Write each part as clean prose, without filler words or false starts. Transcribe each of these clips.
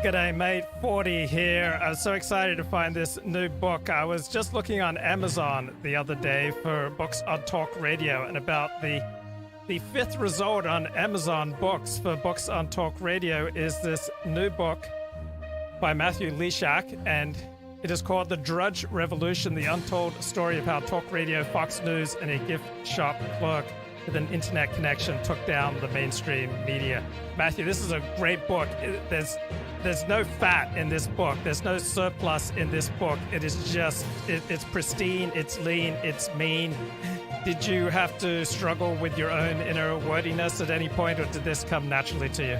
G'day, mate. 40 here. I'm so excited to find this new book. I was just looking on Amazon the other day for books on talk radio, and about the fifth result on Amazon books for books on talk radio is this new book by Matthew Leshak, and it is called The Drudge Revolution, the untold story of how talk radio, Fox News, and a gift shop clerk with an internet connection took down the mainstream media. Matthew, this is a great book. There's no fat in this book. There's no surplus in this book. It is just, it's pristine, it's lean, it's mean. Did you have to struggle with your own inner wordiness at any point, or did this come naturally to you?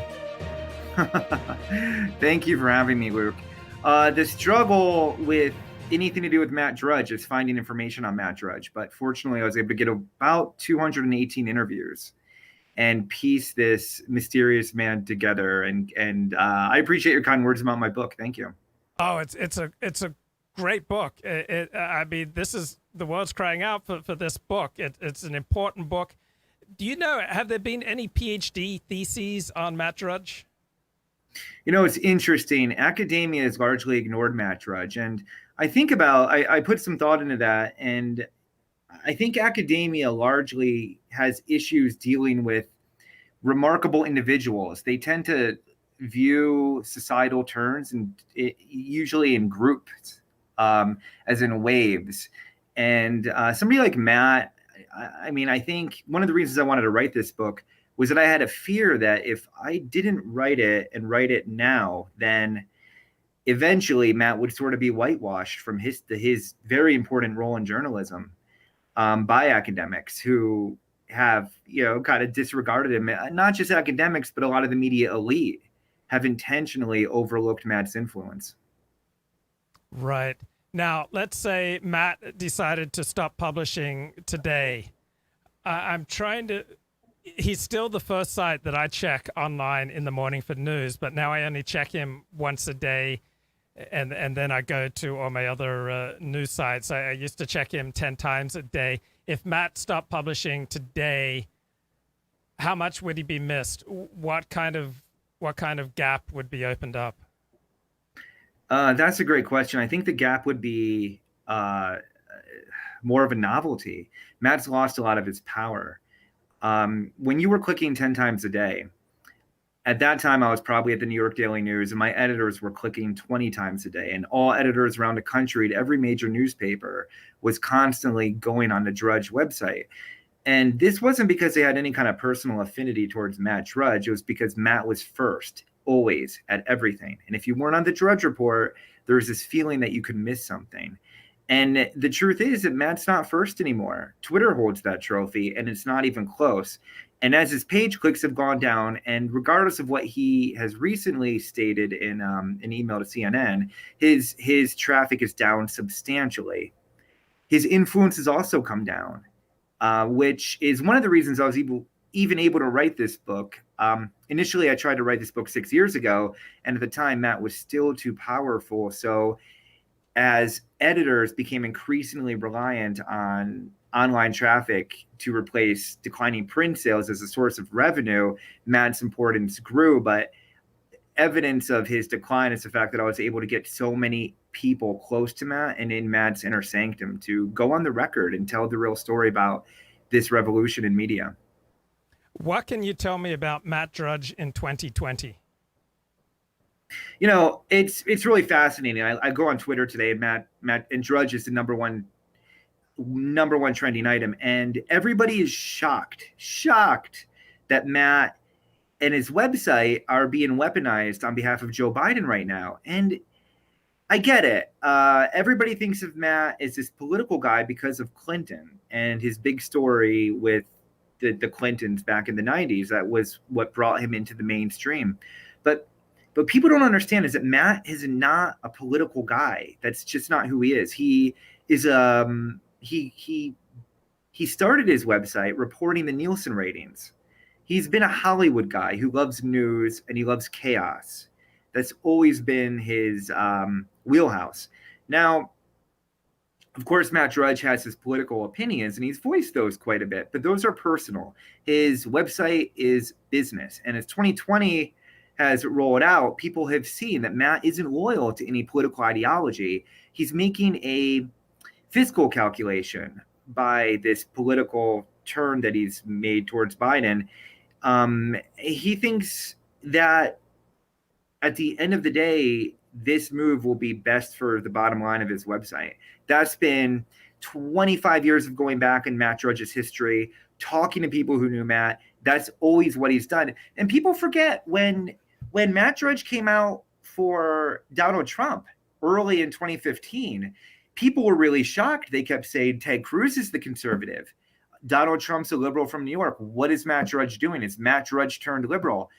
Thank you for having me, Luke. The struggle with anything to do with Matt Drudge is finding information on Matt Drudge. But fortunately, I was able to get about 218 interviews and piece this mysterious man together. And I appreciate your kind words about my book. Thank you. Oh, it's a great book. I mean, this is the world's crying out for this book. It's an important book. Do you know, have there been any PhD theses on Matt Drudge? You know, it's interesting. Academia has largely ignored Matt Drudge. And I put some thought into that. And I think academia largely has issues dealing with remarkable individuals. They tend to view societal turns and usually in groups, as in waves. And somebody like Matt, I mean, I think one of the reasons I wanted to write this book was that I had a fear that if I didn't write it and write it now, then eventually Matt would sort of be whitewashed from his very important role in journalism by academics who have, kind of disregarded him. Not just academics, but a lot of the media elite have intentionally overlooked Matt's influence. Right. Now, let's say Matt decided to stop publishing today. He's still the first site that I check online in the morning for news, but now I only check him once a day, and then I go to all my other news sites. I used to check him 10 times a day. If Matt stopped publishing today, how much would he be missed? What kind of gap would be opened up? That's a great question. I think the gap would be more of a novelty. Matt's lost a lot of his power. When you were clicking 10 times a day, at that time I was probably at the New York Daily News, and my editors were clicking 20 times a day, and all editors around the country at every major newspaper was constantly going on the Drudge website. And this wasn't because they had any kind of personal affinity towards Matt Drudge. It was because Matt was first, always, at everything. And if you weren't on the Drudge Report, there was this feeling that you could miss something. And the truth is that Matt's not first anymore. Twitter holds that trophy, and it's not even close. And as his page clicks have gone down, and regardless of what he has recently stated in an email to CNN, his traffic is down substantially. His influence has also come down, which is one of the reasons I was even able to write this book. Initially, I tried to write this book 6 years ago, and at the time, Matt was still too powerful. So as editors became increasingly reliant on online traffic to replace declining print sales as a source of revenue, Matt's importance grew. But evidence of his decline is the fact that I was able to get so many people close to Matt and in Matt's inner sanctum to go on the record and tell the real story about this revolution in media. What can you tell me about Matt Drudge in 2020? You know, it's really fascinating. I go on Twitter today, and Matt and Drudge is the number one trending item, and everybody is shocked that Matt and his website are being weaponized on behalf of Joe Biden right now. And I get it. Everybody thinks of Matt as this political guy because of Clinton and his big story with the Clintons back in the 90s. That was what brought him into the mainstream. But people don't understand is that Matt is not a political guy. That's just not who he is. He is he started his website reporting the Nielsen ratings. He's been a Hollywood guy who loves news and he loves chaos. That's always been his wheelhouse. Now, of course, Matt Drudge has his political opinions, and he's voiced those quite a bit, but those are personal. His website is business, and it's 2020. has rolled out, people have seen that Matt isn't loyal to any political ideology. He's making a fiscal calculation by this political turn that he's made towards Biden. He thinks that at the end of the day, this move will be best for the bottom line of his website. That's been 25 years of going back in Matt Drudge's history, talking to people who knew Matt. That's always what he's done. And people forget when Matt Drudge came out for Donald Trump early in 2015, people were really shocked. They kept saying Ted Cruz is the conservative. Donald Trump's a liberal from New York. What is Matt Drudge doing? Is Matt Drudge turned liberal?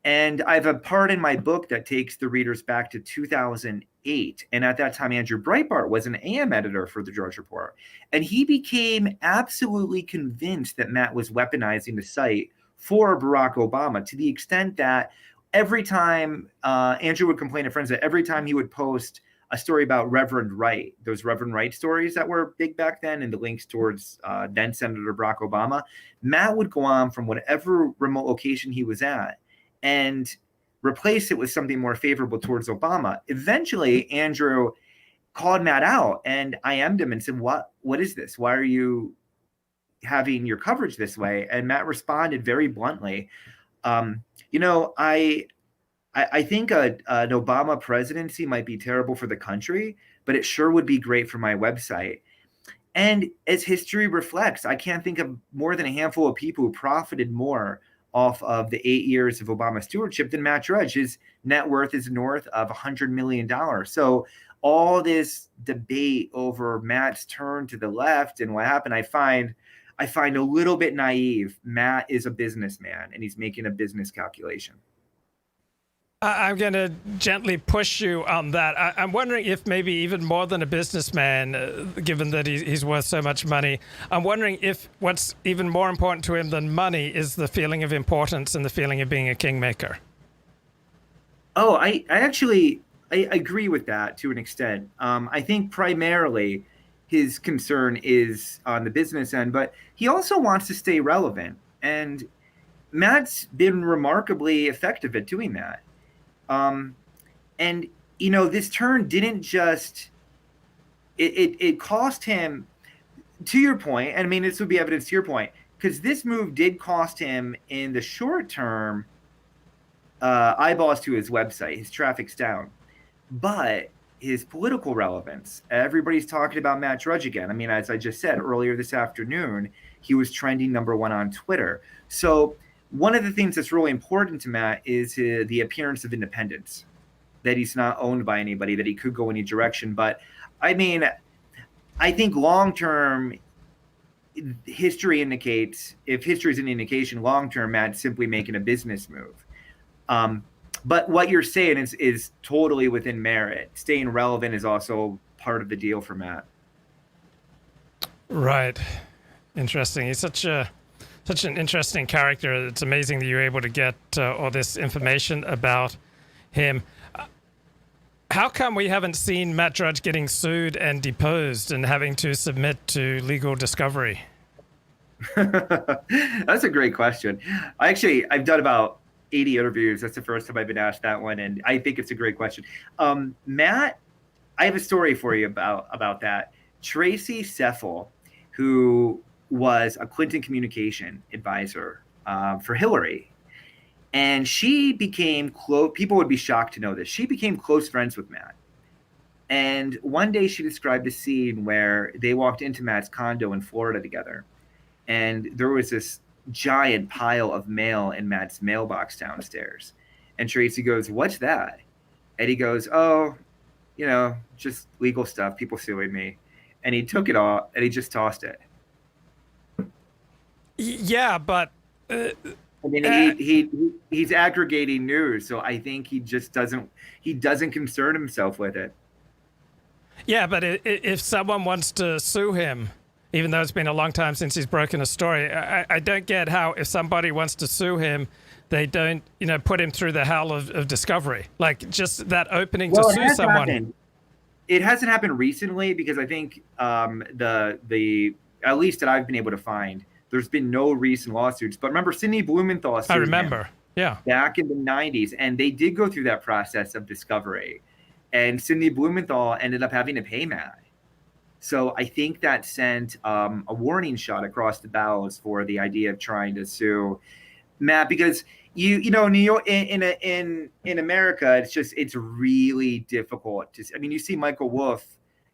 And I have a part in my book that takes the readers back to 2008. And at that time, Andrew Breitbart was an AM editor for the Drudge Report. And he became absolutely convinced that Matt was weaponizing the site for Barack Obama, to the extent that every time Andrew would complain to friends that every time he would post a story about Reverend Wright, those Reverend Wright stories that were big back then, and the links towards then Senator Barack Obama, Matt would go on from whatever remote location he was at and replace it with something more favorable towards Obama. Eventually, Andrew called Matt out, and IM'd him and said, what is this? Why are you having your coverage this way? And Matt responded very bluntly, I think an Obama presidency might be terrible for the country, but it sure would be great for my website. And as history reflects, I can't think of more than a handful of people who profited more off of the 8 years of Obama stewardship than Matt Drudge. His net worth is north of $100 million. So all this debate over Matt's turn to the left and what happened, I find a little bit naive. Matt is a businessman, and he's making a business calculation. I'm going to gently push you on that. I'm wondering if maybe even more than a businessman, given that he's worth so much money, I'm wondering if what's even more important to him than money is the feeling of importance and the feeling of being a kingmaker. Oh, I actually agree with that to an extent. I think primarily his concern is on the business end, but he also wants to stay relevant. And Matt's been remarkably effective at doing that. This turn didn't just, it cost him, to your point, and I mean, this would be evidence to your point, because this move did cost him in the short term eyeballs to his website. His traffic's down. But his political relevance, everybody's talking about Matt Drudge again. I mean, as I just said earlier this afternoon, he was trending #1 on Twitter. So one of the things that's really important to Matt is the appearance of independence, that he's not owned by anybody, that he could go any direction. But I mean, I think long-term, history indicates, if history is an indication, long-term, Matt's simply making a business move. But what you're saying is totally within merit. Staying relevant is also part of the deal for Matt. Right. Interesting. He's such an interesting character. It's amazing that you're able to get all this information about him. How come we haven't seen Matt Drudge getting sued and deposed and having to submit to legal discovery? That's a great question. I've done about 80 interviews. That's the first time I've been asked that one, and I think it's a great question. Matt, I have a story for you about that. Tracy Seffel, who was a Clinton communication advisor for Hillary, and she became close. People would be shocked to know this. She became close friends with Matt. And one day she described a scene where they walked into Matt's condo in Florida together, and there was this giant pile of mail in Matt's mailbox downstairs. And Tracy goes, "What's that?" And he goes, "Oh, just legal stuff, people suing me." And he took it all and he just tossed it. Yeah, but I mean, he's aggregating news, so I think he doesn't concern himself with it. Yeah, but if someone wants to sue him, even though it's been a long time since he's broken a story, I don't get how if somebody wants to sue him, they don't, put him through the hell of discovery. Like just that opening to sue someone. It hasn't happened recently because I think the at least that I've been able to find, there's been no recent lawsuits. But remember, Sidney Blumenthal sued I remember. him. Yeah. back in the 90s, and they did go through that process of discovery. And Sidney Blumenthal ended up having to pay Matt. So I think that sent a warning shot across the bows for the idea of trying to sue Matt, because you know, New York, in America, it's really difficult to. I mean, you see Michael Wolff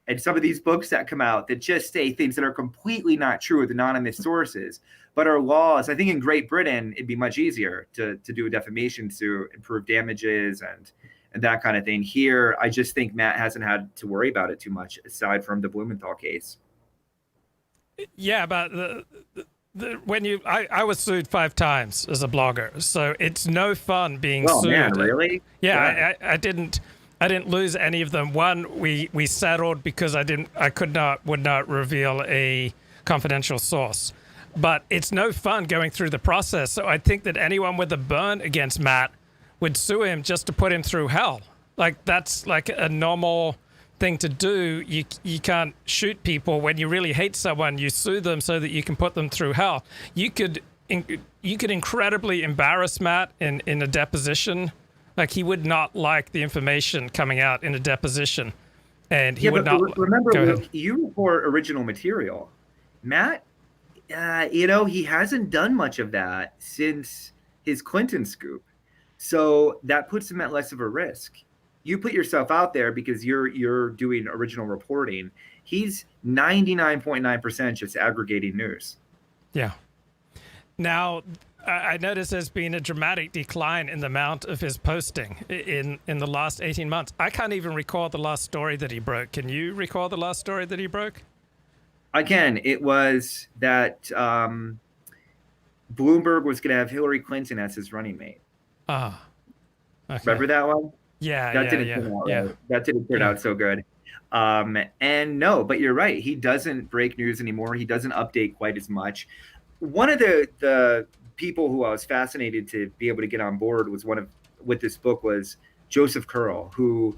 and some of these books that come out that just say things that are completely not true with anonymous sources, but our laws. I think in Great Britain it'd be much easier to do a defamation suit and prove damages and that kind of thing. Here, I just think Matt hasn't had to worry about it too much, aside from the Blumenthal case. Yeah, but I was sued 5 times as a blogger, so it's no fun being sued. Man, really? Yeah, I didn't lose any of them. One, we settled because I would not reveal a confidential source. But it's no fun going through the process. So I think that anyone with a burn against Matt would sue him just to put him through hell. Like, that's like a normal thing to do. You can't shoot people. When you really hate someone, you sue them so that you can put them through hell. You could incredibly embarrass Matt in a deposition. Like, he would not like the information coming out in a deposition, and he would not. Remember, Luke, you report original material. Matt, you know, he hasn't done much of that since his Clinton scoop. So that puts him at less of a risk. You put yourself out there because you're doing original reporting. He's 99.9% just aggregating news. Yeah. Now, I notice there's been a dramatic decline in the amount of his posting in the last 18 months. I can't even recall the last story that he broke. Can you recall the last story that he broke? I can. It was that Bloomberg was going to have Hillary Clinton as his running mate. Okay. Remember that one? Yeah, that didn't turn out right. That didn't turn out so good. And no, but you're right. He doesn't break news anymore. He doesn't update quite as much. One of the people who I was fascinated to be able to get on board with this book was Joseph Curl, who,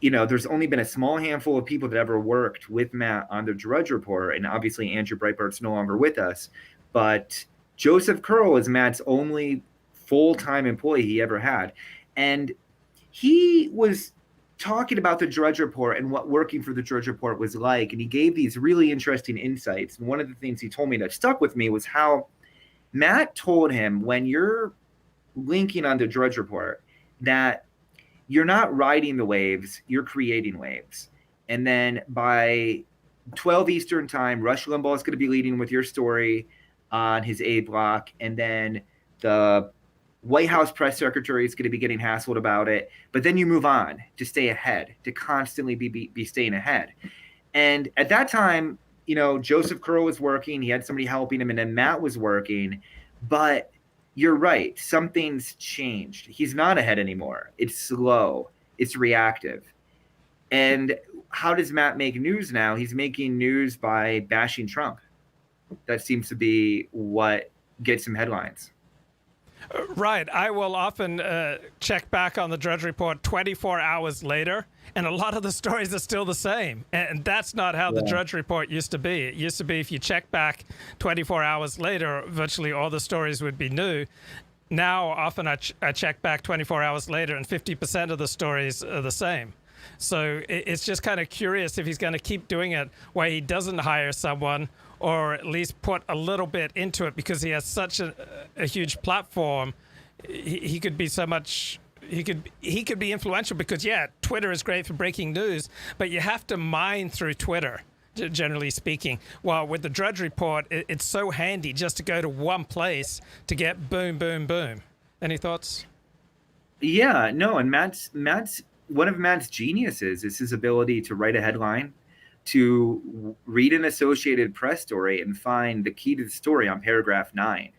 you know, there's only been a small handful of people that ever worked with Matt on the Drudge Report, and obviously Andrew Breitbart's no longer with us, but Joseph Curl is Matt's only full-time employee he ever had. And he was talking about the Drudge Report and what working for the Drudge Report was like, and he gave these really interesting insights. And one of the things he told me that stuck with me was how Matt told him, when you're linking on the Drudge Report, that you're not riding the waves, you're creating waves. And then by 12 Eastern time, Rush Limbaugh is going to be leading with your story on his A block, and then the White House press secretary is going to be getting hassled about it. But then you move on to stay ahead, to constantly be staying ahead. And at that time, you know, Joseph Curl was working. He had somebody helping him, and then Matt was working. But you're right. Something's changed. He's not ahead anymore. It's slow. It's reactive. And how does Matt make news now? He's making news by bashing Trump. That seems to be what gets him headlines. Right. I will often check back on the Drudge Report 24 hours later, and a lot of the stories are still the same. And that's not how the Drudge Report used to be. It used to be if you check back 24 hours later, virtually all the stories would be new. Now, often I check back 24 hours later, and 50% of the stories are the same. So it's just kind of curious if he's going to keep doing it where he doesn't hire someone, or at least put a little bit into it, because he has such a huge platform. He could be so much. He could be influential, because Twitter is great for breaking news, but you have to mine through Twitter, generally speaking. Well, with the Drudge Report, it's so handy just to go to one place to get boom, boom, boom. Any thoughts? Yeah, no, and Matt's one of Matt's geniuses is his ability to write a headline, to read an Associated Press story and find the key to the story on paragraph 9,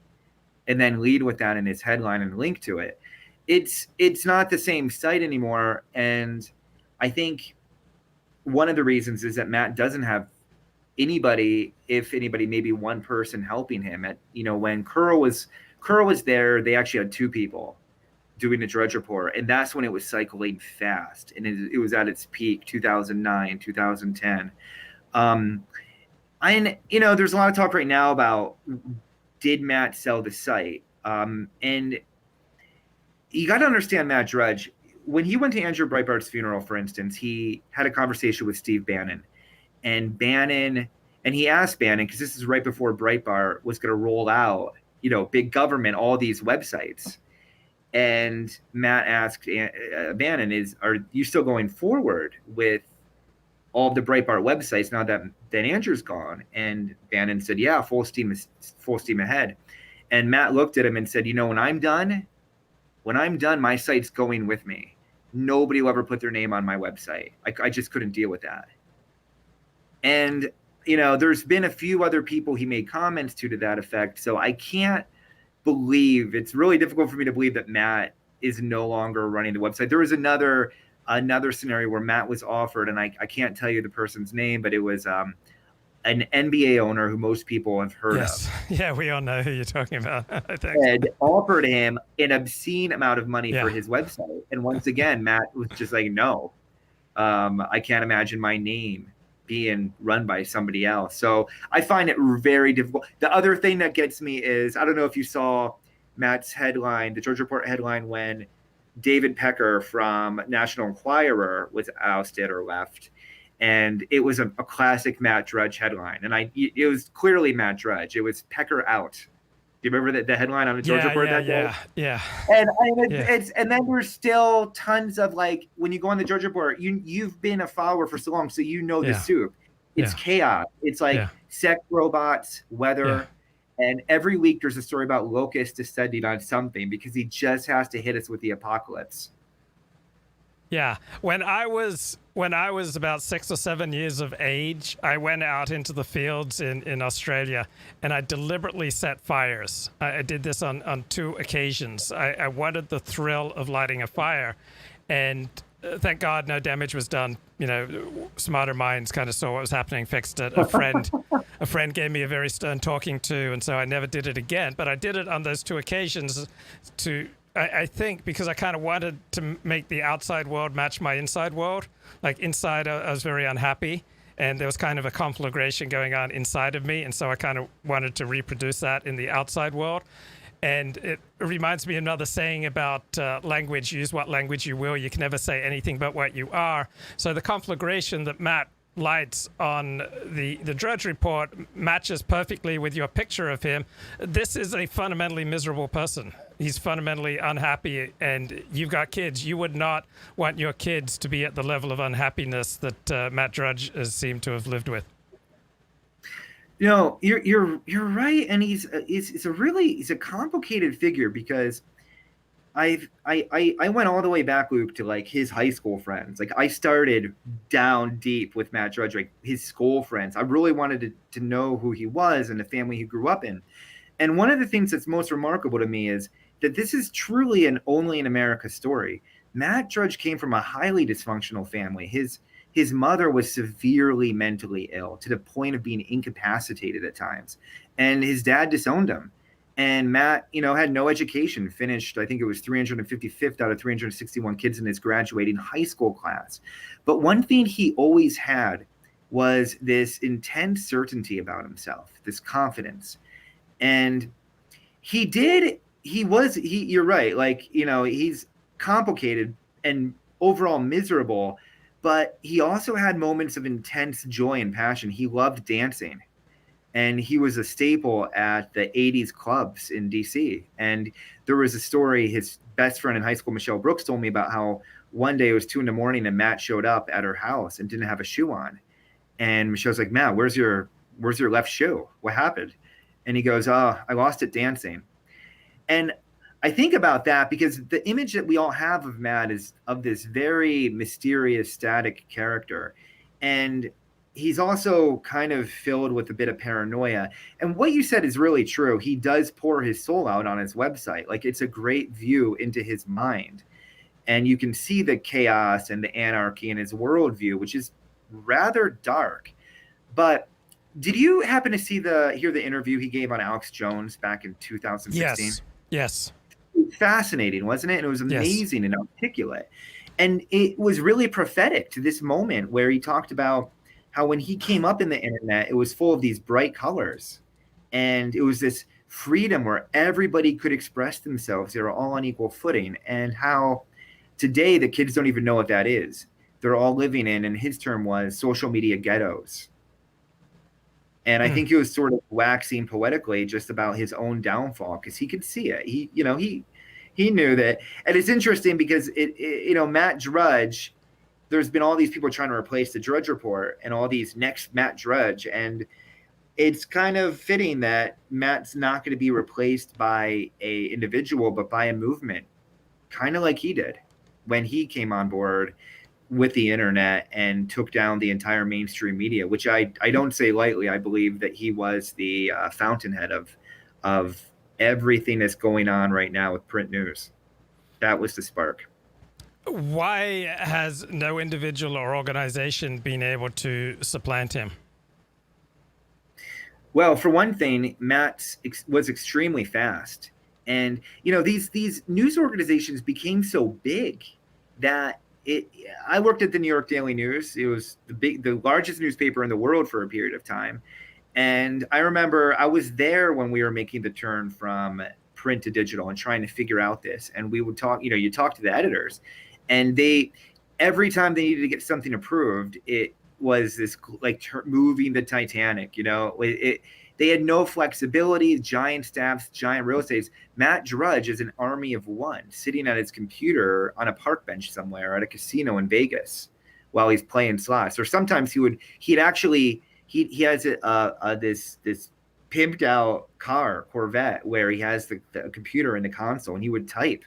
and then lead with that in his headline and link to it. It's not the same site anymore. And I think one of the reasons is that Matt doesn't have anybody, if anybody, maybe one person helping him. When Curl was there, they actually had 2 people doing the Drudge Report, and that's when it was cycling fast, and it was at its peak, 2009, 2010. There's a lot of talk right now about, did Matt sell the site? And you got to understand Matt Drudge. When he went to Andrew Breitbart's funeral, for instance, he had a conversation with Steve Bannon, and he asked Bannon, because this is right before Breitbart was going to roll out, big government, all these websites. And Matt asked Bannon, are you still going forward with all of the Breitbart websites now that Andrew's gone? And Bannon said, yeah, full steam ahead. And Matt looked at him and said, when I'm done, my site's going with me. Nobody will ever put their name on my website. I just couldn't deal with that. And, there's been a few other people he made comments to that effect. So I can't believe, it's really difficult for me to believe that Matt is no longer running the website. There was another scenario where Matt was offered, and I can't tell you the person's name, but it was an NBA owner who most people have heard of. Yeah, we all know who you're talking about, I think. And offered him an obscene amount of money for his website. And once again, Matt was just like, no, I can't imagine my name being run by somebody else. So I find it very difficult. The other thing that gets me is, I don't know if you saw Matt's headline, the Drudge Report headline, when David Pecker from National Enquirer was ousted or left. And it was a classic Matt Drudge headline. And it was clearly Matt Drudge. It was Pecker out. Do you remember the headline on the Drudge Report that day? Yeah. And then there's still tons of, like, when you go on the Drudge Report, you've been a follower for so long, so the soup. It's chaos. It's like sex robots, weather, and every week there's a story about Locust descending on something because he just has to hit us with the apocalypse. Yeah. When I was about 6 or 7 years of age, I went out into the fields in Australia, and I deliberately set fires. I did this on 2 occasions. I wanted the thrill of lighting a fire, and thank God no damage was done. Smarter minds kind of saw what was happening, fixed it. A friend gave me a very stern talking to, and so I never did it again. But I did it on those 2 occasions I think because I kind of wanted to make the outside world match my inside world. Like inside, I was very unhappy, and there was kind of a conflagration going on inside of me, and so I kind of wanted to reproduce that in the outside world. And it reminds me of another saying about language: use what language you will. You can never say anything but what you are. So the conflagration that Matt lights on the Drudge Report matches perfectly with your picture of him. This is a fundamentally miserable person. He's fundamentally unhappy, and you've got kids. You would not want your kids to be at the level of unhappiness that Matt Drudge has seemed to have lived with. You're right, and he's a complicated figure because I went all the way back, Luke, to like his high school friends. Like I started down deep with Matt Drudge, like his school friends. I really wanted to know who he was and the family he grew up in. And one of the things that's most remarkable to me is that this is truly an only in America story. Matt Drudge came from a highly dysfunctional family. His mother was severely mentally ill to the point of being incapacitated at times. And his dad disowned him. And Matt, had no education, finished, I think it was 355th out of 361 kids in his graduating high school class. But one thing he always had was this intense certainty about himself, this confidence. And you're right. Like, he's complicated and overall miserable, but he also had moments of intense joy and passion. He loved dancing. And he was a staple at the 80s clubs in DC. And there was a story, his best friend in high school, Michelle Brooks, told me about how one day it was 2 a.m. and Matt showed up at her house and didn't have a shoe on. And Michelle's like, Matt, where's your left shoe? What happened? And he goes, oh, I lost it dancing. And I think about that because the image that we all have of Matt is of this very mysterious, static character. And he's also kind of filled with a bit of paranoia. And what you said is really true. He does pour his soul out on his website. Like, it's a great view into his mind. And you can see the chaos and the anarchy in his worldview, which is rather dark. But did you happen to hear the interview he gave on Alex Jones back in 2016? Yes. Fascinating, wasn't it? And it was amazing and articulate. And it was really prophetic to this moment where he talked about how when he came up in the internet, it was full of these bright colors. And it was this freedom where everybody could express themselves. They were all on equal footing, and how today the kids don't even know what that is. They're all living in, and his term was social media ghettos. And I think he was sort of waxing poetically just about his own downfall because he could see it. He knew that. And it's interesting because Matt Drudge, there's been all these people trying to replace the Drudge Report and all these next Matt Drudge. And it's kind of fitting that Matt's not going to be replaced by a individual, but by a movement, kind of like he did when he came on board with the internet and took down the entire mainstream media, which I don't say lightly. I believe that he was the fountainhead of everything that's going on right now with print news. That was the spark. Why has no individual or organization been able to supplant him? Well, for one thing, Matt was extremely fast. And, these news organizations became so big that I worked at the New York Daily News. It was the largest newspaper in the world for a period of time. And I remember I was there when we were making the turn from print to digital and trying to figure out this. And we would talk, you talk to the editors, and every time they needed to get something approved, it was this like moving the Titanic, they had no flexibility, giant staffs, giant real estates. Matt Drudge is an army of one sitting at his computer on a park bench somewhere at a casino in Vegas while he's playing slots. Or sometimes he has this pimped out Corvette where he has the computer in the console, and he would type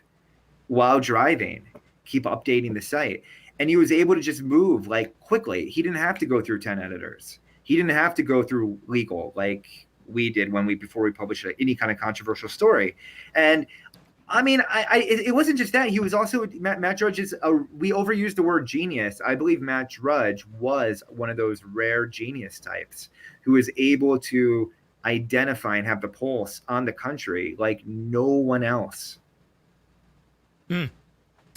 while driving, keep updating the site. And he was able to just move like quickly. He didn't have to go through 10 editors. He didn't have to go through legal like we did before we published any kind of controversial story. And I mean, it wasn't just that. He was also Matt Drudge we overused the word genius. I believe Matt Drudge was one of those rare genius types who was able to identify and have the pulse on the country like no one else.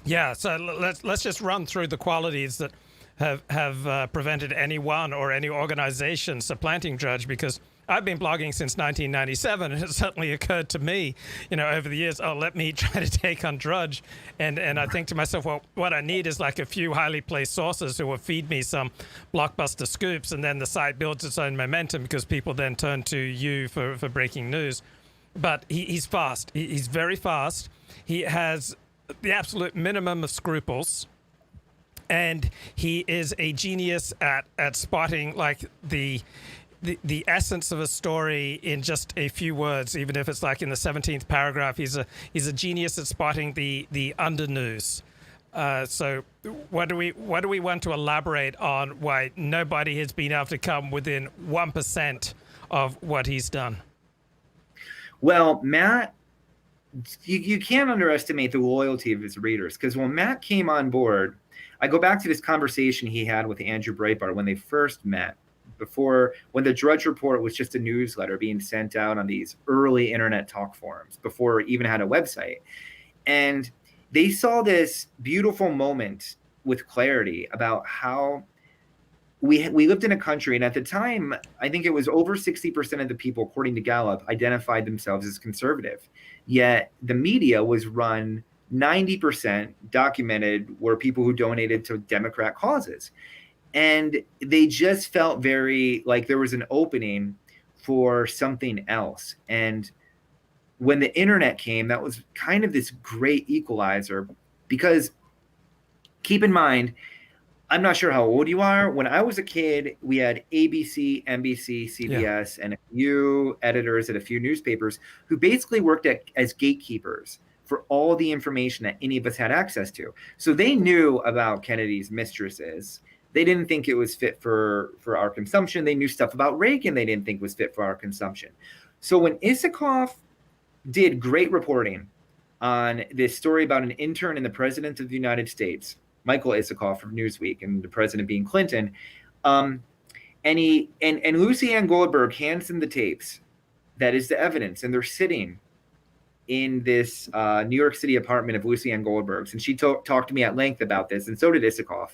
Yeah, so let's just run through the qualities that have prevented anyone or any organization supplanting Drudge, because I've been blogging since 1997, and it certainly occurred to me, over the years, let me try to take on Drudge. And I think to myself, well, what I need is like a few highly placed sources who will feed me some blockbuster scoops, and then the site builds its own momentum because people then turn to you for breaking news. But he's fast. He's very fast. He has the absolute minimum of scruples. And he is a genius at spotting like the essence of a story in just a few words, even if it's like in the 17th paragraph. He's a genius at spotting the under news. So what do we want to elaborate on why nobody has been able to come within 1% of what he's done? Well, Matt, you can't underestimate the loyalty of his readers, because when Matt came on board, I go back to this conversation he had with Andrew Breitbart when they first met, when the Drudge Report was just a newsletter being sent out on these early internet talk forums before it even had a website. And they saw this beautiful moment with clarity about how we lived in a country, and at the time, I think it was over 60% of the people, according to Gallup, identified themselves as conservative. Yet the media was run 90% documented were people who donated to Democrat causes. And they just felt very like there was an opening for something else. And when the internet came, that was kind of this great equalizer, because keep in mind, I'm not sure how old you are. When I was a kid, we had ABC, NBC, CBS, and a few editors at a few newspapers who basically worked as gatekeepers for all the information that any of us had access to. So they knew about Kennedy's mistresses. They didn't think it was fit for our consumption. They knew stuff about Reagan they didn't think was fit for our consumption. So when Isikoff did great reporting on this story about an intern and the president of the United States, Michael Isikoff from Newsweek, and the president being Clinton, and Lucy Ann Goldberg hands them the tapes. That is the evidence, and they're sitting in this New York City apartment of Lucy Ann Goldberg's, and she talked to me at length about this, and so did Isikoff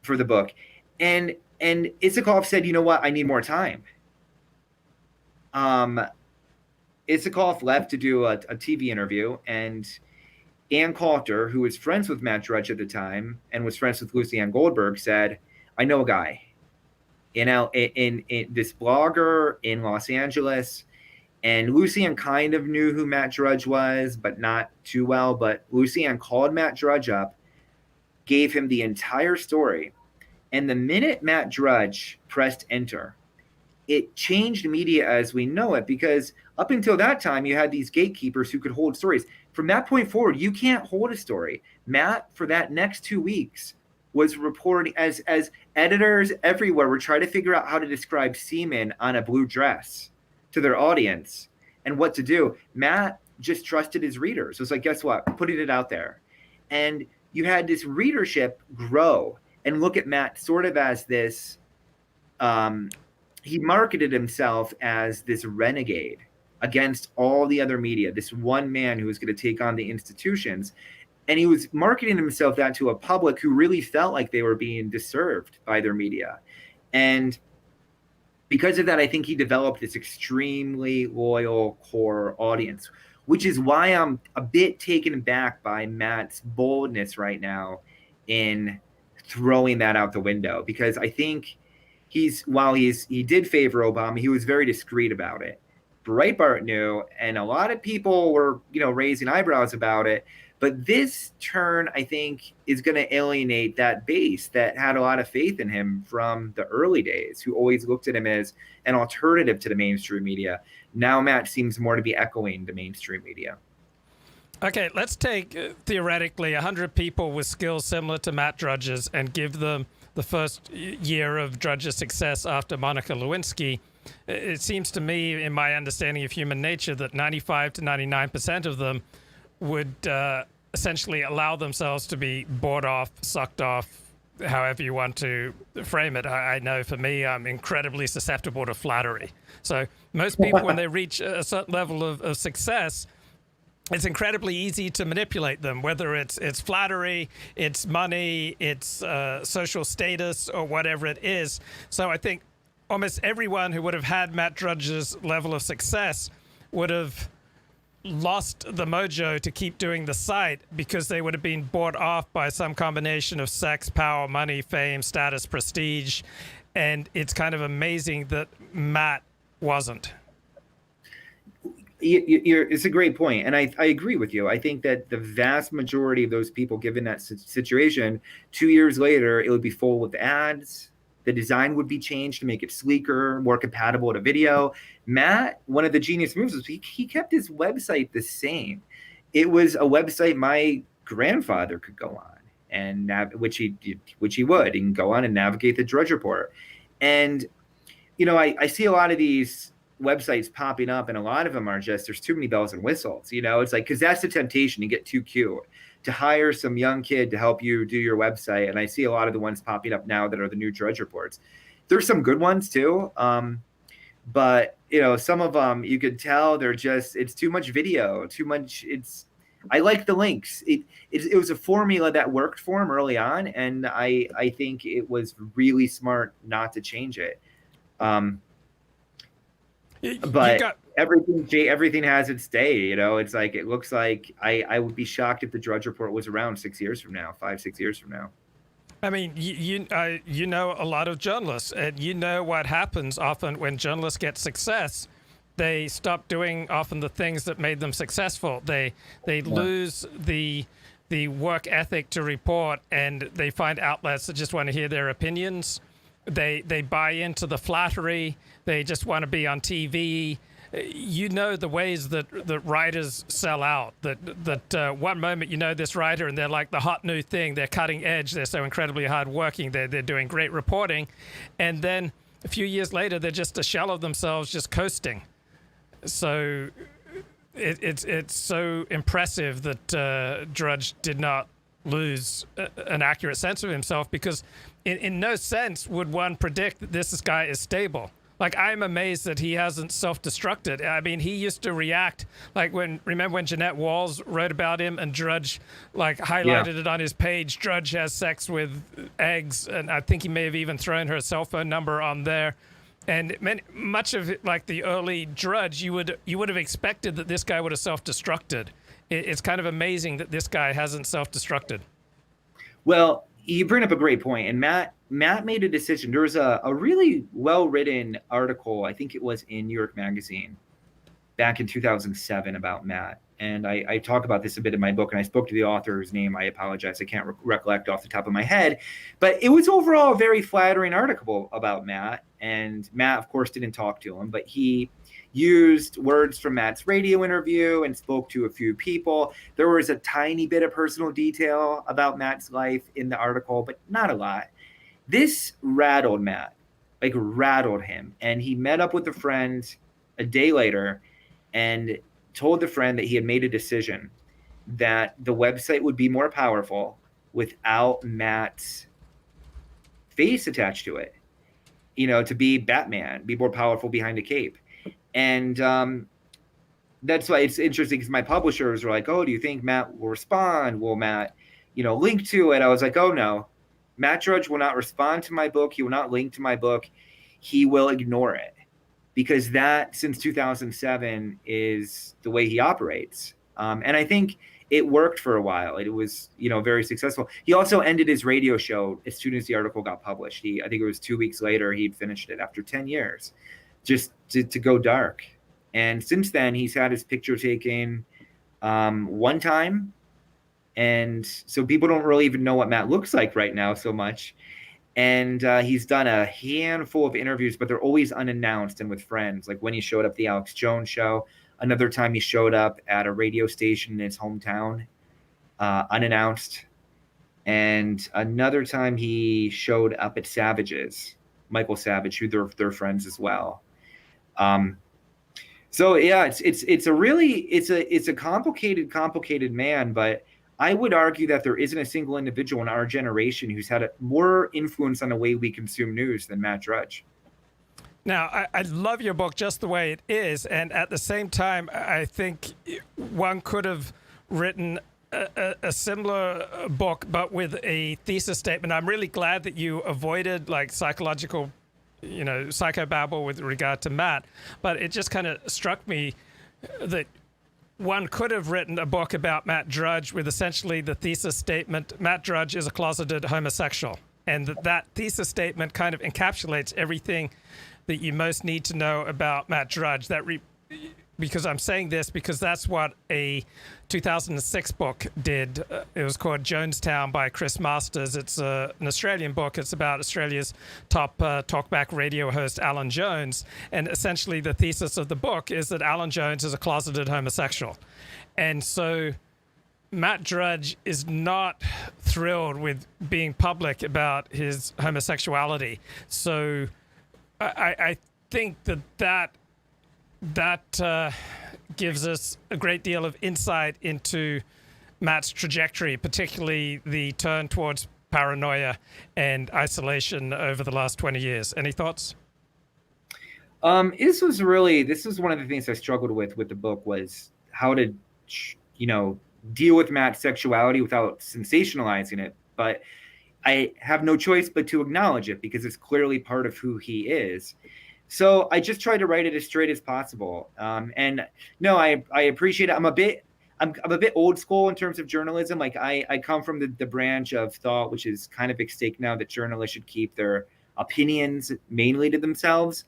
for the book. And Isikoff said, you know what, I need more time. Isikoff left to do a TV interview, and Ann Coulter, who was friends with Matt Drudge at the time and was friends with Lucianne Goldberg, said, "I know a guy in this blogger in Los Angeles." And Lucianne kind of knew who Matt Drudge was, but not too well. But Lucianne called Matt Drudge up, gave him the entire story. And the minute Matt Drudge pressed enter, it changed media as we know it, because up until that time, you had these gatekeepers who could hold stories. From that point forward, you can't hold a story. Matt, for that next 2 weeks, was reporting as editors everywhere were trying to figure out how to describe semen on a blue dress to their audience and what to do. Matt just trusted his readers. It was like, guess what? Putting it out there. And you had this readership grow, and look at Matt sort of as this, he marketed himself as this renegade against all the other media, this one man who was going to take on the institutions. And he was marketing himself that to a public who really felt like they were being deserved by their media. And because of that, I think he developed this extremely loyal core audience, which is why I'm a bit taken aback by Matt's boldness right now in throwing that out the window, because I think he did favor Obama, he was very discreet about it. Breitbart knew, and a lot of people were, raising eyebrows about it. But this turn, I think, is going to alienate that base that had a lot of faith in him from the early days, who always looked at him as an alternative to the mainstream media. Now Matt seems more to be echoing the mainstream media. Okay, let's take, theoretically, 100 people with skills similar to Matt Drudge's and give them the first year of Drudge's success after Monica Lewinsky. It seems to me, in my understanding of human nature, that 95 to 99% of them would essentially allow themselves to be bought off, sucked off, however you want to frame it. I know for me, I'm incredibly susceptible to flattery. So most people, when they reach a certain level of success, it's incredibly easy to manipulate them, whether it's flattery, it's money, it's social status, or whatever it is. So I think almost everyone who would have had Matt Drudge's level of success would have lost the mojo to keep doing the site, because they would have been bought off by some combination of sex, power, money, fame, status, prestige. And it's kind of amazing that Matt wasn't. It's a great point, and I agree with you. I think that the vast majority of those people, given that situation, 2 years later, it would be full with ads. The design would be changed to make it sleeker, more compatible to video. Matt, one of the genius moves was he kept his website the same. It was a website my grandfather could go on, and which he would. He can go on and navigate the Drudge Report. And I see a lot of these websites popping up, and a lot of them are just, there's too many bells and whistles. It's like, because that's the temptation, to get too cute, to hire some young kid to help you do your website. And I see a lot of the ones popping up now that are the new Drudge Reports. There's some good ones too, but some of them you could tell it's too much video, too much. I like the links. It was a formula that worked for him early on, and I think it was really smart not to change it. But everything has its day. It's like, it looks like I would be shocked if the Drudge Report was around 6 years from now, 5-6 years from now. I mean, you know a lot of journalists, and you know what happens often when journalists get success. They stop doing often the things that made them successful. They lose the work ethic to report, and they find outlets that just want to hear their opinions. They buy into the flattery. They just want to be on TV. The ways that writers sell out. That one moment this writer, and they're like the hot new thing. They're cutting edge. They're so incredibly hardworking. They're doing great reporting, and then a few years later, they're just a shell of themselves, just coasting. So it's so impressive that Drudge did not lose an accurate sense of himself, because in no sense would one predict that this guy is stable. Like, I'm amazed that he hasn't self-destructed. I mean, he used to react like remember when Jeanette Walls wrote about him and Drudge highlighted it on his page. Drudge has sex with eggs, and I think he may have even thrown her cell phone number on there. And much of it, like the early Drudge, you would have expected that this guy would have self-destructed. It's kind of amazing that this guy hasn't self-destructed. Well, you bring up a great point, and Matt made a decision. There was a really well-written article, I think it was in New York Magazine, back in 2007 about Matt. And I talk about this a bit in my book, and I spoke to the author's name. I apologize. I can't recollect off the top of my head. But it was overall a very flattering article about Matt. And Matt, of course, didn't talk to him, but he used words from Matt's radio interview and spoke to a few people. There was a tiny bit of personal detail about Matt's life in the article, but not a lot. This rattled Matt, like rattled him. And he met up with a friend a day later and told the friend that he had made a decision that the website would be more powerful without Matt's face attached to it, to be Batman, be more powerful behind a cape. And that's why it's interesting, because my publishers were like, oh, do you think Matt will respond? Will Matt, link to it? I was like, oh, no. Matt Drudge will not respond to my book. He will not link to my book. He will ignore it. Because that, since 2007, is the way he operates. And I think it worked for a while. It was, very successful. He also ended his radio show as soon as the article got published. I think it was 2 weeks later, he'd finished it after 10 years, just to go dark. And since then, he's had his picture taken one time. And so people don't really even know what Matt looks like right now so much. And he's done a handful of interviews, but they're always unannounced and with friends. Like when he showed up at the Alex Jones show, another time he showed up at a radio station in his hometown, unannounced. And another time he showed up at Savage's, Michael Savage, who they're friends as well. So yeah, it's a complicated man, but I would argue that there isn't a single individual in our generation who's had more influence on the way we consume news than Matt Drudge. Now, I love your book just the way it is. And at the same time, I think one could have written a similar book, but with a thesis statement. I'm really glad that you avoided like psychological, psychobabble with regard to Matt. But it just kind of struck me that one could have written a book about Matt Drudge with essentially the thesis statement, Matt Drudge is a closeted homosexual. And that thesis statement kind of encapsulates everything that you most need to know about Matt Drudge. Because I'm saying this because that's what a 2006 book did. It was called Jonestown by Chris Masters. It's an Australian book. It's about Australia's top talkback radio host, Alan Jones. And essentially the thesis of the book is that Alan Jones is a closeted homosexual. And so Matt Drudge is not thrilled with being public about his homosexuality. So I think that gives us a great deal of insight into Matt's trajectory, particularly the turn towards paranoia and isolation over the last 20 years. Any thoughts? This was one of the things I struggled with the book, was how to, deal with Matt's sexuality without sensationalizing it. But I have no choice but to acknowledge it because it's clearly part of who he is. So I just try to write it as straight as possible. And no, I appreciate it. I'm a bit old school in terms of journalism. Like I come from the branch of thought, which is kind of extinct now, that journalists should keep their opinions mainly to themselves.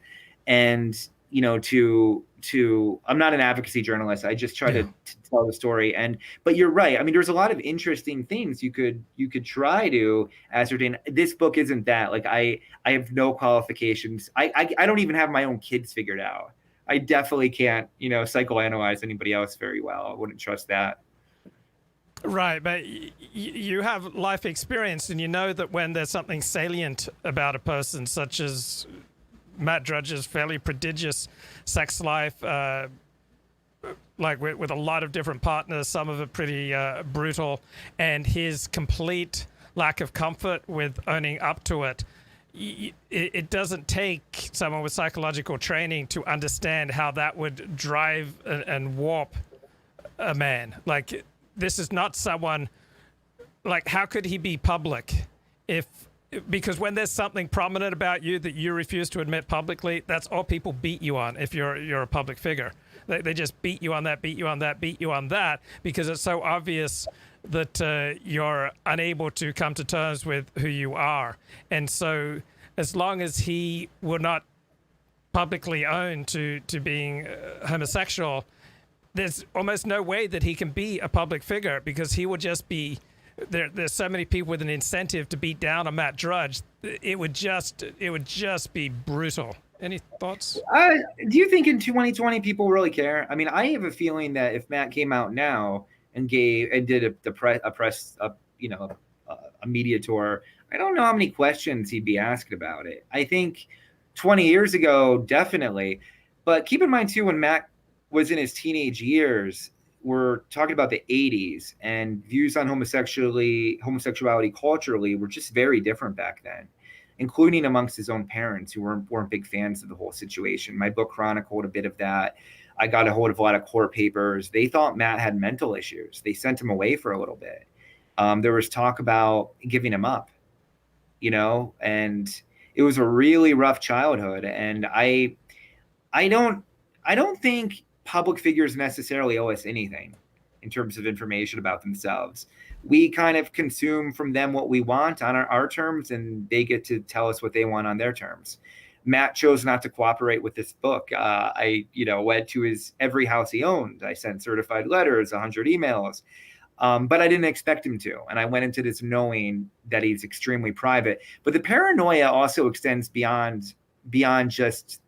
And, I'm not an advocacy journalist. I just try to tell the story. But you're right. I mean, there's a lot of interesting things you could try to ascertain. This book isn't that. Like I have no qualifications. I don't even have my own kids figured out. I definitely can't, psychoanalyze anybody else very well. I wouldn't trust that. Right, but you have life experience, and you know that when there's something salient about a person, such as Matt Drudge's fairly prodigious sex life, like with a lot of different partners, some of it pretty brutal, and his complete lack of comfort with owning up to it. It doesn't take someone with psychological training to understand how that would drive and warp a man. Like, this is not someone, like, how could he be public if Because when there's something prominent about you that you refuse to admit publicly, that's all people beat you on. If you're a public figure, they just beat you on that, beat you on that, beat you on that, because it's so obvious that you're unable to come to terms with who you are. And so, as long as he will not publicly own to being homosexual, there's almost no way that he can be a public figure, because he would just be. There's so many people with an incentive to beat down on Matt Drudge. It would just be brutal. Any thoughts? Do you think in 2020 people really care? I mean, I have a feeling that if Matt came out now and did a media tour, I don't know how many questions he'd be asked about it. I think 20 years ago, definitely. But keep in mind too, when Matt was in his teenage years, we're talking about the 80s, and views on homosexuality culturally were just very different back then, including amongst his own parents, who weren't big fans of the whole situation. My book chronicled a bit of that. I got a hold of a lot of court papers. They thought Matt had mental issues. They sent him away for a little bit. There was talk about giving him up, and it was a really rough childhood. And I don't think public figures necessarily owe us anything in terms of information about themselves. We kind of consume from them what we want on our terms, and they get to tell us what they want on their terms. Matt chose not to cooperate with this book. I went to every house he owned. I sent certified letters, 100 emails, but I didn't expect him to. And I went into this knowing that he's extremely private. But the paranoia also extends beyond just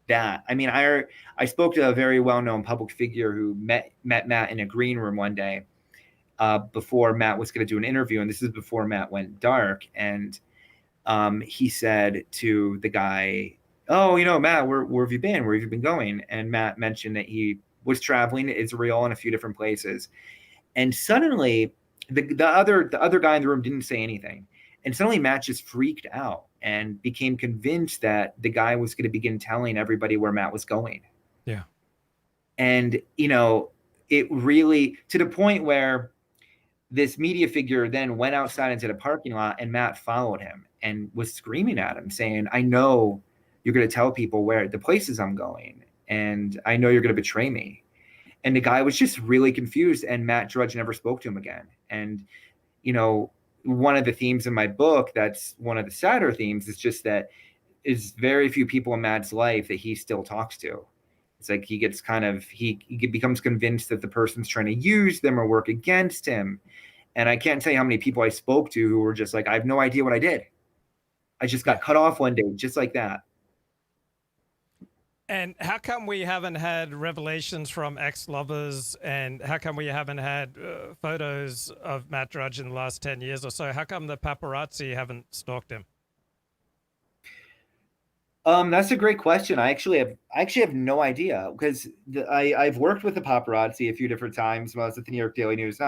that. I mean, I spoke to a very well-known public figure who met Matt in a green room one day before Matt was going to do an interview, and this is before Matt went dark. And he said to the guy, "Oh, Matt, where have you been? Where have you been going?" And Matt mentioned that he was traveling to Israel and a few different places. And suddenly, the other guy in the room didn't say anything. And suddenly Matt just freaked out and became convinced that the guy was going to begin telling everybody where Matt was going. Yeah. And, it really, to the point where this media figure then went outside into the parking lot, and Matt followed him and was screaming at him, saying, "I know you're going to tell people where the places I'm going, and I know you're going to betray me." And the guy was just really confused, and Matt Drudge never spoke to him again. And, one of the themes in my book, that's one of the sadder themes, is just that is very few people in Matt's life that he still talks to. It's like he becomes convinced that the person's trying to use them or work against him. And I can't tell you how many people I spoke to who were just like, "I have no idea what I did. I just got cut off one day," just like that. And how come we haven't had revelations from ex-lovers, and how come we haven't had photos of Matt Drudge in the last 10 years or so? How come the paparazzi haven't stalked him? That's a great question. I actually have no idea, because I've worked with the paparazzi a few different times when I was at the New York Daily News.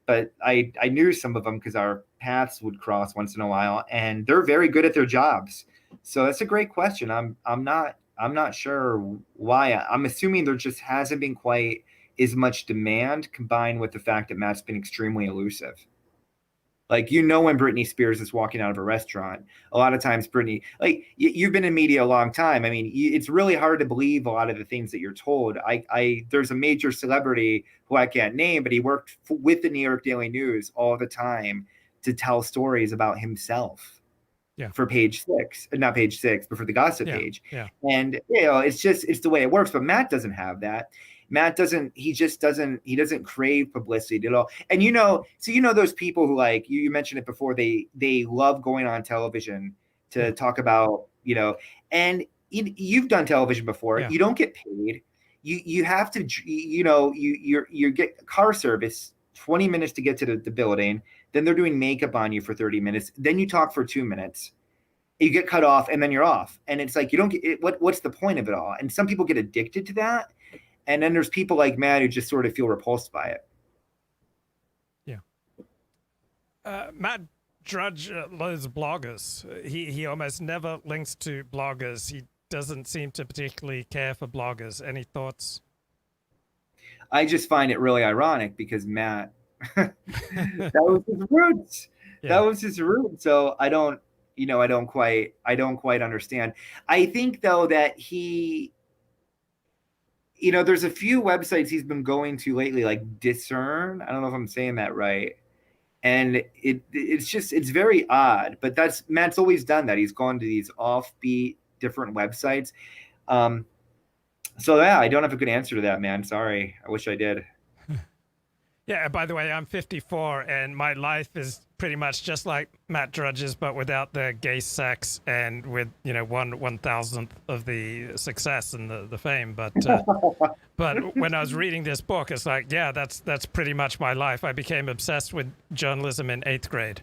But I knew some of them because our paths would cross once in a while, and they're very good at their jobs. So that's a great question. I'm not sure why. I'm assuming there just hasn't been quite as much demand, combined with the fact that Matt's been extremely elusive. Like, when Britney Spears is walking out of a restaurant, a lot of times Britney, like, you've been in media a long time. I mean, it's really hard to believe a lot of the things that you're told. There's a major celebrity who I can't name, but he worked with the New York Daily News all the time to tell stories about himself. Yeah. For page 6, not page 6, but for the gossip page. Yeah. And it's the way it works. But Matt doesn't have that. Matt doesn't crave publicity at all. And those people who, like, you mentioned it before, they love going on television to talk about, and you've done television before. Yeah. You don't get paid. You have to, you get car service 20 minutes to get to the building. Then they're doing makeup on you for 30 minutes. Then you talk for 2 minutes. You get cut off, and then you're off. And it's like, you don't get it. What's the point of it all? And some people get addicted to that. And then there's people like Matt who just sort of feel repulsed by it. Yeah. Matt Drudge loathes bloggers. He almost never links to bloggers. He doesn't seem to particularly care for bloggers. Any thoughts? I just find it really ironic, because Matt, that was his roots. That Yeah. was his route. So I don't quite understand. I think though that there's a few websites he's been going to lately, like Discern. I don't know if I'm saying that right. And it's very odd, but that's Matt's always done that. He's gone to these offbeat different websites. Um, so yeah, I don't have a good answer to that, man. Sorry. I wish I did. Yeah, by the way, I'm 54 and my life is pretty much just like Matt Drudge's, but without the gay sex and with, 1/1000th of the success and the fame. But when I was reading this book, it's like, yeah, that's pretty much my life. I became obsessed with journalism in 8th grade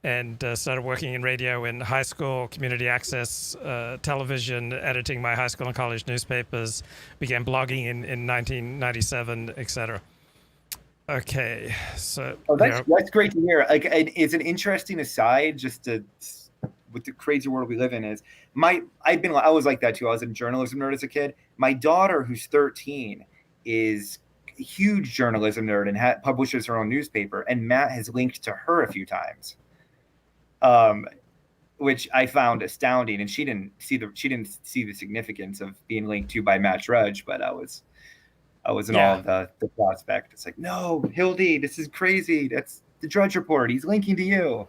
and started working in radio in high school, community access, television, editing my high school and college newspapers, began blogging in 1997, etc. Okay, so Oh, that's great to hear. Like, it's an interesting aside, with the crazy world we live in. I was like that too. I was a journalism nerd as a kid. My daughter, who's 13, is a huge journalism nerd and publishes her own newspaper. And Matt has linked to her a few times, which I found astounding. And she didn't see the significance of being linked to by Matt Drudge, but I was in all of the prospect. It's like, no, Hildy, this is crazy. That's the Drudge Report. He's linking to you.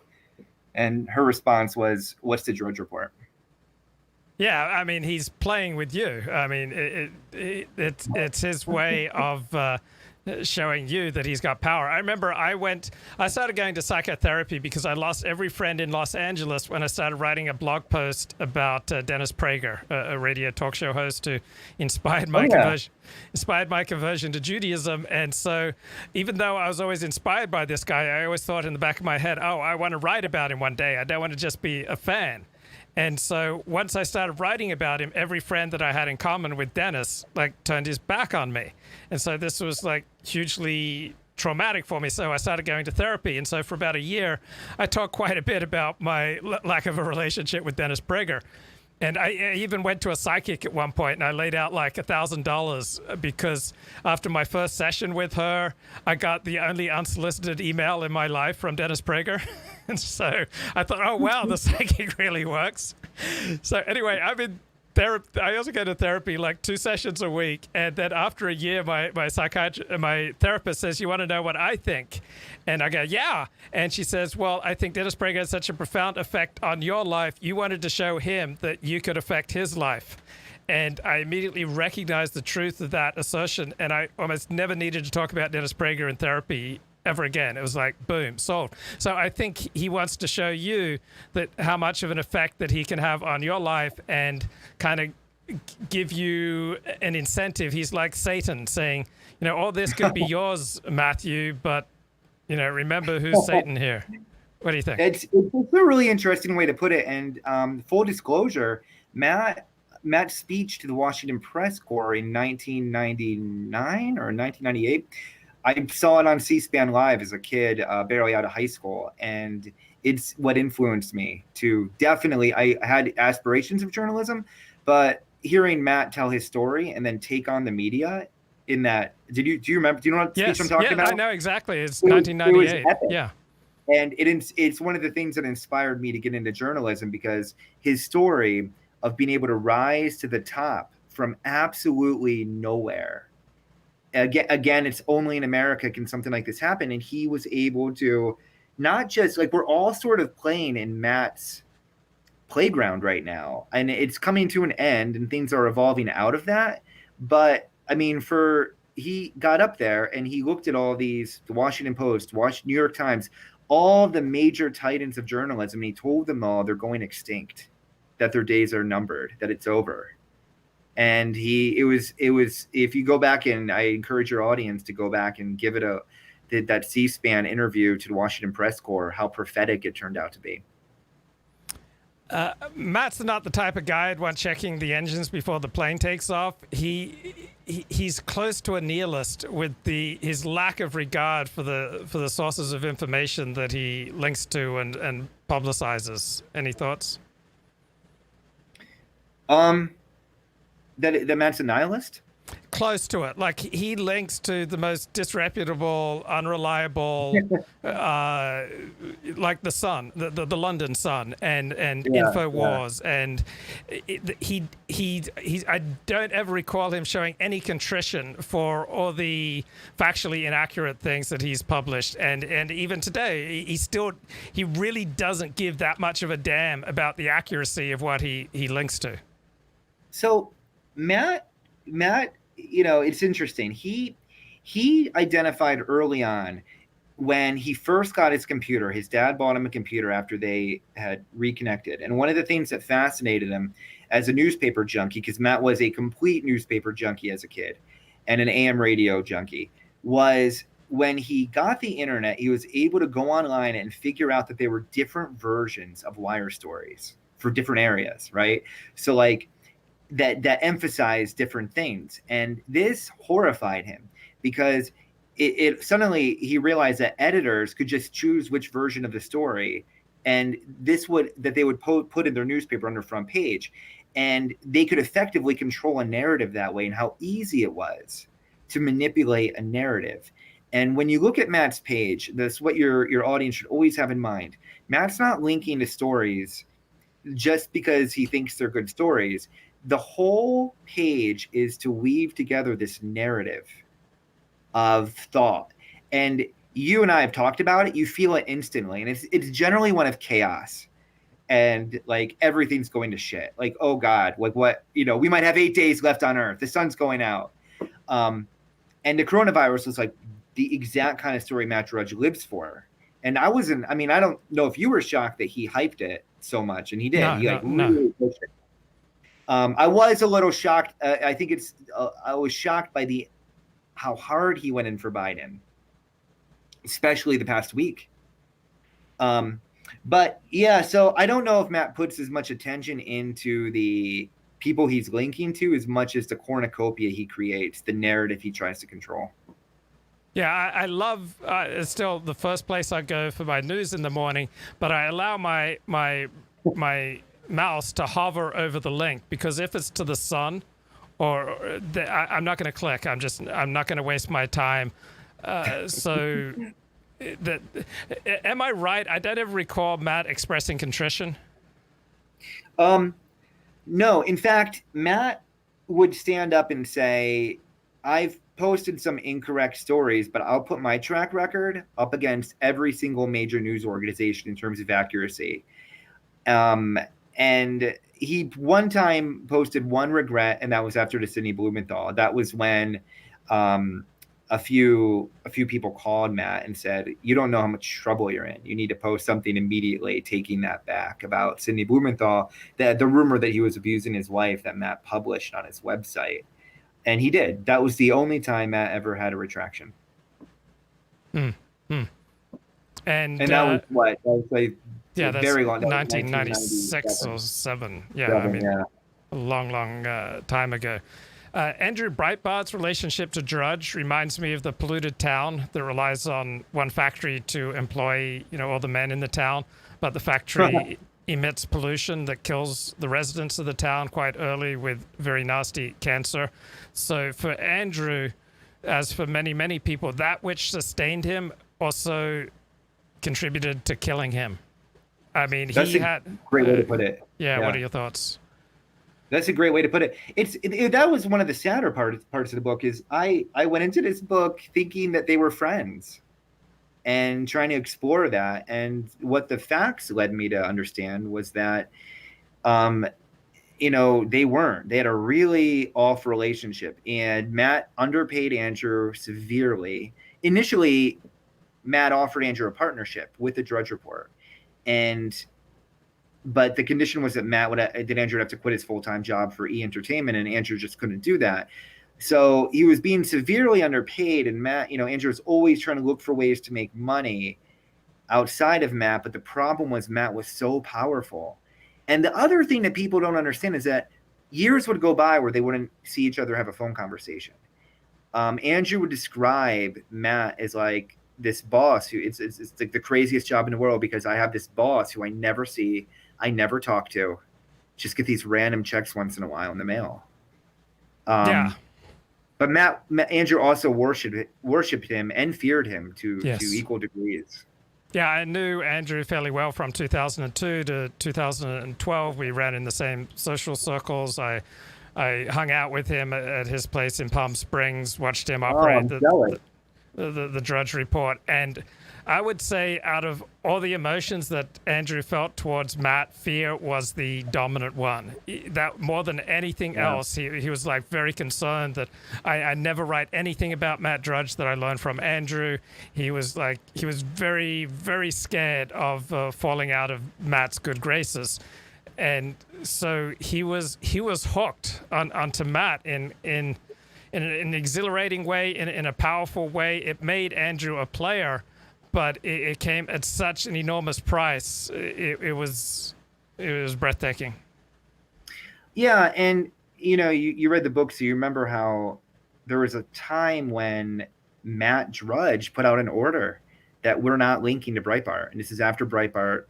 And her response was, what's the Drudge Report? Yeah, I mean, he's playing with you. I mean, it's his way of showing you that he's got power. I remember I started going to psychotherapy because I lost every friend in Los Angeles when I started writing a blog post about Dennis Prager, a radio talk show host who inspired my conversion to Judaism. And so even though I was always inspired by this guy, I always thought in the back of my head, oh, I want to write about him one day. I don't want to just be a fan. And so once I started writing about him, every friend that I had in common with Dennis turned his back on me. And so this was hugely traumatic for me. So I started going to therapy. And so for about a year, I talked quite a bit about my lack of a relationship with Dennis Prager. And I even went to a psychic at one point, and I laid out $1,000 because after my first session with her, I got the only unsolicited email in my life from Dennis Prager. And so I thought, oh, wow, the psychic really works. So anyway, I'm in therapy. I also go to therapy 2 sessions a week. And then after a year, my therapist says, you want to know what I think? And I go, yeah. And she says, well, I think Dennis Prager had such a profound effect on your life. You wanted to show him that you could affect his life. And I immediately recognized the truth of that assertion. And I almost never needed to talk about Dennis Prager in therapy ever again. It was like, boom, sold. So I think he wants to show you that how much of an effect that he can have on your life and kind of give you an incentive. He's like Satan saying, all this could be yours, Matthew, but remember who's Satan here. What do you think? It's a really interesting way to put it. And full disclosure, Matt's speech to the Washington Press Corps in 1999 or 1998, I saw it on C-SPAN Live as a kid, barely out of high school. And it's what influenced me to definitely, I had aspirations of journalism, but hearing Matt tell his story and then take on the media in that, do you remember, do you know what speech I'm talking about? I know exactly. It's 1998. Yeah. And it's one of the things that inspired me to get into journalism, because his story of being able to rise to the top from absolutely nowhere. Again, it's only in America can something like this happen. And he was able to not just we're all sort of playing in Matt's playground right now, and it's coming to an end and things are evolving out of that. But I mean, he got up there and he looked at all these, the Washington Post, New York Times, all the major titans of journalism, and he told them all they're going extinct, that their days are numbered, that it's over. And it was if you go back, and I encourage your audience to go back and give it that C-SPAN interview to the Washington Press Corps, how prophetic it turned out to be. Matt's not the type of guy I'd want checking the engines before the plane takes off. He's close to a nihilist with his lack of regard for the sources of information that he links to and publicizes. Any thoughts? That Matt's a nihilist? Close to it. Like he links to the most disreputable, unreliable, like the Sun, the London Sun, and Infowars, and I don't ever recall him showing any contrition for all the factually inaccurate things that he's published, and even today he really doesn't give that much of a damn about the accuracy of what he links to. So Matt, it's interesting. He identified early on when he first got his computer. His dad bought him a computer after they had reconnected. And one of the things that fascinated him as a newspaper junkie, because Matt was a complete newspaper junkie as a kid and an AM radio junkie, was when he got the internet, he was able to go online and figure out that there were different versions of wire stories for different areas, right? So like, that emphasized different things, and this horrified him because it suddenly he realized that editors could just choose which version of the story, and they would put in their newspaper on their front page, and they could effectively control a narrative that way, and how easy it was to manipulate a narrative. And when you look at Matt's page, that's what your audience should always have in mind. Matt's not linking to stories just because he thinks they're good stories. The whole page is to weave together this narrative of thought. And you and I have talked about it. You feel it instantly. And it's generally one of chaos. And like everything's going to shit. Like, oh God, like what, we might have 8 days left on Earth. The sun's going out. And the coronavirus was like the exact kind of story Matt Drudge lives for. And I don't know if you were shocked that he hyped it so much. And he did. Really pushed it. I was a little shocked. I think I was shocked by how hard he went in for Biden, especially the past week. But yeah, so I don't know if Matt puts as much attention into the people he's linking to as much as the cornucopia he creates, the narrative he tries to control. Yeah, I love. It's still the first place I go for my news in the morning, but I allow my mouse to hover over the link, because if it's to the Sun, I'm not going to click. I'm not going to waste my time. So, am I right? I don't ever recall Matt expressing contrition. No, in fact, Matt would stand up and say, "I've posted some incorrect stories, but I'll put my track record up against every single major news organization in terms of accuracy." And he one time posted one regret, and that was after the Sidney Blumenthal. That was when a few people called Matt and said, "You don't know how much trouble you're in. You need to post something immediately taking that back about Sidney Blumenthal, the rumor that he was abusing his wife that Matt published on his website." And he did. That was the only time Matt ever had a retraction. And that was what? That was like that's very long. 1996 or 7. Yeah, a long time ago. Andrew Breitbart's relationship to Drudge reminds me of the polluted town that relies on one factory to employ, all the men in the town, but the factory emits pollution that kills the residents of the town quite early with very nasty cancer. So for Andrew, as for many, many people, that which sustained him also contributed to killing him. I mean, that's a great way to put it. Yeah, what are your thoughts? That's a great way to put it. That was one of the sadder parts of the book. Is I went into this book thinking that they were friends, and trying to explore that. And what the facts led me to understand was that, they weren't. They had a really off relationship, and Matt underpaid Andrew severely. Initially, Matt offered Andrew a partnership with the Drudge Report, but the condition was that Andrew would have to quit his full-time job for E! Entertainment, and Andrew just couldn't do that. So he was being severely underpaid, and Matt, Andrew was always trying to look for ways to make money outside of Matt. But the problem was Matt was so powerful. And the other thing that people don't understand is that years would go by where they wouldn't see each other have a phone conversation. Andrew would describe Matt as like this boss who it's like the craziest job in the world, because I have this boss who I never see, I never talk to, just get these random checks once in a while in the mail. But Andrew also worshipped him and feared him to Yes. equal degrees. Yeah, I knew Andrew fairly well from 2002 to 2012. We ran in the same social circles. I hung out with him at his place in Palm Springs, watched him Oh, operate I'm jealous. the Drudge Report. And I would say out of all the emotions that Andrew felt towards Matt, fear was the dominant one. That more than anything else, he was like very concerned that I never write anything about Matt Drudge that I learned from Andrew. He was very, very scared of falling out of Matt's good graces. And so he was hooked onto Matt in an exhilarating way, in a powerful way. It made Andrew a player, but it came at such an enormous price. It was breathtaking. Yeah, and you read the book, so you remember how there was a time when Matt Drudge put out an order that we're not linking to Breitbart, and this is after Breitbart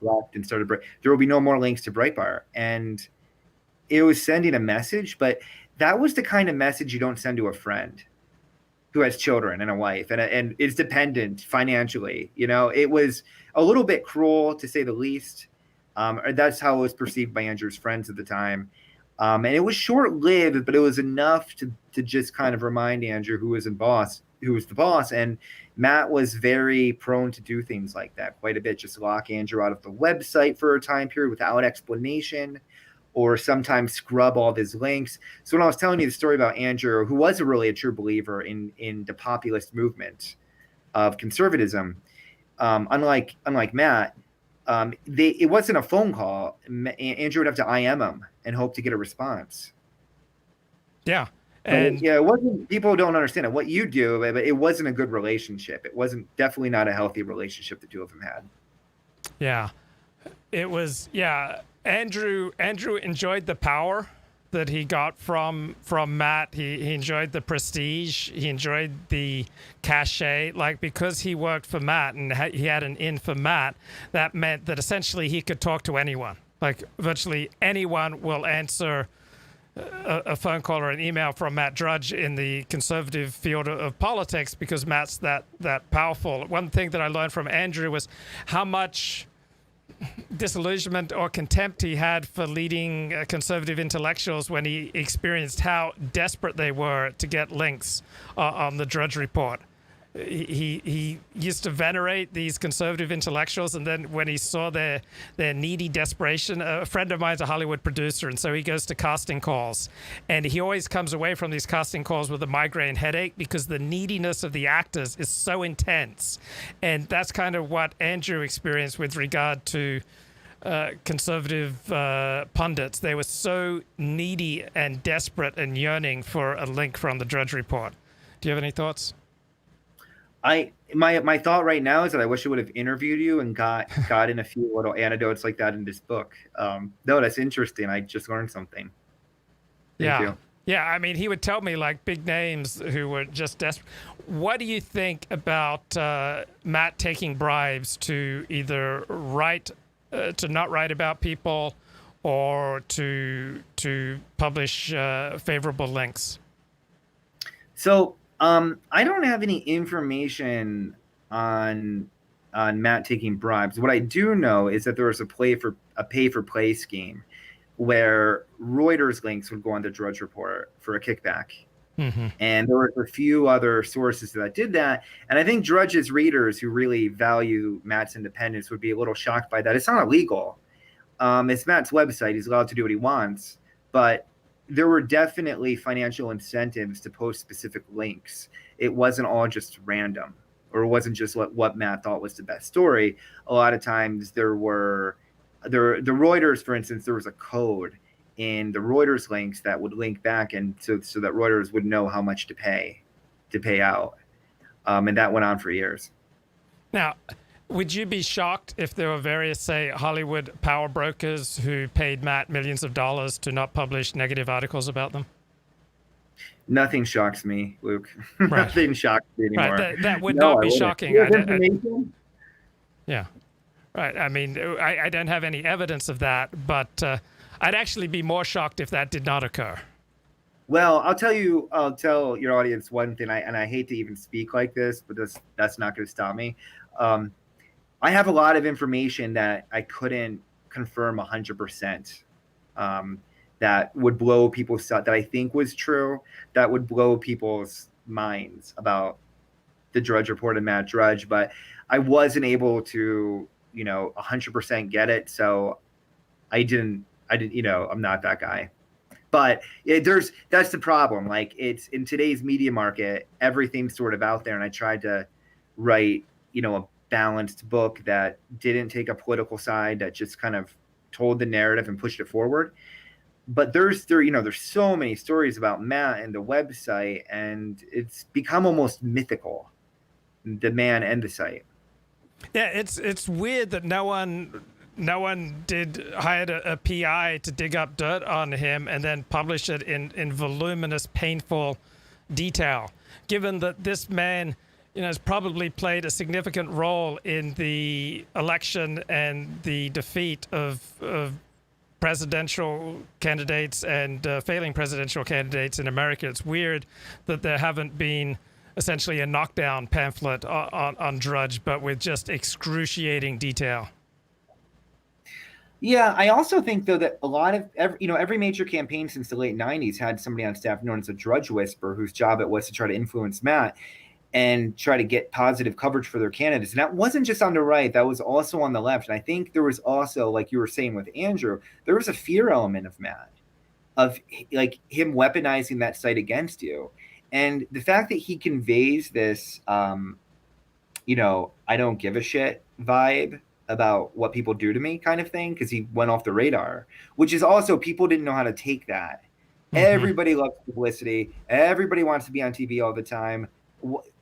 left and started. There will be no more links to Breitbart, and it was sending a message, but that was the kind of message you don't send to a friend who has children and a wife and is dependent financially. It was a little bit cruel, to say the least. That's how it was perceived by Andrew's friends at the time. And it was short-lived, but it was enough to just kind of remind Andrew who was the boss. And Matt was very prone to do things like that quite a bit, just lock Andrew out of the website for a time period without explanation, or sometimes scrub all of his links. So when I was telling you the story about Andrew, who was really a true believer in the populist movement of conservatism, unlike Matt, it wasn't a phone call. Andrew would have to IM him and hope to get a response. Yeah. And it wasn't. People don't understand it. What you do, but it wasn't a good relationship. It wasn't, definitely not a healthy relationship the two of them had. Yeah, it was. Yeah, Andrew enjoyed the power that he got from Matt. He enjoyed the prestige. He enjoyed the cachet. Like, because he worked for Matt and he had an in for Matt, that meant that essentially he could talk to anyone. Like, virtually anyone will answer a phone call or an email from Matt Drudge in the conservative field of politics, because Matt's that powerful. One thing that I learned from Andrew was how much disillusionment or contempt he had for leading conservative intellectuals when he experienced how desperate they were to get links on the Drudge Report. He used to venerate these conservative intellectuals, and then when he saw their needy desperation, a friend of mine's a Hollywood producer, and so he goes to casting calls, and he always comes away from these casting calls with a migraine headache because the neediness of the actors is so intense. And that's kind of what Andrew experienced with regard to conservative pundits. They were so needy and desperate and yearning for a link from the Drudge Report. Do you have any thoughts? My thought right now is that I wish I would have interviewed you and got in a few little anecdotes like that in this book. No, that's interesting. I just learned something. Thank you. Yeah. I mean, he would tell me like big names who were just desperate. What do you think about Matt taking bribes to either to not write about people, or to publish favorable links? So. I don't have any information on Matt taking bribes. What I do know is that there was a pay for play scheme where Reuters links would go on the Drudge Report for a kickback. Mm-hmm. And there were a few other sources that did that. And I think Drudge's readers, who really value Matt's independence, would be a little shocked by that. It's not illegal. It's Matt's website. He's allowed to do what he wants. But there were definitely financial incentives to post specific links. It wasn't all just random, or it wasn't just what Matt thought was the best story. A lot of times the Reuters, for instance, there was a code in the Reuters links that would link back, and so that Reuters would know how much to pay out. And that went on for years. Now, would you be shocked if there were various, say, Hollywood power brokers who paid Matt millions of dollars to not publish negative articles about them? Nothing shocks me, Luke. Right. Nothing shocks me anymore. Right. That would not be shocking. Yeah. Right. I mean, I don't have any evidence of that, but I'd actually be more shocked if that did not occur. Well, I'll tell your audience one thing. I hate to even speak like this, but that's not going to stop me. Um, I have a lot of information that I couldn't confirm 100%. That would blow people's that I think was true. That would blow people's minds about the Drudge Report and Matt Drudge, but I wasn't able to, 100% get it. So I didn't, I'm not that guy. But that's the problem. Like, it's in today's media market, everything's sort of out there. And I tried to write, a balanced book that didn't take a political side, that just kind of told the narrative and pushed it forward. But there's so many stories about Matt and the website, and it's become almost mythical, the man and the site. Yeah, it's weird that no one hired a PI to dig up dirt on him and then publish it in voluminous, painful detail. Given that this man, has probably played a significant role in the election and the defeat of presidential candidates and failing presidential candidates in America. It's weird that there haven't been essentially a knockdown pamphlet on Drudge, but with just excruciating detail. Yeah, I also think, though, that a lot of every major campaign since the late 90s had somebody on staff known as a Drudge Whisperer, whose job it was to try to influence Matt and try to get positive coverage for their candidates. And that wasn't just on the right, that was also on the left. And I think there was also, like you were saying with Andrew, there was a fear element of Matt, of like him weaponizing that site against you. And the fact that he conveys this, I don't give a shit vibe about what people do to me kind of thing, because he went off the radar, which is also, people didn't know how to take that. Mm-hmm. Everybody loves publicity. Everybody wants to be on TV all the time.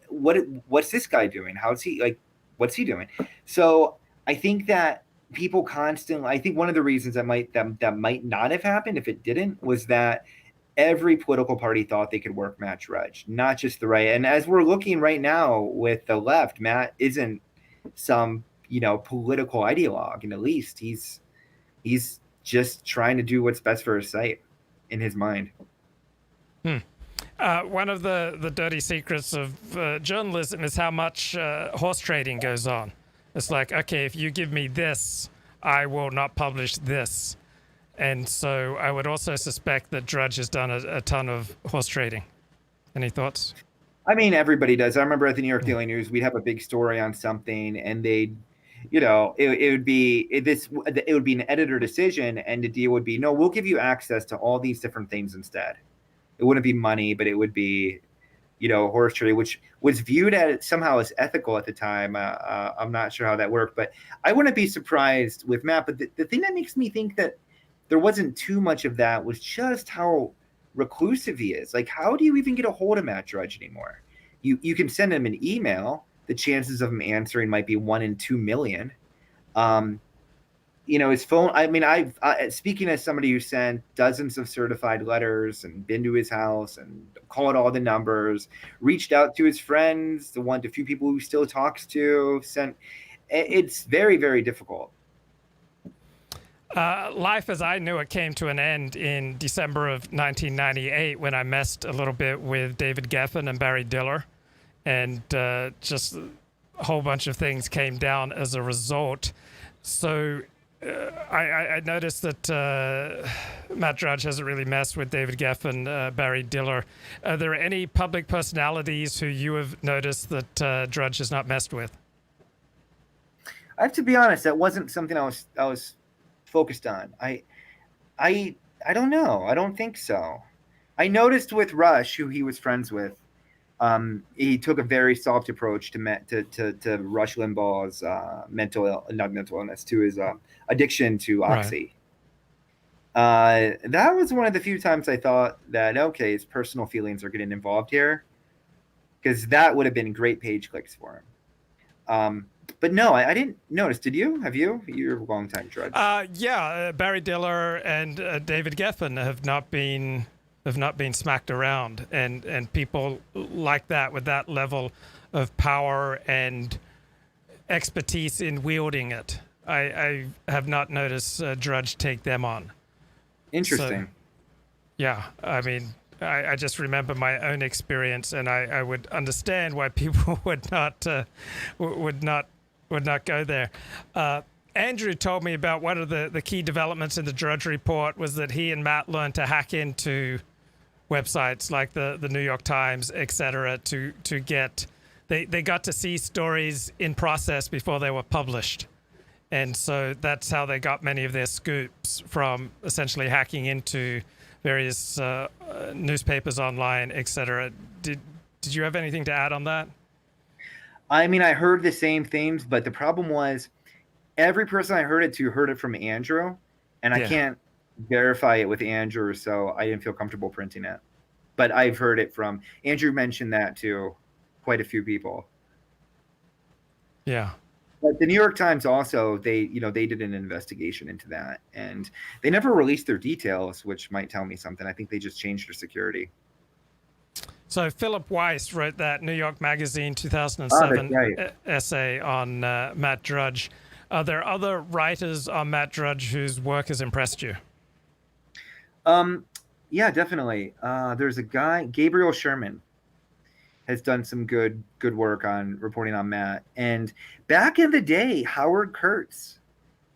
What's this guy doing? How's he, like, what's he doing? So I think that people constantly, I think one of the reasons that might not have happened if it didn't was that every political party thought they could work Matt Drudge, not just the right. And as we're looking right now with the left, Matt isn't some, political ideologue. And at least he's just trying to do what's best for his site in his mind. One of the dirty secrets of journalism is how much horse trading goes on. It's like, okay, if you give me this, I will not publish this. And so I would also suspect that Drudge has done a ton of horse trading. Any thoughts? I mean, everybody does. I remember at the New York Daily News, we'd have a big story on something, and they'd, it would be an editor decision, and the deal would be, no, we'll give you access to all these different things instead. It wouldn't be money, but it would be, horse trading, which was viewed as somehow as ethical at the time. I'm not sure how that worked, but I wouldn't be surprised with Matt. But the thing that makes me think that there wasn't too much of that was just how reclusive he is. Like, how do you even get a hold of Matt Drudge anymore? You can send him an email. The chances of him answering might be 1 in 2 million. His phone. I mean, speaking as somebody who sent dozens of certified letters and been to his house and called all the numbers, reached out to his friends, the few people who still talks to, it's very, very difficult. Life as I knew it came to an end in December of 1998 when I messed a little bit with David Geffen and Barry Diller, and just a whole bunch of things came down as a result. So I noticed that Matt Drudge hasn't really messed with David Geffen, Barry Diller. Are there any public personalities who you have noticed that Drudge has not messed with? I have to be honest, that wasn't something I was focused on. I don't know. I don't think so. I noticed with Rush, who he was friends with, he took a very soft approach to Rush Limbaugh's not mental illness, to his addiction to Oxy. Right. That was one of the few times I thought that, okay, his personal feelings are getting involved here, because that would have been great page clicks for him. But no, I didn't notice. Did you? Have you? You're a long-time Drudge. Barry Diller and David Geffen have not been smacked around, and people like that with that level of power and expertise in wielding it. I have not noticed Drudge take them on. Interesting. So, yeah, I mean, I just remember my own experience, and I would understand why people would not would not would not go there. Andrew told me about one of the key developments in the Drudge report was that he and Matt learned to hack into websites like the New York Times, etc., to get they got to see stories in process before they were published. And so that's how they got many of their scoops, from essentially hacking into various newspapers online, etc. Did you have anything to add on that? I mean, I heard the same things, but the problem was every person I heard it to heard it from Andrew, and I can't verify it with Andrew, so I didn't feel comfortable printing it. But I've heard it from Andrew. Mentioned that to quite a few people. Yeah. But the New York Times also, they did an investigation into that, and they never released their details, which might tell me something. I think they just changed their security. So Philip Weiss wrote that New York Magazine 2007 essay on Matt Drudge. Are there other writers on Matt Drudge whose work has impressed you? Yeah, definitely. There's a guy, Gabriel Sherman, has done some good work on reporting on Matt. And back in the day, Howard Kurtz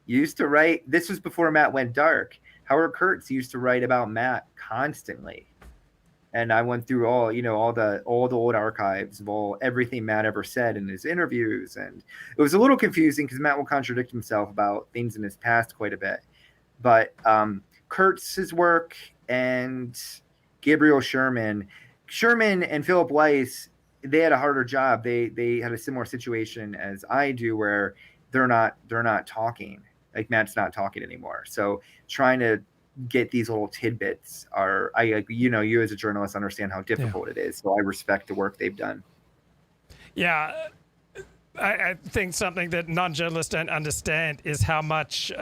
used to write. This was before Matt went dark. Howard Kurtz used to write about Matt constantly. And I went through all the old archives of everything Matt ever said in his interviews, and it was a little confusing because Matt will contradict himself about things in his past quite a bit. But Kurtz's work and Gabriel Sherman and Philip Weiss, they had a harder job. They had a similar situation as I do, where they're not talking. Like, Matt's not talking anymore. So trying to get these little tidbits you as a journalist understand how difficult it is. So I respect the work they've done. Yeah. I think something that non-journalists don't understand is how much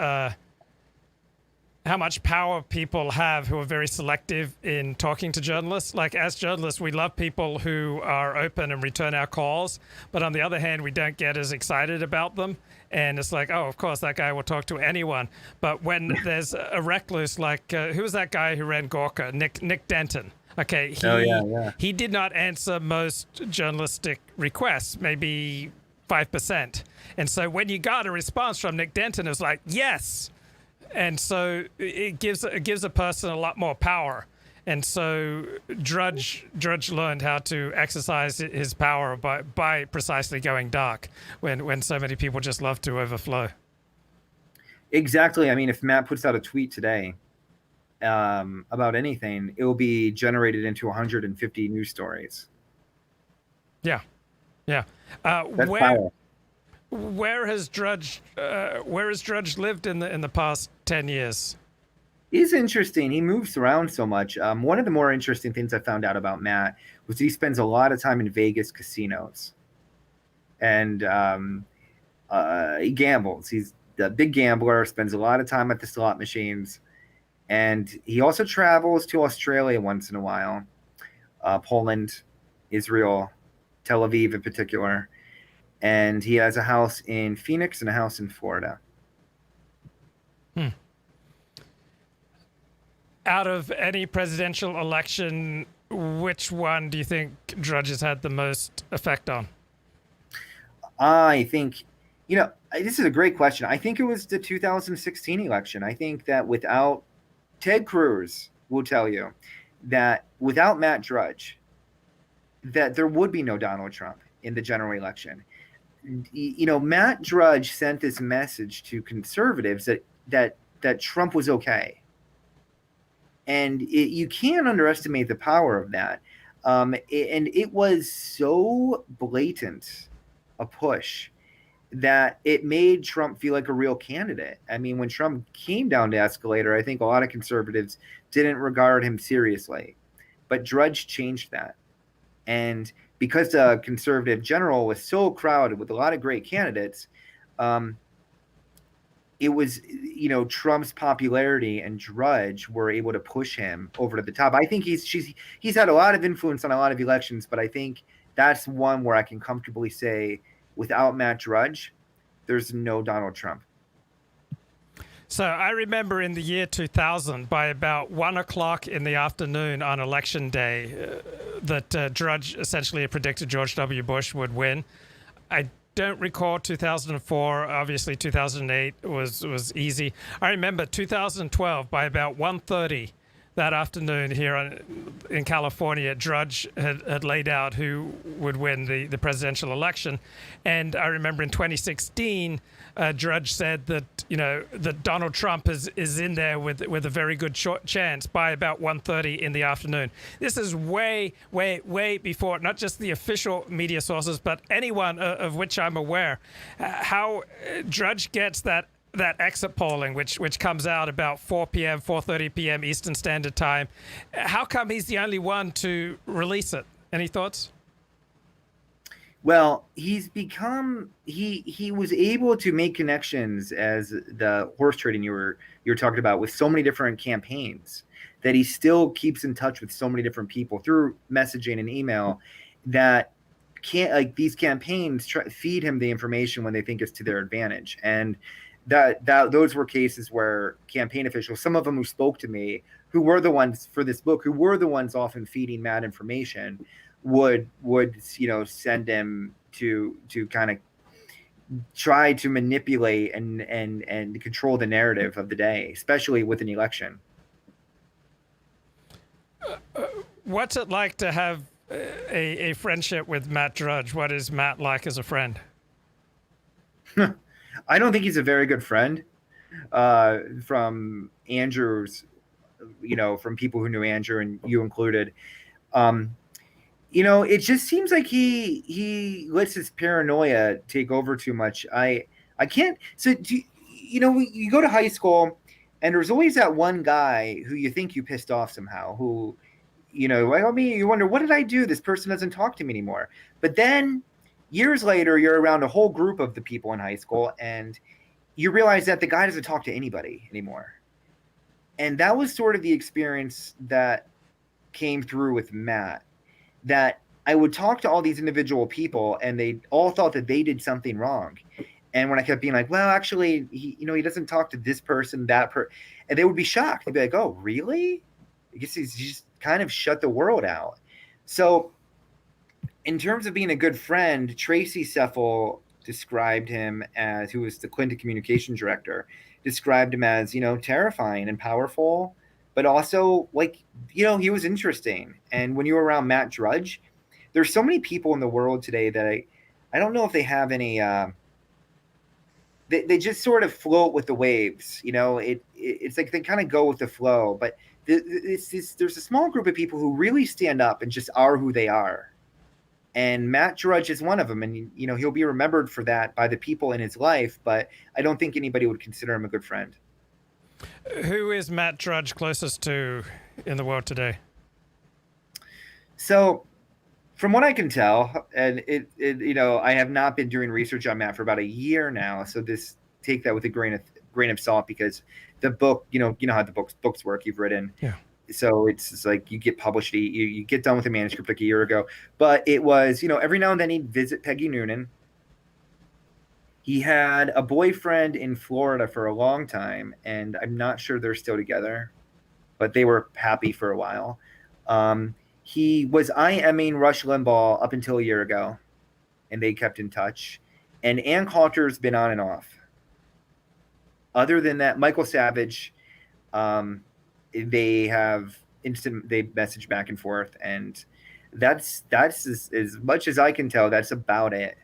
power people have who are very selective in talking to journalists. Like, as journalists, we love people who are open and return our calls. But on the other hand, we don't get as excited about them. And it's like, oh, of course, that guy will talk to anyone. But when there's a recluse, like, who was that guy who ran Gawker? Nick Denton. Okay, he did not answer most journalistic requests, maybe 5%. And so when you got a response from Nick Denton, it was like, yes. And so it gives a person a lot more power. And so Drudge learned how to exercise his power by precisely going dark when so many people just love to overflow. Exactly. I mean, if Matt puts out a tweet today about anything, it will be generated into 150 news stories. Yeah. That's power. Where has Drudge lived in the past 10 years? He's interesting. He moves around so much. One of the more interesting things I found out about Matt was he spends a lot of time in Vegas casinos, and he gambles. He's a big gambler, spends a lot of time at the slot machines, and he also travels to Australia once in a while, Poland, Israel, Tel Aviv in particular. And he has a house in Phoenix and a house in Florida. Out of any presidential election, which one do you think Drudge has had the most effect on? I think, this is a great question. I think it was the 2016 election. I think that without Ted Cruz will tell you that without Matt Drudge, that there would be no Donald Trump in the general election. Matt Drudge sent this message to conservatives that Trump was okay. And you can't underestimate the power of that. And it was so blatant a push that it made Trump feel like a real candidate. I mean, when Trump came down to escalator, I think a lot of conservatives didn't regard him seriously. But Drudge changed that. And because the conservative general was so crowded with a lot of great candidates, it was, Trump's popularity and Drudge were able to push him over to the top. I think he's had a lot of influence on a lot of elections, but I think that's one where I can comfortably say without Matt Drudge, there's no Donald Trump. So I remember in the year 2000, by about 1 o'clock in the afternoon on election day, that Drudge essentially predicted George W. Bush would win. I don't recall 2004. Obviously, 2008 was easy. I remember 2012 by about 1:30 that afternoon here in California, Drudge had laid out who would win the presidential election. And I remember in 2016, Drudge said that, that Donald Trump is in there with a very good chance by about 1:30 in the afternoon. This is way, way, way before not just the official media sources, but anyone of which I'm aware. How Drudge gets that exit polling, which comes out about 4 p.m., 4:30 p.m. Eastern Standard Time. How come he's the only one to release it? Any thoughts? Well, he's become he was able to make connections as the horse trading you were talking about with so many different campaigns that he still keeps in touch with so many different people through messaging and email that can't these campaigns feed him the information when they think it's to their advantage. And that those were cases where campaign officials, some of them who spoke to me, who were the ones for this book, who were the ones often feeding Matt information, would send him to kind of try to manipulate and control the narrative of the day, especially with an election. What's it like to have a friendship with Matt Drudge? What is Matt like as a friend? I don't think he's a very good friend. From Andrew's, from people who knew Andrew and you included, it just seems like he lets his paranoia take over too much. I can't. So you go to high school, and there's always that one guy who you think you pissed off somehow. Who, you wonder, what did I do? This person doesn't talk to me anymore. But then years later, you're around a whole group of the people in high school, and you realize that the guy doesn't talk to anybody anymore. And that was sort of the experience that came through with Matt, that I would talk to all these individual people, and they all thought that they did something wrong. And when I kept being like, well, actually, he doesn't talk to this person, and they would be shocked. They'd be like, oh, really? I guess he's just kind of shut the world out. So in terms of being a good friend, Tracy Seffel described him as, who was the Clinton communication director, described him as, terrifying and powerful, but also he was interesting. And when you were around Matt Drudge, there's so many people in the world today that I don't know if they have any, they just sort of float with the waves. It's like they kind of go with the flow, but there's a small group of people who really stand up and just are who they are. And Matt Drudge is one of them. And, he'll be remembered for that by the people in his life, but I don't think anybody would consider him a good friend. Who is Matt Drudge closest to in the world today? So from what I can tell, and I have not been doing research on Matt for about a year now. So take that with a grain of salt, because the book, you know how the books work, you've written. Yeah. So it's like you get published, you get done with the manuscript like a year ago. But it was, every now and then he'd visit Peggy Noonan. He had a boyfriend in Florida for a long time, and I'm not sure they're still together, but they were happy for a while. He was IMing Rush Limbaugh up until a year ago, and they kept in touch. And Ann Coulter's been on and off. Other than that, Michael Savage, they message back and forth, and that's as much as I can tell. That's about it.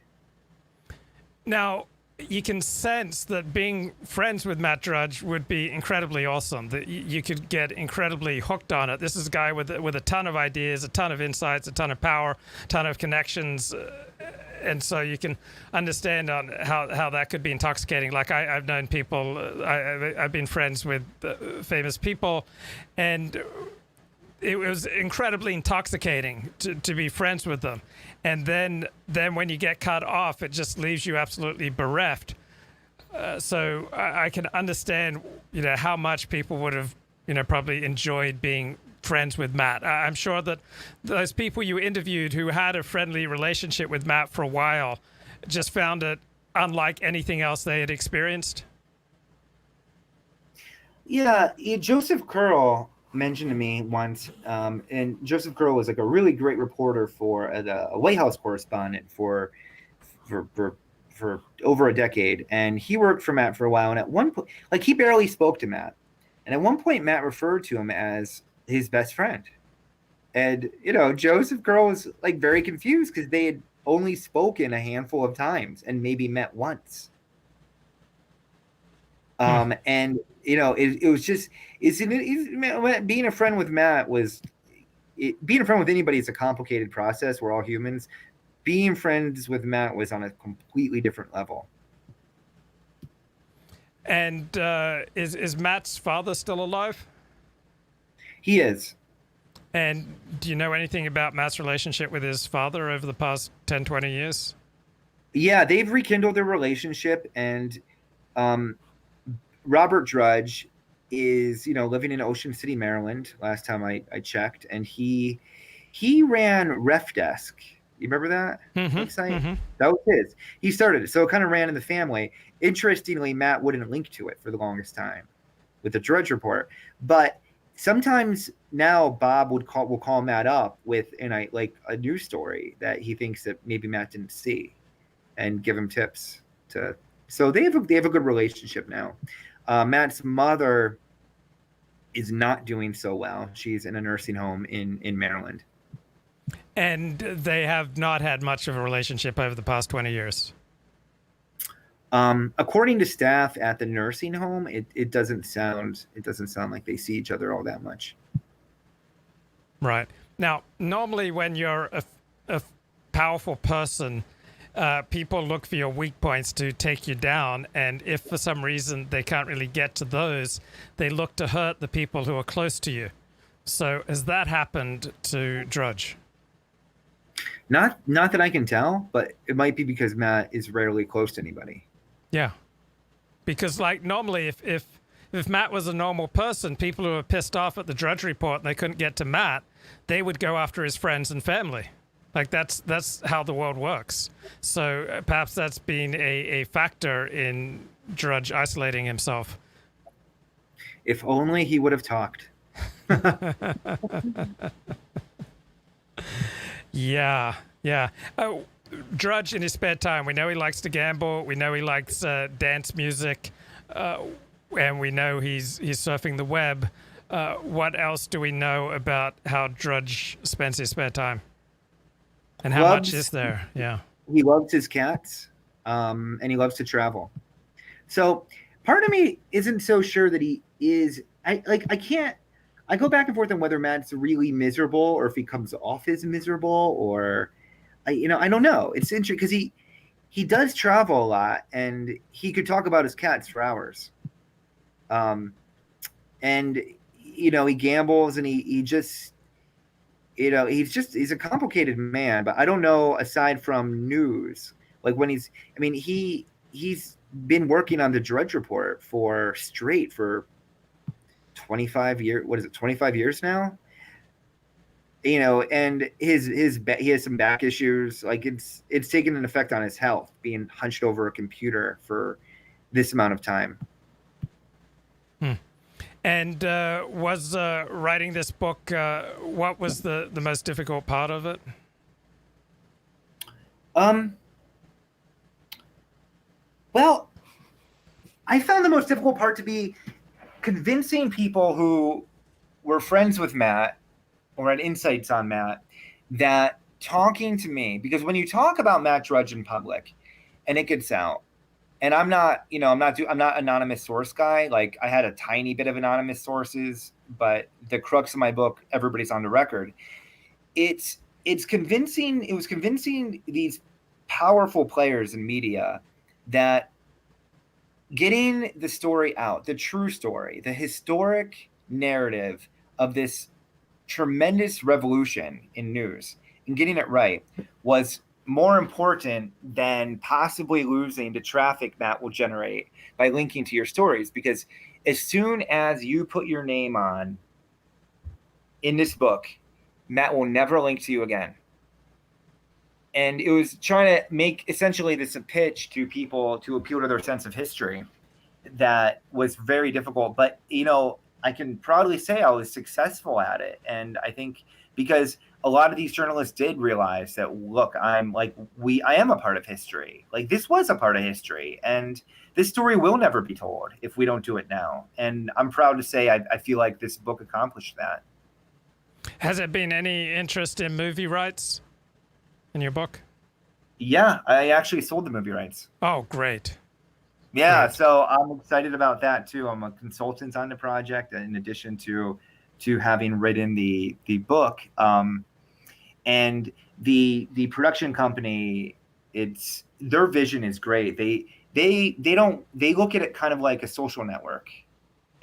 Now, you can sense that being friends with Matt Drudge would be incredibly awesome, that you could get incredibly hooked on it. This is a guy with a ton of ideas, a ton of insights, a ton of power, a ton of connections. And so you can understand on how that could be intoxicating. Like I've known people, I've been friends with famous people, and it was incredibly intoxicating to be friends with them. And then when you get cut off, it just leaves you absolutely bereft. So I can understand, how much people would have, probably enjoyed being friends with Matt. I'm sure that those people you interviewed who had a friendly relationship with Matt for a while just found it unlike anything else they had experienced. Joseph Curl mentioned to me once, and Joseph Curl was like a really great reporter for a White House correspondent for for for over a decade, and he worked for Matt for a while. And at one point, like he barely spoke to Matt, and at one point, Matt referred to him as his best friend, and Joseph Curl was like very confused because they had only spoken a handful of times and maybe met once. And it was just being a friend with Matt being a friend with anybody is a complicated process. We're all humans. Being friends with Matt was on a completely different level. And is Matt's father still alive? He is. And do you know anything about Matt's relationship with his father over the past 10, 20 years? Yeah, they've rekindled their relationship, and Robert Drudge is, living in Ocean City, Maryland, last time I checked, and he ran Ref Desk. You remember that website? Mm-hmm. That was his. He started it, so it kind of ran in the family. Interestingly, Matt wouldn't link to it for the longest time with the Drudge Report, but sometimes now Bob will call Matt up with a news story that he thinks that maybe Matt didn't see, and give him tips to. So they have a good relationship now. Matt's mother is not doing so well. She's in a nursing home in Maryland. And they have not had much of a relationship over the past 20 years. According to staff at the nursing home, it doesn't sound like they see each other all that much. Right. Now, normally when you're a powerful person, people look for your weak points to take you down, and if for some reason they can't really get to those, they look to hurt the people who are close to you. So has that happened to Drudge? Not that I can tell, but it might be because Matt is rarely close to anybody. Yeah. Because normally if Matt was a normal person, people who were pissed off at the Drudge Report and they couldn't get to Matt, they would go after his friends and family. That's how the world works. So perhaps that's been a factor in Drudge isolating himself. If only he would have talked. Yeah. Oh, Drudge in his spare time. We know he likes to gamble. We know he likes dance music. And we know he's surfing the web. What else do we know about how Drudge spends his spare time? And how much is there? Yeah. He loves his cats, and he loves to travel. So part of me isn't so sure that he is. I go back and forth on whether Matt's really miserable or if he comes off as miserable, or I don't know. It's interesting because he does travel a lot, and he could talk about his cats for hours. And he gambles, and he just. He's a complicated man, but I don't know, aside from news, like when he's been working on the Drudge Report for 25 years. What is it? 25 years now? And he has some back issues. Like it's taken an effect on his health, being hunched over a computer for this amount of time. And was writing this book, what was the most difficult part of it? Well, I found the most difficult part to be convincing people who were friends with Matt or had insights on Matt that talking to me, because when you talk about Matt Drudge in public and it gets out, and I'm not anonymous source guy. Like I had a tiny bit of anonymous sources, but the crux of my book, everybody's on the record. It's convincing. It was convincing these powerful players in media that getting the story out, the true story, the historic narrative of this tremendous revolution in news and getting it right was more important than possibly losing the traffic Matt will generate by linking to your stories. Because as soon as you put your name on in this book, Matt will never link to you again. And it was trying to make essentially this a pitch to people to appeal to their sense of history. that was very difficult. But, I can proudly say I was successful at it. And I think because a lot of these journalists did realize that, look, I am a part of history. Like, this was a part of history. And this story will never be told if we don't do it now. And I'm proud to say I feel like this book accomplished that. Has there been any interest in movie rights in your book? Yeah, I actually sold the movie rights. Oh, great. Yeah, Great. so I'm excited about that too. I'm a consultant on the project, in addition to having written the book. And the production company, their vision is great. They look at it kind of like a social network,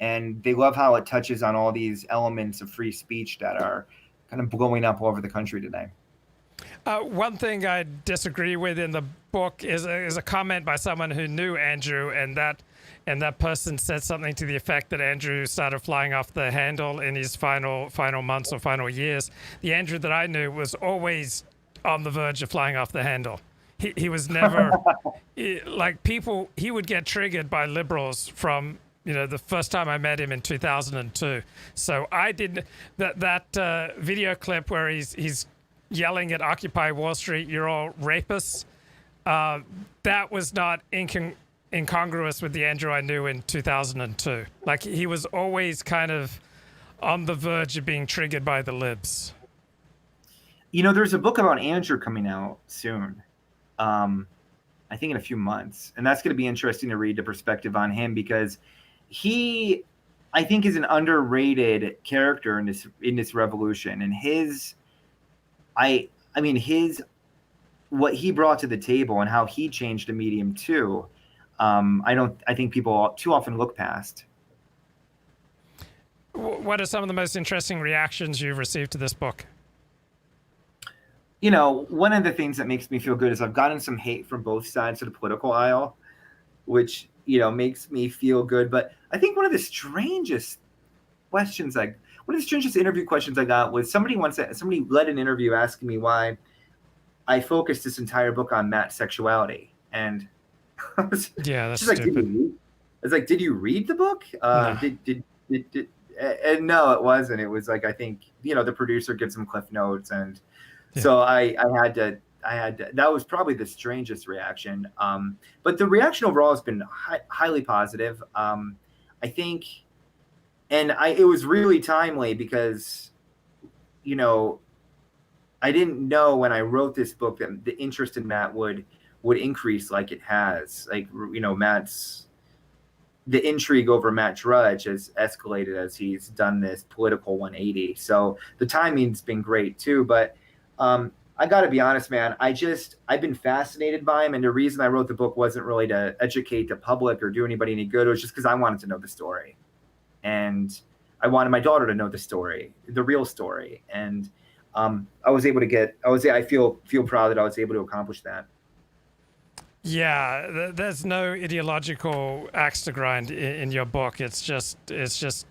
and they love how it touches on all these elements of free speech that are kind of blowing up all over the country today. One thing I disagree with in the book is a comment by someone who knew Andrew, and that person said something to the effect that Andrew started flying off the handle in his final months or final years. The Andrew that I knew was always on the verge of flying off the handle. He was never like people. He would get triggered by liberals from the first time I met him in 2002. So I didn't that video clip where he's yelling at Occupy Wall Street, "You're all rapists." That was not incongruous with the Andrew I knew in 2002. Like, he was always kind of on the verge of being triggered by the libs. There's a book about Andrew coming out soon. I think in a few months, and that's going to be interesting to read the perspective on him, because he, I think, is an underrated character in this revolution, and what he brought to the table and how he changed the medium too. I think people too often look past. What are some of the most interesting reactions you've received to this book? One of the things that makes me feel good is I've gotten some hate from both sides of the political aisle, which, makes me feel good. But I think one of the strangest interview questions I got was somebody led an interview asking me why I focused this entire book on Matt's sexuality. And I was that's just stupid. Did you read the book? No. And no, it wasn't. It was like, I think, the producer gives him cliff notes. And Yeah. so I had to, that was probably the strangest reaction. But the reaction overall has been highly positive. I think, and it was really timely because, I didn't know when I wrote this book that the interest in Matt would increase like it has. Like, the intrigue over Matt Drudge has escalated as he's done this political 180. So the timing's been great too. But I got to be honest, man, I've been fascinated by him. And the reason I wrote the book wasn't really to educate the public or do anybody any good. It was just because I wanted to know the story. And I wanted my daughter to know the story, the real story. And I was able to I feel proud that I was able to accomplish that. Yeah, there's no ideological axe to grind in your book. It's just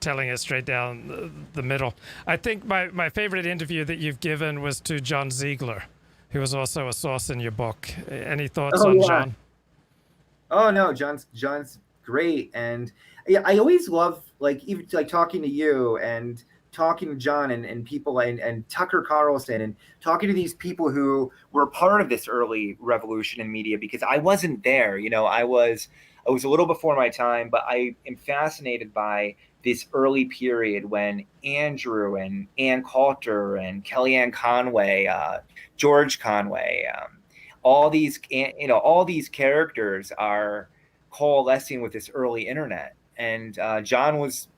telling it straight down the middle. I think my favorite interview that you've given was to John Ziegler, who was also a source in your book. Any thoughts on John? Oh no, John's great. And yeah, I always love, even talking to you and talking to John and people and Tucker Carlson and talking to these people who were part of this early revolution in media, because I wasn't there. I was a little before my time, but I am fascinated by this early period when Andrew and Ann Coulter and Kellyanne Conway, George Conway, all these characters are coalescing with this early internet. And John was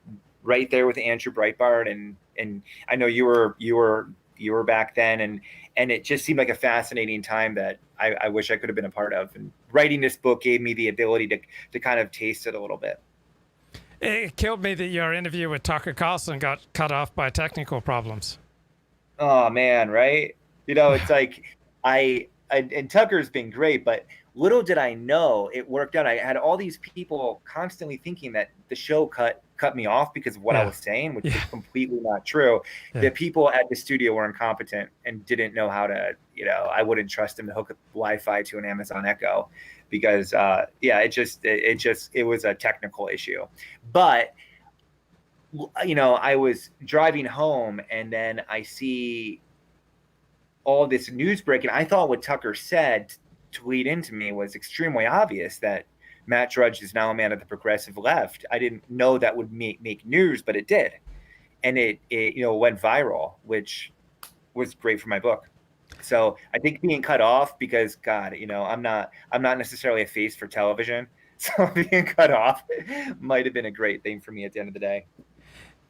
right there with Andrew Breitbart, and I know you were back then, and it just seemed like a fascinating time that I wish I could have been a part of. And writing this book gave me the ability to kind of taste it a little bit. It killed me that your interview with Tucker Carlson got cut off by technical problems. Oh man, right? It's like and Tucker's been great, but little did I know it worked out. I had all these people constantly thinking that the show cut cut me off because of what I was saying, which is completely not true. The people at the studio were incompetent and didn't know how to, I wouldn't trust them to hook up Wi-Fi to an Amazon Echo because, it was a technical issue. But, I was driving home and then I see all this news breaking. I thought what Tucker said to lead into me was extremely obvious, that Matt Drudge is now a man of the progressive left. I didn't know that would make news, but it did. And it went viral, which was great for my book. So I think being cut off because, God, I'm not necessarily a face for television. So being cut off might have been a great thing for me at the end of the day.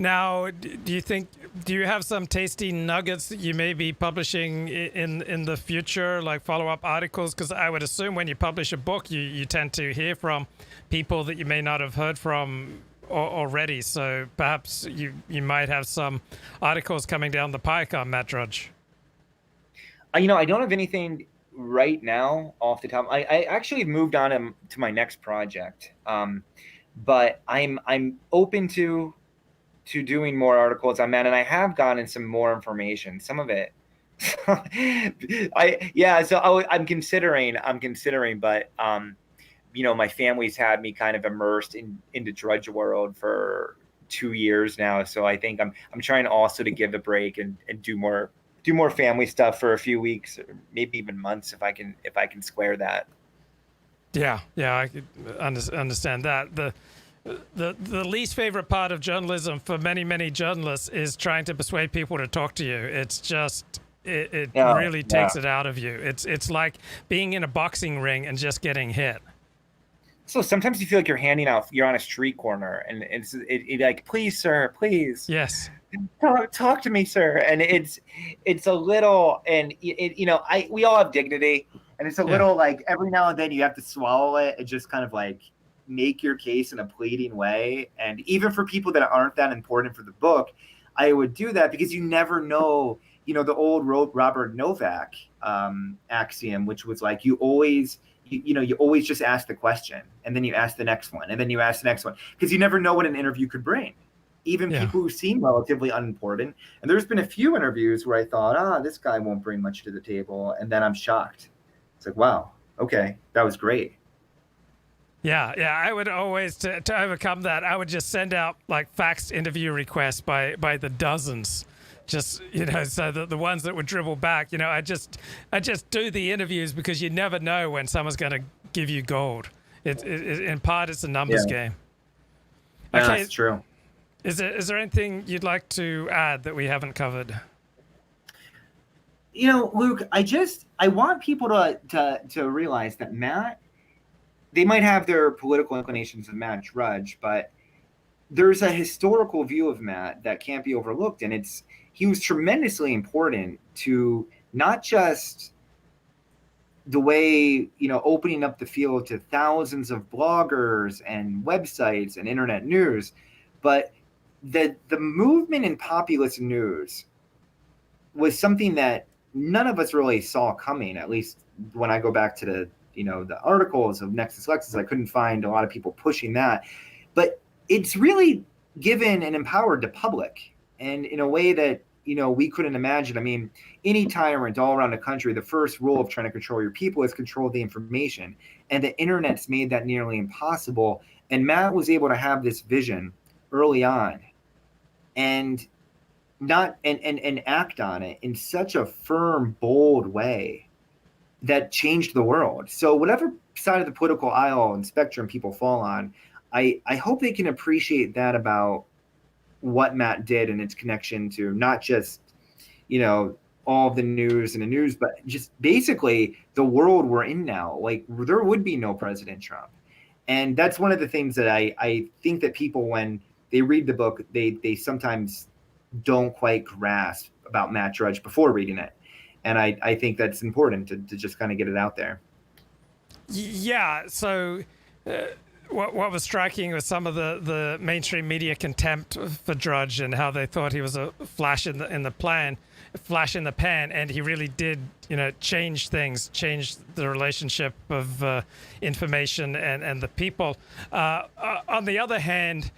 Now, do you have some tasty nuggets that you may be publishing in the future, like follow-up articles? Because I would assume when you publish a book, you tend to hear from people that you may not have heard from already. So perhaps you might have some articles coming down the pike on Matt Drudge. I don't have anything right now off the top. I actually moved on to my next project, but I'm open to doing more articles on Matt, and I have gotten some more information. Some of it, I'm considering, but my family's had me kind of immersed into Drudge world for 2 years now, so I think I'm trying also to give a break and do more family stuff for a few weeks, or maybe even months if I can square that. Yeah, I could understand that. The least favorite part of journalism for many journalists is trying to persuade people to talk to you. It's just it really takes it out of you. It's like being in a boxing ring and just getting hit. So sometimes you feel like you're on a street corner, and it's like, please, sir, please. Yes. Talk to me, sir. And it's a little, and we all have dignity, and it's a little like every now and then you have to swallow it and just kind of like make your case in a pleading way. And even for people that aren't that important for the book, I would do that because you never know, the old Robert Novak axiom, which was like, you always just ask the question, and then you ask the next one, and then you ask the next one, because you never know what an interview could bring. Even people who seem relatively unimportant. And there's been a few interviews where I thought, this guy won't bring much to the table. And then I'm shocked. It's like, wow, okay, that was great. Yeah. I would always, to overcome that, I would just send out like faxed interview requests by the dozens. Just, so the ones that would dribble back, I just do the interviews because you never know when someone's going to give you gold. In part, it's a numbers game. Okay. Yeah, that's true. Is there anything you'd like to add that we haven't covered? Luke, I want people to realize that Matt, they might have their political inclinations of Matt Drudge, but there's a historical view of Matt that can't be overlooked. And he was tremendously important to not just the way, opening up the field to thousands of bloggers and websites and internet news, but the movement in populist news was something that none of us really saw coming. At least when I go back to the articles of Nexus Lexus, I couldn't find a lot of people pushing that. But it's really given and empowered the public, and in a way that we couldn't imagine. I mean, any tyrant all around the country, the first rule of trying to control your people is control the information, and the internet's made that nearly impossible. And Matt was able to have this vision early on and act on it in such a firm, bold way that changed the world. So whatever side of the political aisle and spectrum people fall on, I hope they can appreciate that about what Matt did and its connection to not just, all of the news and the news, but just basically the world we're in now. Like, there would be no President Trump. And that's one of the things that I think that people, when they read the book, they sometimes don't quite grasp about Matt Drudge before reading it. And I think that's important to just kind of get it out there. Yeah. So what was striking was some of the mainstream media contempt for Drudge and how they thought he was a flash in the pan, and he really did, change things, change the relationship of information and the people. On the other hand,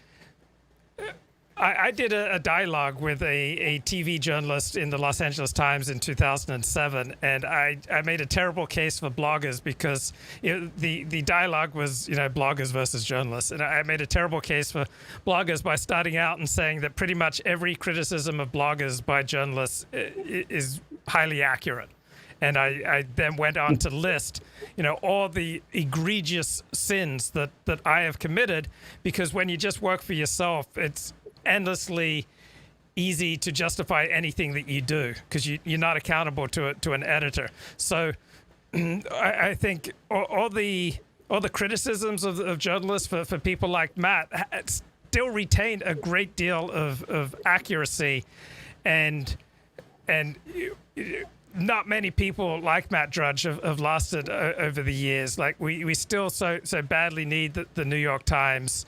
I did a dialogue with a TV journalist in the Los Angeles Times in 2007, and I made a terrible case for bloggers because the dialogue was, bloggers versus journalists. And I made a terrible case for bloggers by starting out and saying that pretty much every criticism of bloggers by journalists is highly accurate. And I then went on to list, all the egregious sins that I have committed, because when you just work for yourself, it's endlessly easy to justify anything that you do because you're not accountable to an editor. So I think all the criticisms of journalists for people like Matt still retain a great deal of accuracy, and not many people like Matt Drudge have lasted over the years. Like we still so badly need the New York Times.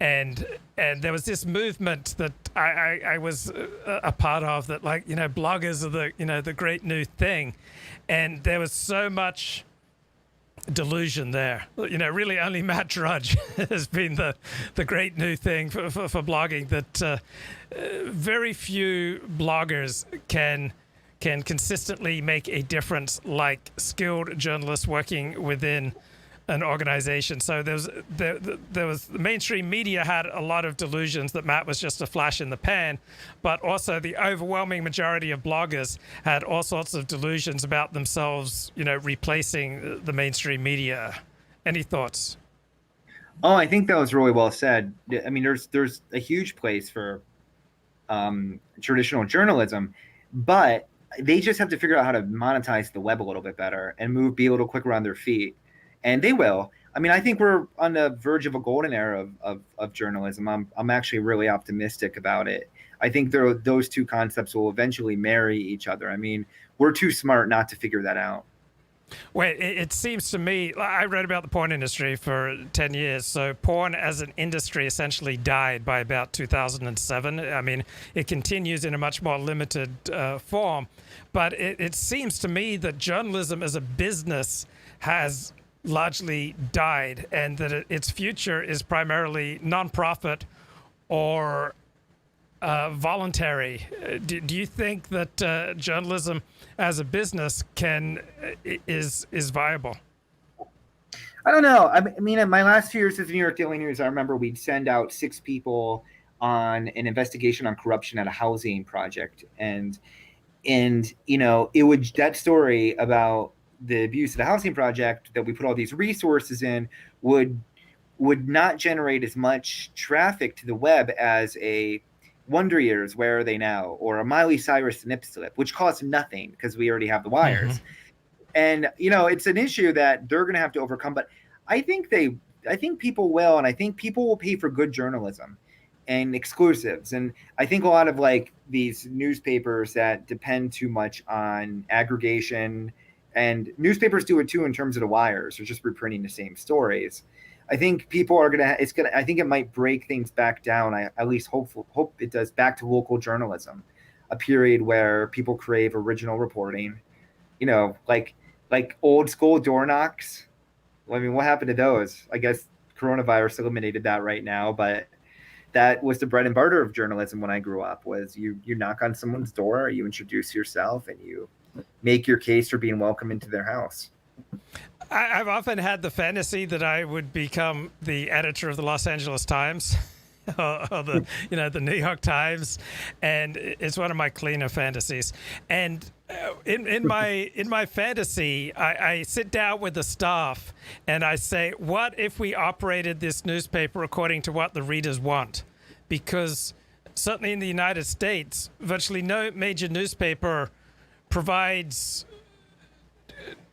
And there was this movement that I was a part of that, bloggers are the great new thing, and there was so much delusion there. Really only Matt Drudge has been the great new thing for blogging. That very few bloggers can consistently make a difference like skilled journalists working within an organization. So there was the mainstream media had a lot of delusions that Matt was just a flash in the pan, but also the overwhelming majority of bloggers had all sorts of delusions about themselves, replacing the mainstream media. Any thoughts? Oh, I think that was really well said. I mean, there's a huge place for traditional journalism, but they just have to figure out how to monetize the web a little bit better and be a little quicker on their feet. And they will. I mean, I think we're on the verge of a golden era of journalism. I'm actually really optimistic about it. I think those two concepts will eventually marry each other. I mean, we're too smart not to figure that out. Well, it seems to me, I read about the porn industry for 10 years. So porn as an industry essentially died by about 2007. I mean, it continues in a much more limited form. But it seems to me that journalism as a business has largely died, and that its future is primarily nonprofit or voluntary. Do you think that journalism as a business is viable? I don't know. I mean, in my last few years as the New York Daily News, I remember we'd send out 6 people on an investigation on corruption at a housing project, and it would, that story about the abuse of the housing project that we put all these resources in would not generate as much traffic to the web as a Wonder Years, Where Are They Now? Or a Miley Cyrus Nip Slip, which costs nothing because we already have the wires. Mm-hmm. And, it's an issue that they're going to have to overcome. But I think people will, and I think people will pay for good journalism and exclusives. And I think a lot of these newspapers that depend too much on aggregation, and newspapers do it too in terms of the wires, or just reprinting the same stories. I think people are I think it might break things back down. I at least hope it does, back to local journalism, a period where people crave original reporting, like old school door knocks. I mean, what happened to those? I guess coronavirus eliminated that right now, but that was the bread and butter of journalism when I grew up, was you knock on someone's door, you introduce yourself, and you make your case for being welcome into their house. I've often had the fantasy that I would become the editor of the Los Angeles Times or the New York Times, and it's one of my cleaner fantasies. And in my fantasy, I sit down with the staff and I say, what if we operated this newspaper according to what the readers want? Because certainly in the United States, virtually no major newspaper provides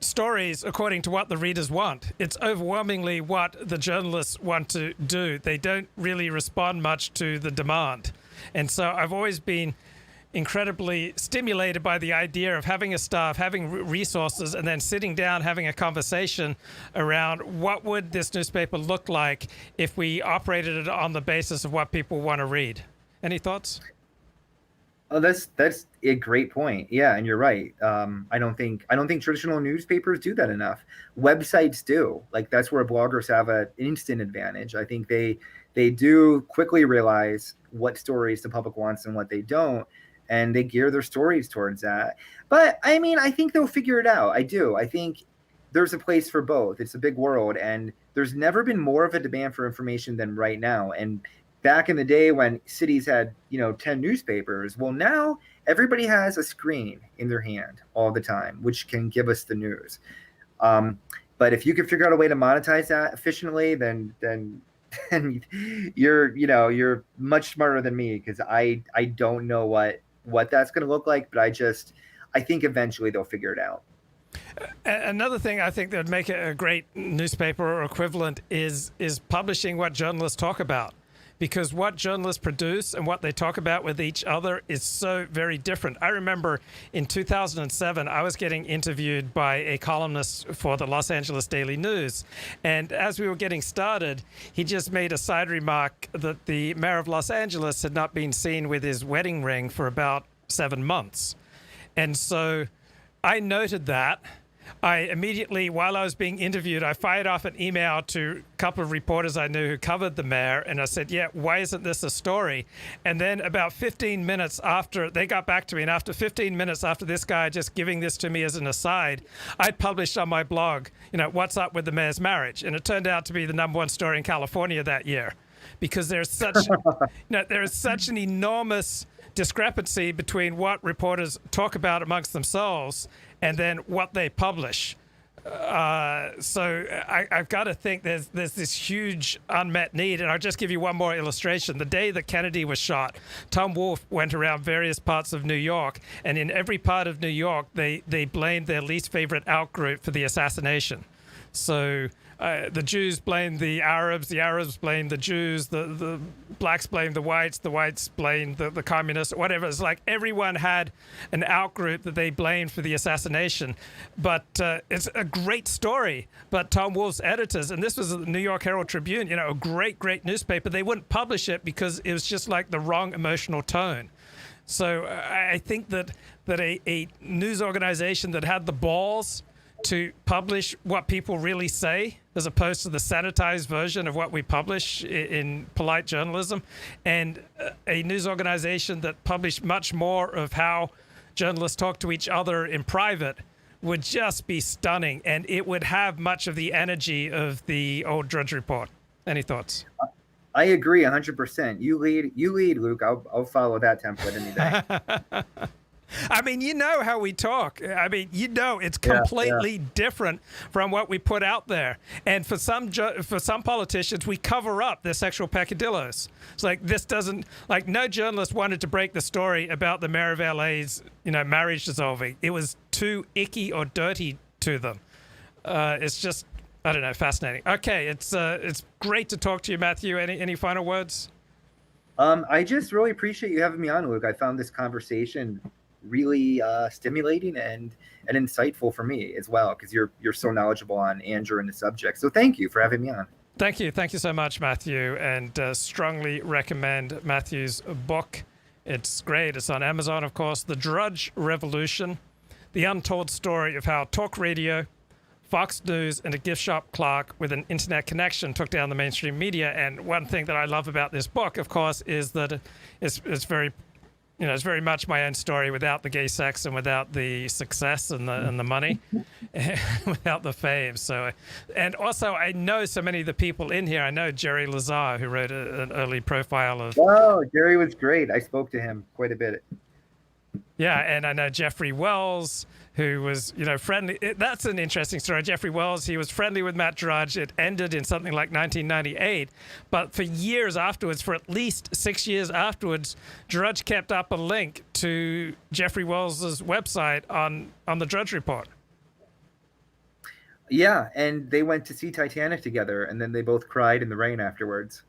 stories according to what the readers want. It's overwhelmingly what the journalists want to do. They don't really respond much to the demand. And so I've always been incredibly stimulated by the idea of having a staff, having resources, and then sitting down, having a conversation around what would this newspaper look like if we operated it on the basis of what people want to read. Any thoughts? Oh, that's a great point. Yeah, and you're right. I don't think traditional newspapers do that enough. Websites do. Like that's where bloggers have an instant advantage. I think they do quickly realize what stories the public wants and what they don't, and they gear their stories towards that. But I mean, I think they'll figure it out. I do. I think there's a place for both. It's a big world, and there's never been more of a demand for information than right now. And back in the day when cities had 10 newspapers, well, now everybody has a screen in their hand all the time, which can give us the news. But if you can figure out a way to monetize that efficiently, then you're much smarter than me, because I don't know what that's going to look like, but I think eventually they'll figure it out. Another thing I think that would make it a great newspaper or equivalent is publishing what journalists talk about. Because what journalists produce and what they talk about with each other is so very different. I remember in 2007, I was getting interviewed by a columnist for the Los Angeles Daily News. And as we were getting started, he just made a side remark that the mayor of Los Angeles had not been seen with his wedding ring for about 7 months. And so I noted that. I immediately, while I was being interviewed, I fired off an email to a couple of reporters I knew who covered the mayor, and I said, yeah, why isn't this a story? And then about 15 minutes after, they got back to me, and after 15 minutes after this guy just giving this to me as an aside, I published on my blog, what's up with the mayor's marriage? And it turned out to be the #1 story in California that year, because there's such, there is such an enormous discrepancy between what reporters talk about amongst themselves and then what they publish. So I've got to think there's this huge unmet need. And I'll just give you one more illustration. The day that Kennedy was shot, Tom Wolfe went around various parts of New York, and in every part of New York, they blamed their least favorite out-group for the assassination. So the Jews blamed the Arabs blamed the Jews, the blacks blamed the whites blamed the communists, whatever. It's like everyone had an out-group that they blamed for the assassination. But it's a great story. But Tom Wolfe's editors, and this was the New York Herald Tribune, a great newspaper, they wouldn't publish it because it was just like the wrong emotional tone. So I think that a news organization that had the balls to publish what people really say, as opposed to the sanitized version of what we publish in polite journalism, and a news organization that published much more of how journalists talk to each other in private, would just be stunning, and it would have much of the energy of the old Drudge Report. Any thoughts? I agree 100%. You lead, Luke. I'll follow that template any day. I mean, how we talk. I mean, it's completely different from what we put out there. And for some politicians, we cover up their sexual peccadillos. It's like no journalist wanted to break the story about the mayor of LA's, marriage dissolving. It was too icky or dirty to them. It's just, I don't know, fascinating. Okay, it's great to talk to you, Matthew. Any final words? I just really appreciate you having me on, Luke. I found this conversation really stimulating and insightful for me as well, because you're so knowledgeable on Andrew and the subject. So thank you for having me on. Thank you so much, Matthew, and strongly recommend Matthew's book. It's great. It's on Amazon, of course. The Drudge Revolution, the untold story of how talk radio, Fox News, and a gift shop clerk with an internet connection took down the mainstream media. And one thing that I love about this book, of course, is that it's very it's very much my own story, without the gay sex and without the success and the money, without the fame. So, and also I know so many of the people in here. I know Jerry Lazar, who wrote an early profile of. Oh, Jerry was great. I spoke to him quite a bit. Yeah, and I know Jeffrey Wells, who was, friendly. That's an interesting story. Jeffrey Wells, he was friendly with Matt Drudge. It ended in something like 1998. But for years afterwards, for at least 6 years afterwards, Drudge kept up a link to Jeffrey Wells' website on the Drudge Report. Yeah, and they went to see Titanic together, and then they both cried in the rain afterwards.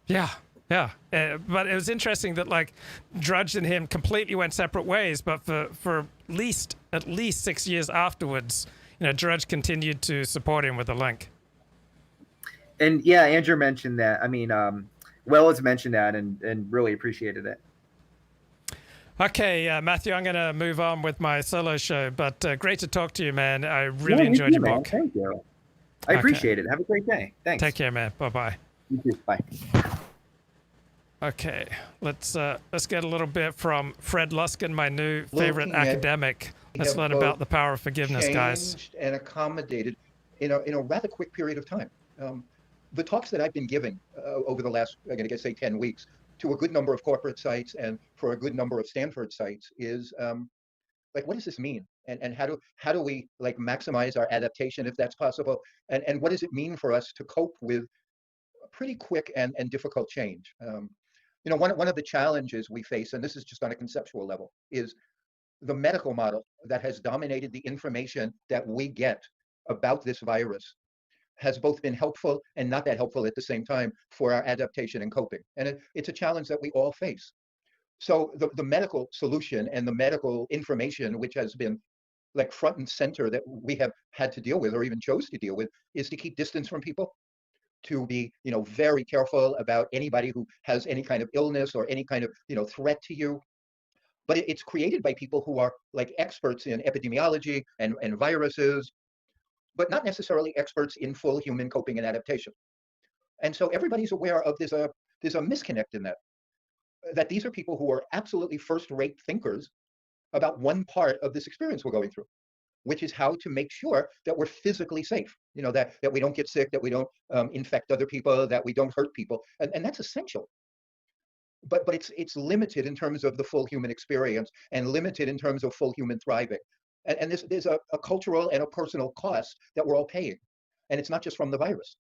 Yeah. Yeah, but it was interesting that Drudge and him completely went separate ways. But for at least 6 years afterwards, Drudge continued to support him with a link. And yeah, Andrew mentioned that. I mean, Wells mentioned that and really appreciated it. Okay, Matthew, I'm going to move on with my solo show, but great to talk to you, man. I Yeah, really you enjoyed too, your man. book. Thank you. I Okay, appreciate it. Have a great day. take Thanks. care, man. Bye bye. You too. Bye. Okay, let's get a little bit from Fred Luskin, my new favorite Looking at academic. Let's have learn both about the power of forgiveness, guys. changed and accommodated in a rather quick period of time. Um, the talks that I've been giving over the last, I'm going to say 10 weeks to a good number of corporate sites and for a good number of Stanford sites is like, what does this mean? And how do we like maximize our adaptation if that's possible? And what does it mean for us to cope with a pretty quick and difficult change? One of the challenges we face, and this is just on a conceptual level, is the medical model that has dominated the information that we get about this virus has both been helpful and not that helpful at the same time for our adaptation and coping. And it's a challenge that we all face. So the medical solution and the medical information, which has been like front and center that we have had to deal with or even chose to deal with, is to keep distance from people, to be very careful about anybody who has any kind of illness or any kind of threat to you, but it's created by people who are like experts in epidemiology and viruses, but not necessarily experts in full human coping and adaptation. And so everybody's aware of there's a misconnect in that these are people who are absolutely first-rate thinkers about one part of this experience we're going through, which is how to make sure that we're physically safe, that we don't get sick, that we don't infect other people, that we don't hurt people. And that's essential. But it's limited in terms of the full human experience and limited in terms of full human thriving. And there's a cultural and a personal cost that we're all paying. And it's not just from the virus.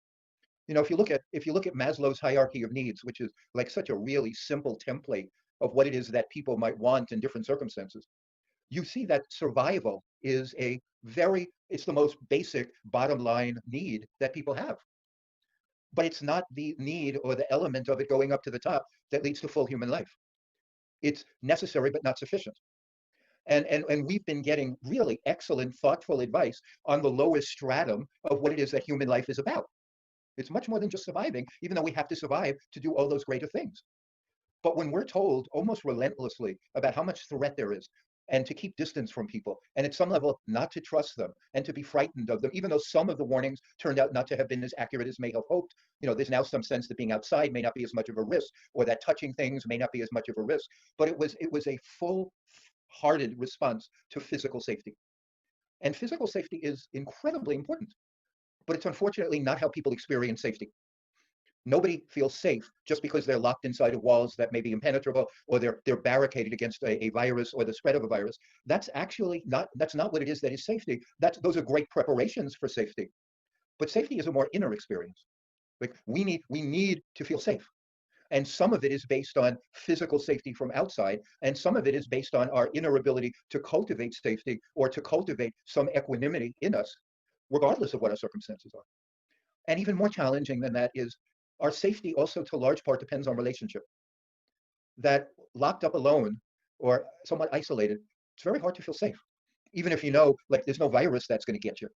If you look at Maslow's hierarchy of needs, which is like such a really simple template of what it is that people might want in different circumstances, you see that survival is it's the most basic bottom line need that people have. But it's not the need or the element of it going up to the top that leads to full human life. It's necessary, but not sufficient. And we've been getting really excellent, thoughtful advice on the lowest stratum of what it is that human life is about. It's much more than just surviving, even though we have to survive to do all those greater things. But when we're told almost relentlessly about how much threat there is and to keep distance from people, and at some level not to trust them and to be frightened of them, even though some of the warnings turned out not to have been as accurate as may have hoped, there's now some sense that being outside may not be as much of a risk, or that touching things may not be as much of a risk. But it was a full-hearted response to physical safety. And physical safety is incredibly important, but it's unfortunately not how people experience safety. Nobody feels safe just because they're locked inside of walls that may be impenetrable, or they're barricaded against a virus or the spread of a virus. That's not what it is that is safety. Those are great preparations for safety. But safety is a more inner experience. Like we need to feel safe. And some of it is based on physical safety from outside, and some of it is based on our inner ability to cultivate safety or to cultivate some equanimity in us, regardless of what our circumstances are. And even more challenging than that is our safety also to large part depends on relationship. That locked up alone or somewhat isolated, it's very hard to feel safe, even if like there's no virus that's going to get you.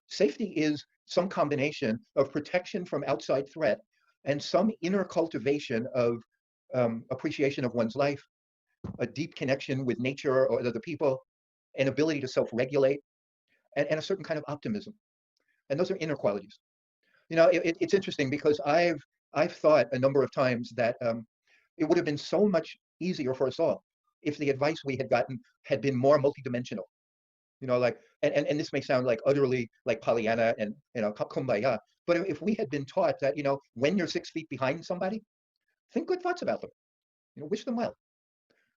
Safety is some combination of protection from outside threat and some inner cultivation of appreciation of one's life, a deep connection with nature or other people, an ability to self-regulate, and a certain kind of optimism. And those are inner qualities. It's interesting because I've thought a number of times that it would have been so much easier for us all if the advice we had gotten had been more multidimensional. Like, and this may sound like utterly like Pollyanna and kumbaya, but if we had been taught that when you're 6 feet behind somebody, think good thoughts about them, wish them well,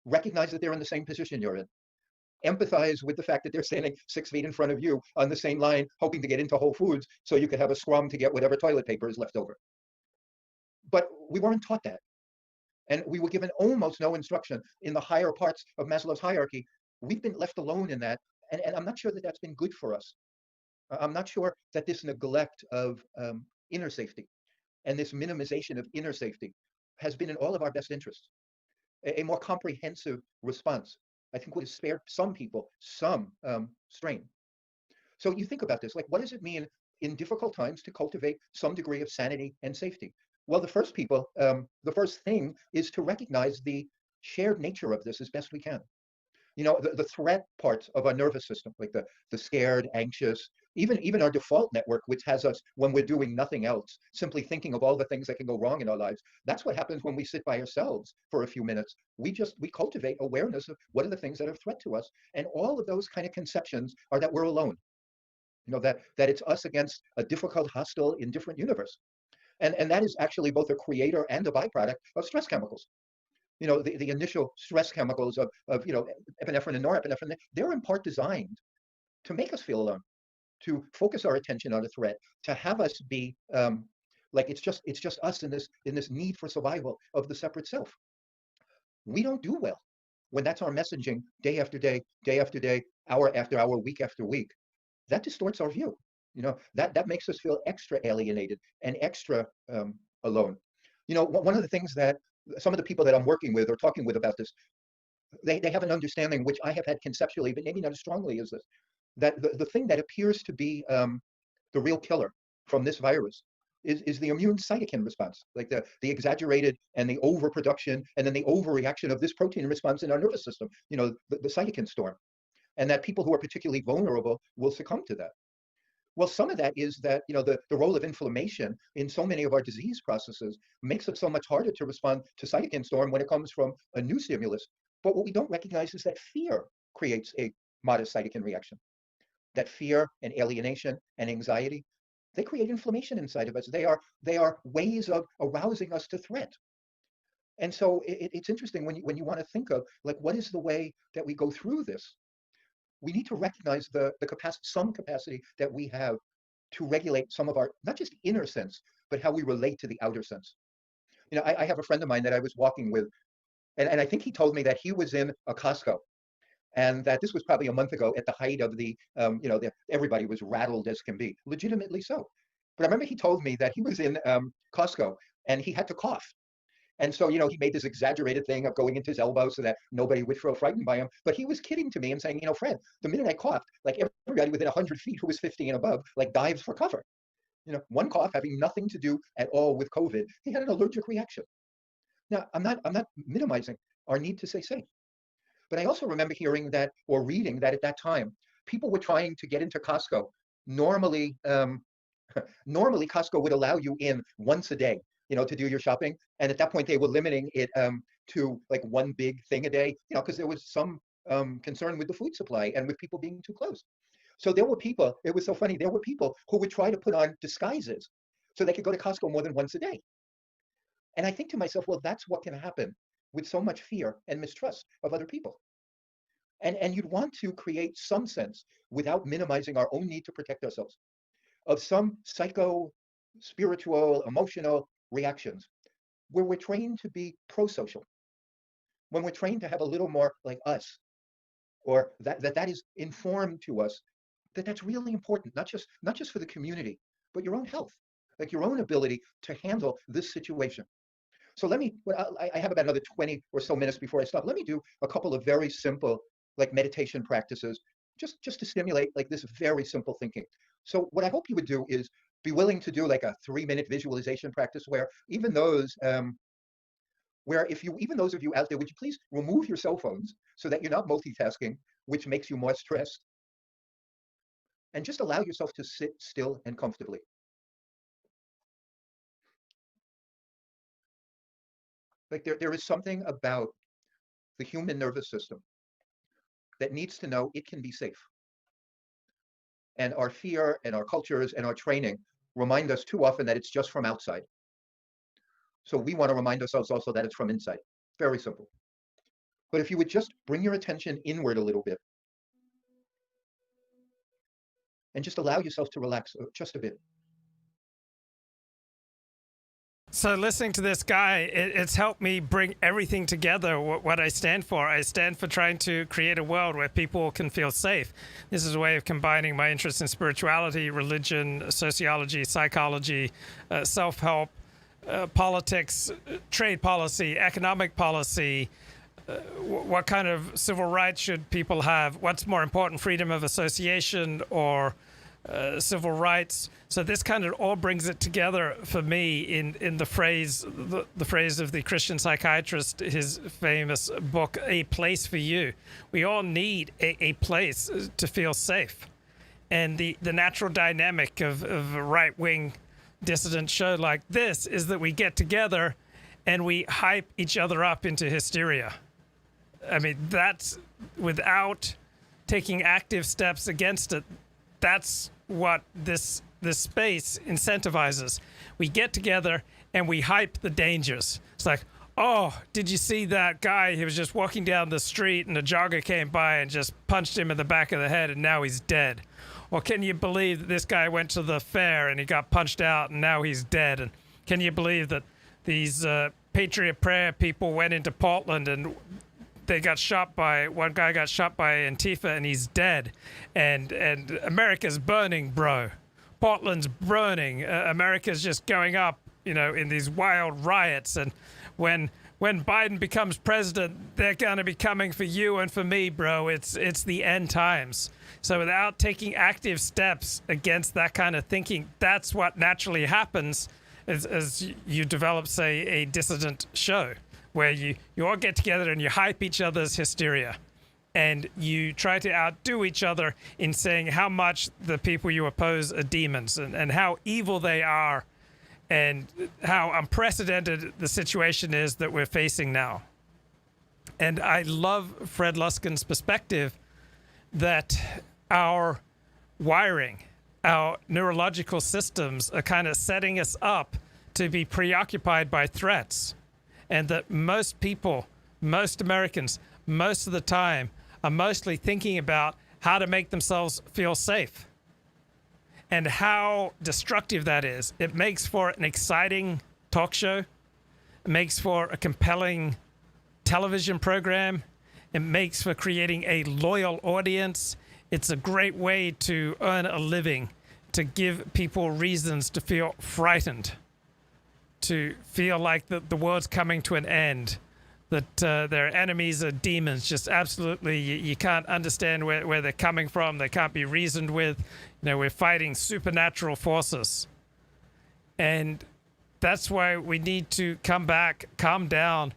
recognize that they're in the same position you're in, empathize with the fact that they're standing 6 feet in front of you on the same line, hoping to get into Whole Foods so you could have a scrum to get whatever toilet paper is left over. But we weren't taught that. And we were given almost no instruction in the higher parts of Maslow's hierarchy. We've been left alone in that. And I'm not sure that that's been good for us. I'm not sure that this neglect of inner safety and this minimization of inner safety has been in all of our best interests. A more comprehensive response, I think, would have spared some people some strain. So you think about this, like, what does it mean in difficult times to cultivate some degree of sanity and safety? Well, the first thing is to recognize the shared nature of this as best we can. You know, the threat parts of our nervous system, like the scared, anxious, even our default network, which has us when we're doing nothing else, simply thinking of all the things that can go wrong in our lives. That's what happens when we sit by ourselves for a few minutes. We cultivate awareness of what are the things that are a threat to us. And all of those kind of conceptions are that we're alone. You know, that it's us against a difficult, hostile, indifferent universe. And that is actually both a creator and a byproduct of stress chemicals. You know, the initial stress chemicals of you know, epinephrine and norepinephrine, they're in part designed to make us feel alone, to focus our attention on a threat, to have us be like it's just us in this need for survival of the separate self. We don't do well when that's our messaging day after day, day after day, hour after hour, week after week. That distorts our view. You know, that makes us feel extra alienated and extra alone. You know, one of the things that some of the people that I'm working with or talking with about this, they have an understanding, which I have had conceptually, but maybe not as strongly as this, that the thing that appears to be the real killer from this virus is the immune cytokine response, like the exaggerated and the overproduction and then the overreaction of this protein response in our nervous system, you know, the cytokine storm, and that people who are particularly vulnerable will succumb to that. Well, some of that is that, you know, the role of inflammation in so many of our disease processes makes it so much harder to respond to cytokine storm when it comes from a new stimulus. But what we don't recognize is that fear creates a modest cytokine reaction. That fear and alienation and anxiety, they create inflammation inside of us. They are ways of arousing us to threat. And so it's interesting when you want to think of, like, what is the way that we go through this? We need to recognize some capacity that we have to regulate some of our, not just inner sense, but how we relate to the outer sense. You know, I have a friend of mine that I was walking with, and I think he told me that he was in a Costco, and that this was probably a month ago at the height of the, you know, everybody was rattled as can be, legitimately so. But I remember he told me that he was in Costco and he had to cough. And so, you know, he made this exaggerated thing of going into his elbow so that nobody would feel frightened by him. But he was kidding to me and saying, you know, Fred, the minute I coughed, like everybody within 100 feet who was 50 and above, like dives for cover. You know, one cough having nothing to do at all with COVID, he had an allergic reaction. Now, I'm not minimizing our need to stay safe. But I also remember hearing that or reading that at that time, people were trying to get into Costco. Normally, normally Costco would allow you in once a day, you know, to do your shopping. And at that point, they were limiting it to like one big thing a day, you know, because there was some concern with the food supply and with people being too close. So there were people, it was so funny, there were people who would try to put on disguises so they could go to Costco more than once a day. And I think to myself, well, that's what can happen with so much fear and mistrust of other people. And you'd want to create some sense, without minimizing our own need to protect ourselves, of some psycho, spiritual, emotional reactions where we're trained to be pro-social, when we're trained to have a little more like us, or that is informed to us, that's really important, not just for the community, but your own health, like your own ability to handle this situation. So I have about another 20 or so minutes before I stop. Let me do a couple of very simple, like, meditation practices, just to stimulate like this very simple thinking. So what I hope you would do is be willing to do like a 3-minute visualization practice where even those even those of you out there, would you please remove your cell phones so that you're not multitasking, which makes you more stressed, and just allow yourself to sit still and comfortably. Like there is something about the human nervous system that needs to know it can be safe. And our fear and our cultures and our training remind us too often that it's just from outside. So we want to remind ourselves also that it's from inside. Very simple. But if you would just bring your attention inward a little bit and just allow yourself to relax just a bit. So listening to this guy, it's helped me bring everything together, what I stand for. I stand for trying to create a world where people can feel safe. This is a way of combining my interest in spirituality, religion, sociology, psychology, self-help, politics, trade policy, economic policy. What kind of civil rights should people have? What's more important, freedom of association or civil rights. So this kind of all brings it together for me in the phrase of the Christian psychiatrist, his famous book, A Place for You. We all need a place to feel safe. And the natural dynamic of a right-wing dissident show like this is that we get together and we hype each other up into hysteria. I mean, that's without taking active steps against it. That's what this space incentivizes. We get together and we hype the dangers. It's like, oh, did you see that guy? He was just walking down the street and a jogger came by and just punched him in the back of the head and now he's dead. Or can you believe that this guy went to the fair and he got punched out and now he's dead? And can you believe that these Patriot Prayer people went into Portland and one guy got shot by Antifa and he's dead, and America's burning, bro. Portland's burning. America's just going up, in these wild riots. And when Biden becomes president, they're gonna be coming for you and for me, bro. It's the end times. So without taking active steps against that kind of thinking, that's what naturally happens as you develop, say, a dissident show, where you all get together and you hype each other's hysteria. And you try to outdo each other in saying how much the people you oppose are demons and how evil they are and how unprecedented the situation is that we're facing now. And I love Fred Luskin's perspective that our wiring, our neurological systems are kind of setting us up to be preoccupied by threats. And that most people, most Americans, most of the time are mostly thinking about how to make themselves feel safe and how destructive that is. It makes for an exciting talk show. It makes for a compelling television program. It makes for creating a loyal audience. It's a great way to earn a living, to give people reasons to feel frightened, to feel like the world's coming to an end, that their enemies are demons, just absolutely, you can't understand where they're coming from, they can't be reasoned with. We're fighting supernatural forces. And that's why we need to come back, calm down,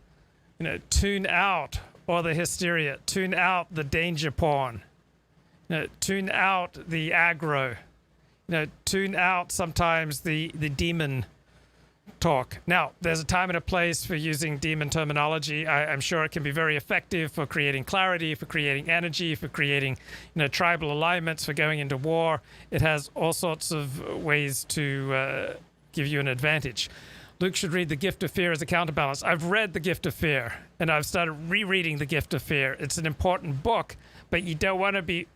tune out all the hysteria, tune out the danger porn, tune out the aggro, tune out sometimes the demon talk. Now, there's a time and a place for using demon terminology. I'm sure it can be very effective for creating clarity, for creating energy, for creating, tribal alignments, for going into war. It has all sorts of ways to give you an advantage. Luke should read The Gift of Fear as a counterbalance. I've read The Gift of Fear, and I've started rereading The Gift of Fear. It's an important book, but you don't want to be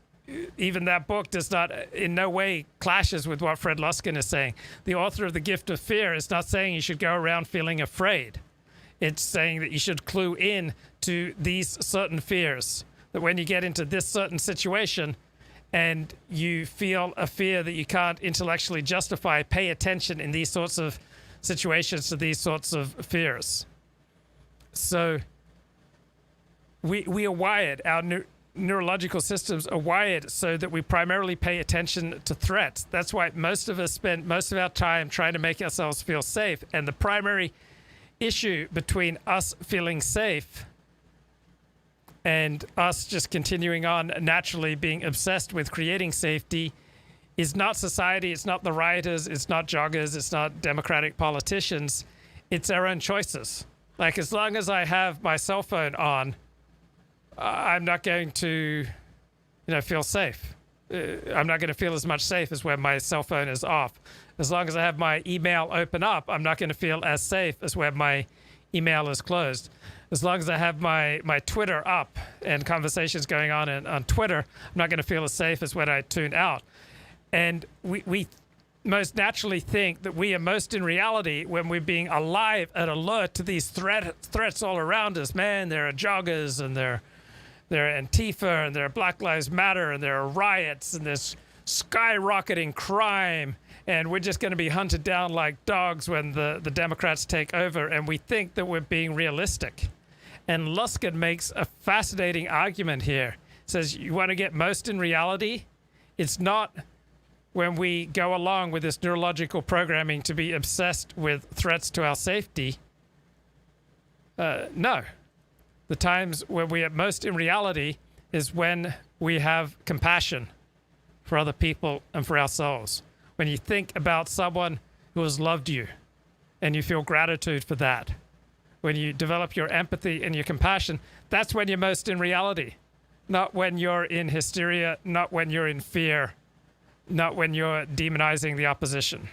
even that book does not in no way clashes with what Fred Luskin is saying. The author of The Gift of Fear is not saying you should go around feeling afraid. It's saying that you should clue in to these certain fears, that when you get into this certain situation and you feel a fear that you can't intellectually justify, pay attention in these sorts of situations to these sorts of fears. So we are wired, our neurological systems are wired so that we primarily pay attention to threats. That's why most of us spend most of our time trying to make ourselves feel safe. And the primary issue between us feeling safe and us just continuing on naturally being obsessed with creating safety is not society, it's not the rioters, it's not joggers, it's not Democratic politicians, it's our own choices. Like, as long as I have my cell phone on, I'm not going to, feel safe. I'm not going to feel as much safe as when my cell phone is off. As long as I have my email open up, I'm not going to feel as safe as when my email is closed. As long as I have my Twitter up and conversations going on Twitter, I'm not going to feel as safe as when I tune out. And we most naturally think that we are most in reality when we're being alive and alert to these threats all around us. Man, there are joggers and there are Antifa and there are Black Lives Matter and there are riots and there's skyrocketing crime. And we're just going to be hunted down like dogs when the Democrats take over. And we think that we're being realistic. And Luskin makes a fascinating argument here. Says, you want to get most in reality? It's not when we go along with this neurological programming to be obsessed with threats to our safety, no. The times when we are most in reality is when we have compassion for other people and for ourselves. When you think about someone who has loved you and you feel gratitude for that. When you develop your empathy and your compassion, that's when you're most in reality. Not when you're in hysteria, not when you're in fear, not when you're demonizing the opposition.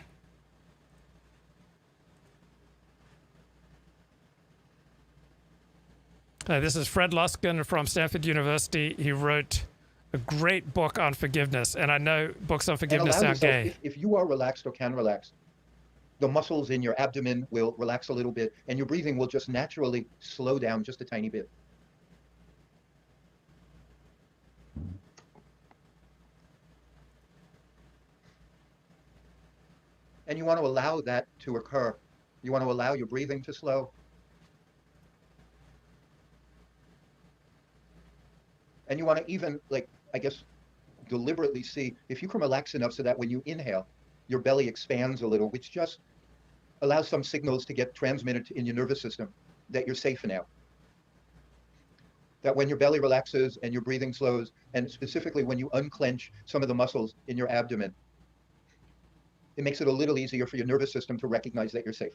This is Fred Luskin from Stanford University. He wrote a great book on forgiveness, and I know books on forgiveness sound gay. If you are relaxed or can relax, the muscles in your abdomen will relax a little bit, and your breathing will just naturally slow down just a tiny bit. And you want to allow that to occur. You want to allow your breathing to slow. And you want to even, like, I guess, deliberately see if you can relax enough so that when you inhale, your belly expands a little, which just allows some signals to get transmitted in your nervous system that you're safe now. That when your belly relaxes and your breathing slows, and specifically when you unclench some of the muscles in your abdomen, it makes it a little easier for your nervous system to recognize that you're safe.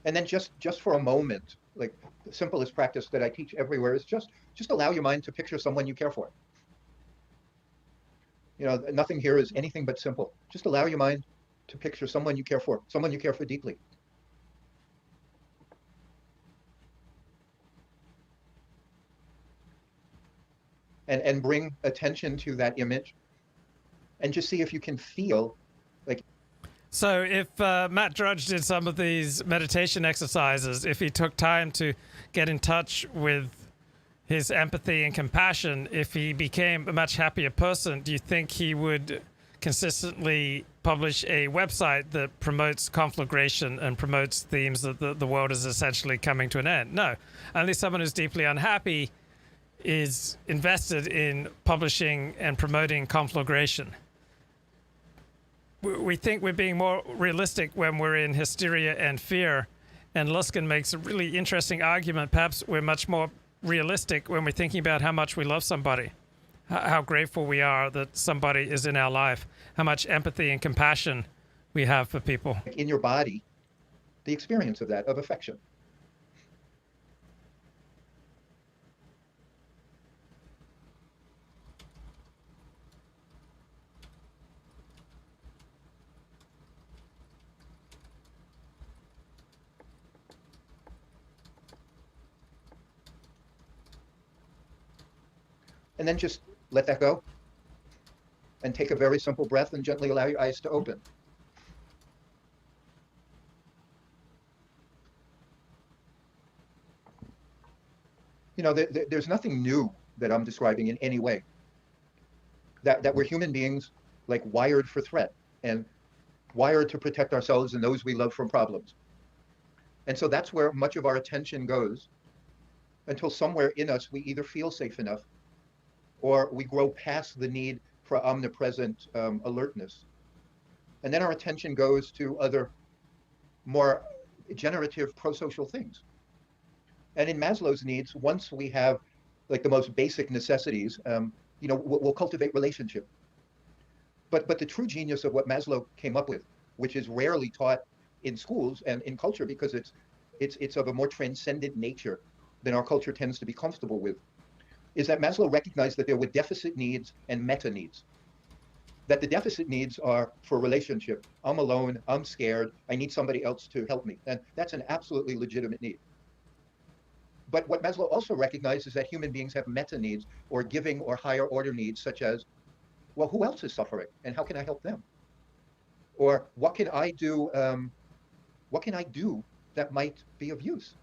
And then just for a moment, like the simplest practice that I teach everywhere is just allow your mind to picture someone you care for. You know, nothing here is anything but simple. Just allow your mind to picture someone you care for deeply. And bring attention to that image and just see if you can feel like. So if Matt Drudge did some of these meditation exercises, if he took time to get in touch with his empathy and compassion, if he became a much happier person, do you think he would consistently publish a website that promotes conflagration and promotes themes that the world is essentially coming to an end? No. Only someone who's deeply unhappy is invested in publishing and promoting conflagration. We think we're being more realistic when we're in hysteria and fear, and Luskin makes a really interesting argument. Perhaps we're much more realistic when we're thinking about how much we love somebody, how grateful we are that somebody is in our life, how much empathy and compassion we have for people. In your body, the experience of that, of affection. And then just let that go and take a very simple breath and gently allow your eyes to open. You know, there's nothing new that I'm describing in any way. That we're human beings, like, wired for threat and wired to protect ourselves and those we love from problems. And so that's where much of our attention goes until somewhere in us we either feel safe enough or we grow past the need for omnipresent alertness. And then our attention goes to other more generative pro-social things. And in Maslow's needs, once we have, like, the most basic necessities, you know, we'll cultivate relationship. But the true genius of what Maslow came up with, which is rarely taught in schools and in culture because it's of a more transcendent nature than our culture tends to be comfortable with, is that Maslow recognized that there were deficit needs and meta needs. That the deficit needs are for relationship. I'm alone, I'm scared, I need somebody else to help me. And that's an absolutely legitimate need. But what Maslow also recognized is that human beings have meta needs or giving or higher order needs, such as, well, who else is suffering and how can I help them? Or what can I do that might be of use?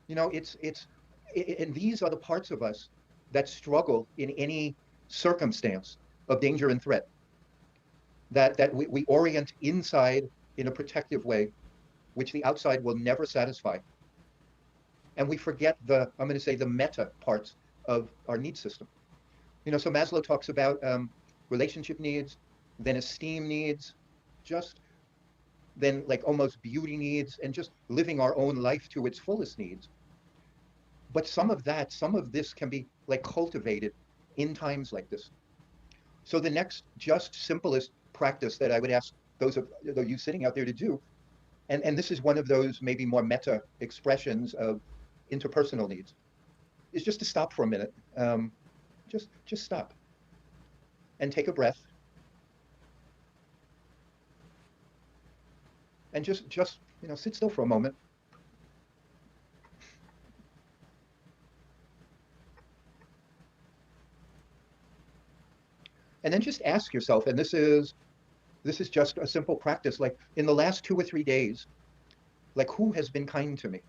You know, and these are the parts of us that struggle in any circumstance of danger and threat. That we orient inside in a protective way, which the outside will never satisfy. And we forget the, I'm going to say, the meta parts of our need system. So Maslow talks about relationship needs, then esteem needs, just then like almost beauty needs, and just living our own life to its fullest needs. But some of this can be like cultivated in times like this. So the next just simplest practice that I would ask those of you sitting out there to do, and this is one of those maybe more meta expressions of interpersonal needs, is just to stop for a minute. Just stop and take a breath, and just sit still for a moment. And then just ask yourself, and this is just a simple practice, like in the last 2 or 3 days, like who has been kind to me?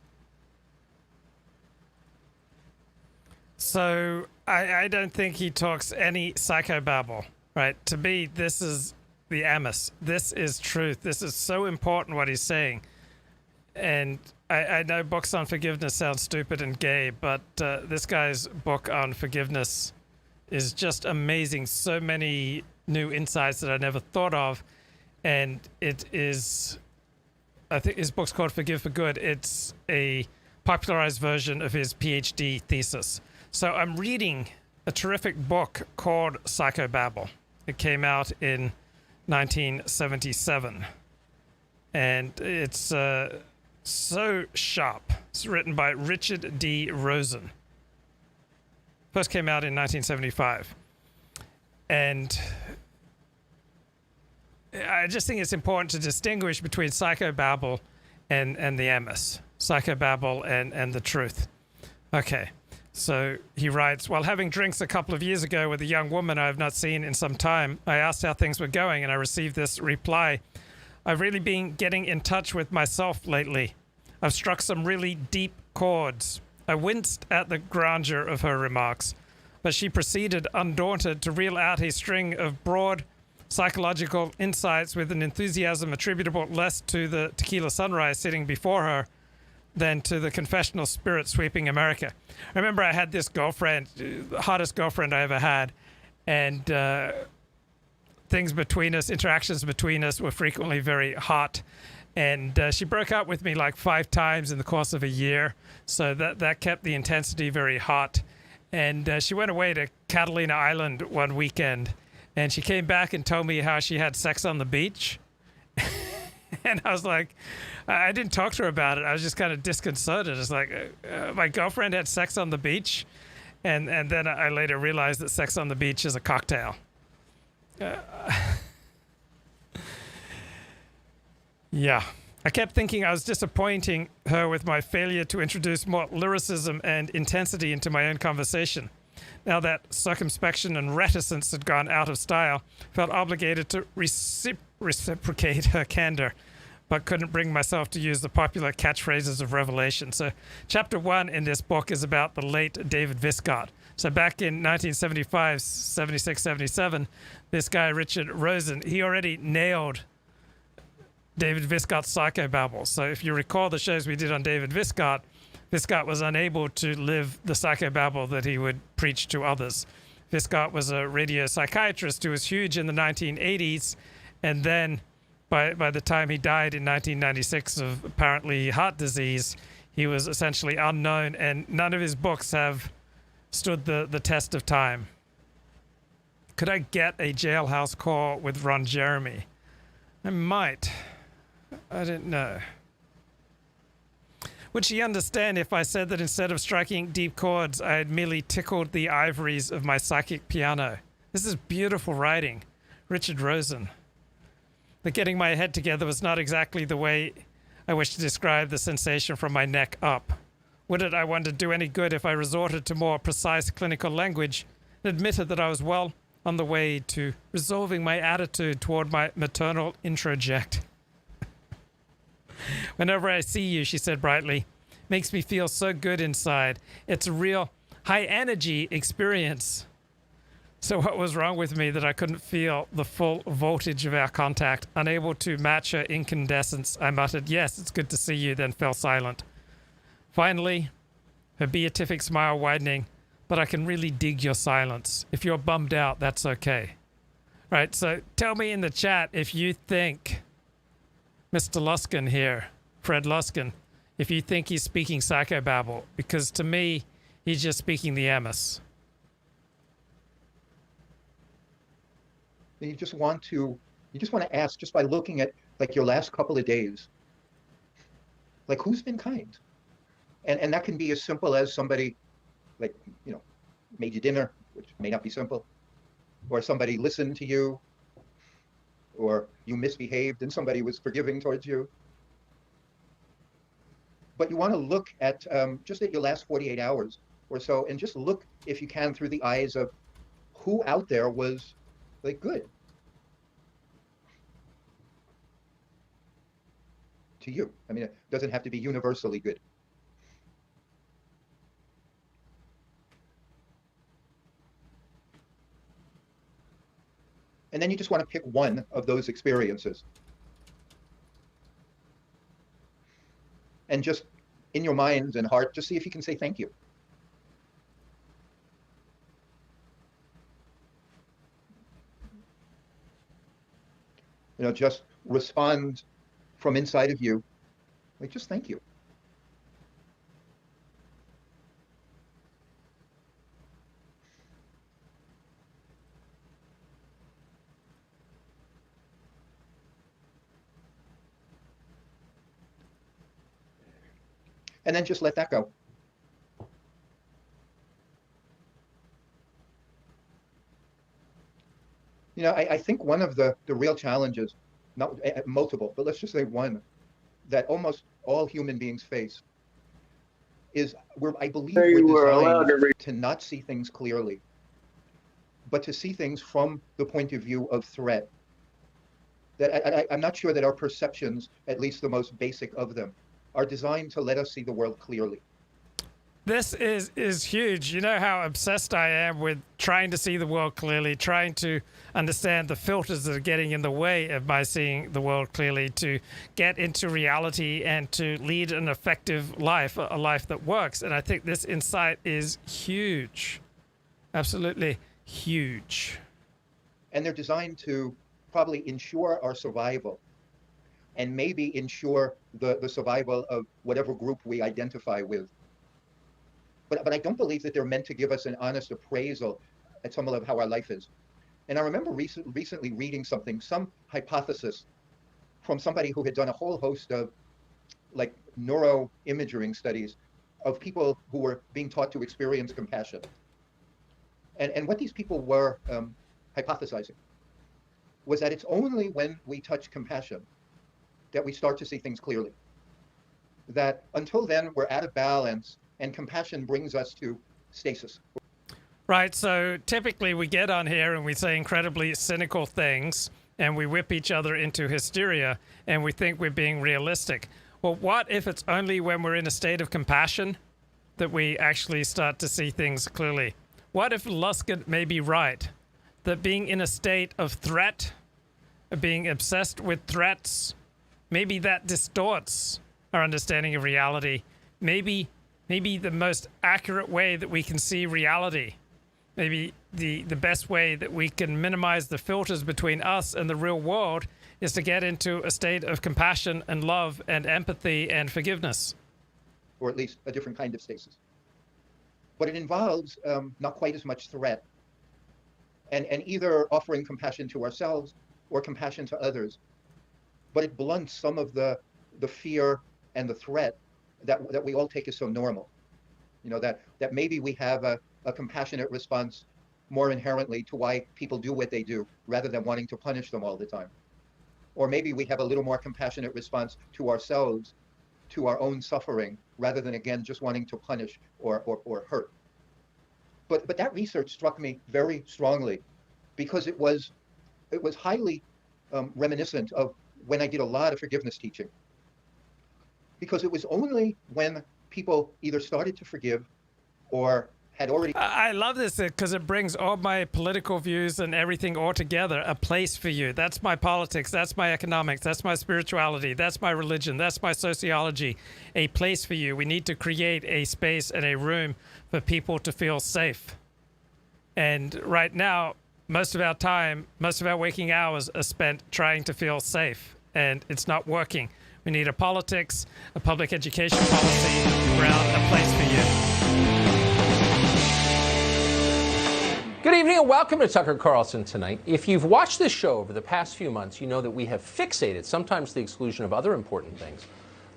So I don't think he talks any psychobabble, right? To me, this is the Agnus. This is truth. This is so important what he's saying. And I know books on forgiveness sound stupid and gay, but this guy's book on forgiveness is just amazing. So many new insights that I never thought of. And it is, I think his book's called Forgive for Good. It's a popularized version of his PhD thesis. So I'm reading a terrific book called Psychobabble. It came out in 1977. And it's so sharp. It's written by Richard D. Rosen. First came out in 1975. And I just think it's important to distinguish between psychobabble and the Agnus. Psychobabble and the truth. Okay, so he writes, while having drinks a couple of years ago with a young woman I have not seen in some time, I asked how things were going, and I received this reply: I've really been getting in touch with myself lately. I've struck some really deep chords. I winced at the grandeur of her remarks, but she proceeded, undaunted, to reel out a string of broad psychological insights with an enthusiasm attributable less to the tequila sunrise sitting before her than to the confessional spirit sweeping America. I remember I had this girlfriend, the hottest girlfriend I ever had, and things between us, interactions between us were frequently very hot. And she broke up with me like 5 times in the course of a year. So that kept the intensity very hot. And she went away to Catalina Island one weekend. And she came back and told me how she had sex on the beach. And I was like, I didn't talk to her about it. I was just kind of disconcerted. It's like, my girlfriend had sex on the beach. And then I later realized that sex on the beach is a cocktail. Yeah. I kept thinking I was disappointing her with my failure to introduce more lyricism and intensity into my own conversation. Now that circumspection and reticence had gone out of style, I felt obligated to reciprocate her candor, but couldn't bring myself to use the popular catchphrases of Revelation. So chapter 1 in this book is about the late David Viscott. So back in 1975, 76, 77, this guy, Richard Rosen, he already nailed David Viscott's psychobabble. So if you recall the shows we did on David Viscott, Viscott was unable to live the psychobabble that he would preach to others. Viscott was a radio psychiatrist who was huge in the 1980s, and then by the time he died in 1996 of apparently heart disease, he was essentially unknown, and none of his books have stood the test of time. Could I get a jailhouse call with Ron Jeremy? I might. I didn't know. Would she understand if I said that instead of striking deep chords, I had merely tickled the ivories of my psychic piano? This is beautiful writing. Richard Rosen. But getting my head together was not exactly the way I wish to describe the sensation from my neck up. Would it, I wonder, do any good if I resorted to more precise clinical language and admitted that I was well on the way to resolving my attitude toward my maternal introject? Whenever I see you, she said brightly, makes me feel so good inside. It's a real high energy experience. So what was wrong with me that I couldn't feel the full voltage of our contact? Unable to match her incandescence, I muttered, "Yes, it's good to see you," then fell silent. Finally, her beatific smile widening, "But I can really dig your silence. If you're bummed out, that's okay." Right, so tell me in the chat if you think Mr. Luskin here, Fred Luskin, if you think he's speaking psychobabble, because to me, he's just speaking the Amos. You just want to ask, just by looking at like your last couple of days, like who's been kind? And that can be as simple as somebody like, made you dinner, which may not be simple, or somebody listened to you, or you misbehaved and somebody was forgiving towards you. But you want to look at just at your last 48 hours or so, and just look, if you can, through the eyes of who out there was like good to you. I mean, it doesn't have to be universally good. And then you just want to pick one of those experiences. And just in your mind and heart, just see if you can say thank you. Just respond from inside of you, like just thank you. And then just let that go. I think one of the real challenges, not multiple, but let's just say one, that almost all human beings face is I believe we're designed to not see things clearly, but to see things from the point of view of threat. That I'm not sure that our perceptions, at least the most basic of them, are designed to let us see the world clearly. This is huge. You know how obsessed I am with trying to see the world clearly, trying to understand the filters that are getting in the way of my seeing the world clearly, to get into reality and to lead an effective life, a life that works. And I think this insight is huge. Absolutely huge. And they're designed to probably ensure our survival, and maybe ensure the survival of whatever group we identify with. But I don't believe that they're meant to give us an honest appraisal at some level of how our life is. And I remember recently reading some hypothesis from somebody who had done a whole host of like neuroimaging studies of people who were being taught to experience compassion. And what these people were hypothesizing was that it's only when we touch compassion that we start to see things clearly. That until then, we're out of balance, and compassion brings us to stasis. Right, so typically we get on here and we say incredibly cynical things, and we whip each other into hysteria, and we think we're being realistic. Well, what if it's only when we're in a state of compassion that we actually start to see things clearly? What if Luskin may be right, that being in a state of threat, being obsessed with threats, maybe that distorts our understanding of reality? Maybe the most accurate way that we can see reality, maybe the best way that we can minimize the filters between us and the real world, is to get into a state of compassion and love and empathy and forgiveness. Or at least a different kind of stasis. But it involves not quite as much threat, and either offering compassion to ourselves or compassion to others. But it blunts some of the fear and the threat that we all take as so normal. That maybe we have a compassionate response more inherently to why people do what they do, rather than wanting to punish them all the time. Or maybe we have a little more compassionate response to ourselves, to our own suffering, rather than, again, just wanting to punish or hurt. But that research struck me very strongly, because it was highly reminiscent of when I did a lot of forgiveness teaching. Because it was only when people either started to forgive or had already. I love this because it brings all my political views and everything all together. A place for you. That's my politics. That's my economics. That's my spirituality. That's my religion. That's my sociology. A place for you. We need to create a space and a room for people to feel safe. And right now, most of our time, most of our waking hours are spent trying to feel safe, and it's not working. We need a politics, a public education policy around a place for you. Good evening and welcome to Tucker Carlson Tonight. If you've watched this show over the past few months, you know that we have fixated, sometimes to the exclusion of other important things,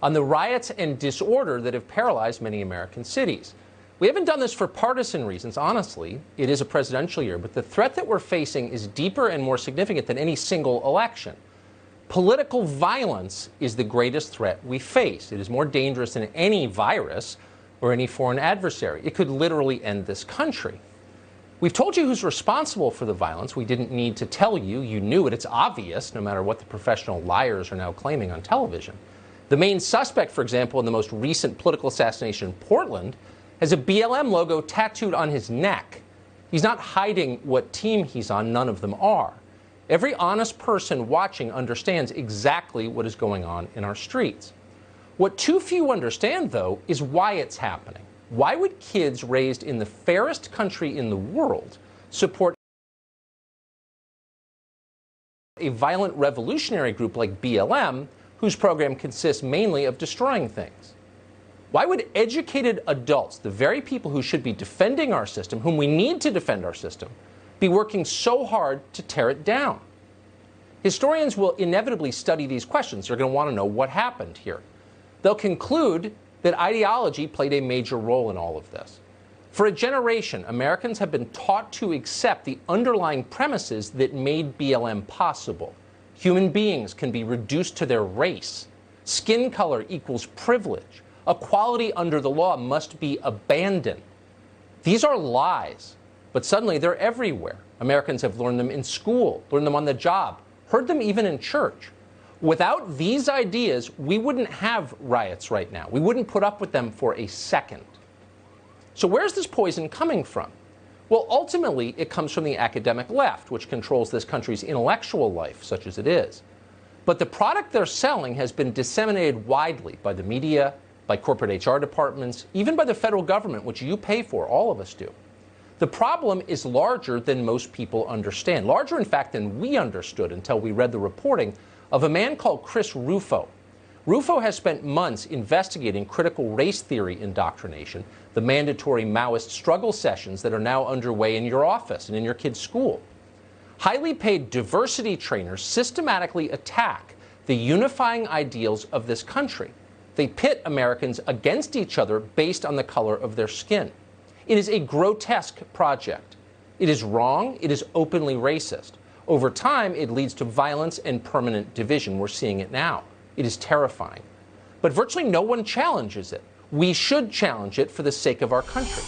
on the riots and disorder that have paralyzed many American cities. We haven't done this for partisan reasons. Honestly, it is a presidential year, but the threat that we're facing is deeper and more significant than any single election. Political violence is the greatest threat we face. It is more dangerous than any virus or any foreign adversary. It could literally end this country. We've told you who's responsible for the violence. We didn't need to tell you. You knew it. It's obvious, no matter what the professional liars are now claiming on television. The main suspect, for example, in the most recent political assassination in Portland, has a BLM logo tattooed on his neck. He's not hiding what team he's on. None of them are. Every honest person watching understands exactly what is going on in our streets. What too few understand, though, is why it's happening. Why would kids raised in the fairest country in the world support a violent revolutionary group like BLM, whose program consists mainly of destroying things? Why would educated adults, the very people who should be defending our system, whom we need to defend our system, be working so hard to tear it down? Historians will inevitably study these questions. They're going to want to know what happened here. They'll conclude that ideology played a major role in all of this. For a generation, Americans have been taught to accept the underlying premises that made BLM possible. Human beings can be reduced to their race. Skin color equals privilege. Equality under the law must be abandoned. These are lies, but suddenly they're everywhere. Americans have learned them in school, learned them on the job, heard them even in church. Without these ideas, we wouldn't have riots right now. We wouldn't put up with them for a second. So where's this poison coming from? Well, ultimately, it comes from the academic left, which controls this country's intellectual life, such as it is. But the product they're selling has been disseminated widely by the media, by corporate HR departments, even by the federal government, which you pay for, all of us do. The problem is larger than most people understand, larger, in fact, than we understood until we read the reporting of a man called Chris Rufo. Rufo has spent months investigating critical race theory indoctrination, the mandatory Maoist struggle sessions that are now underway in your office and in your kid's school. Highly paid diversity trainers systematically attack the unifying ideals of this country. They pit Americans against each other based on the color of their skin. It is a grotesque project. It is wrong. It is openly racist. Over time, it leads to violence and permanent division. We're seeing it now. It is terrifying. But virtually no one challenges it. We should challenge it for the sake of our country.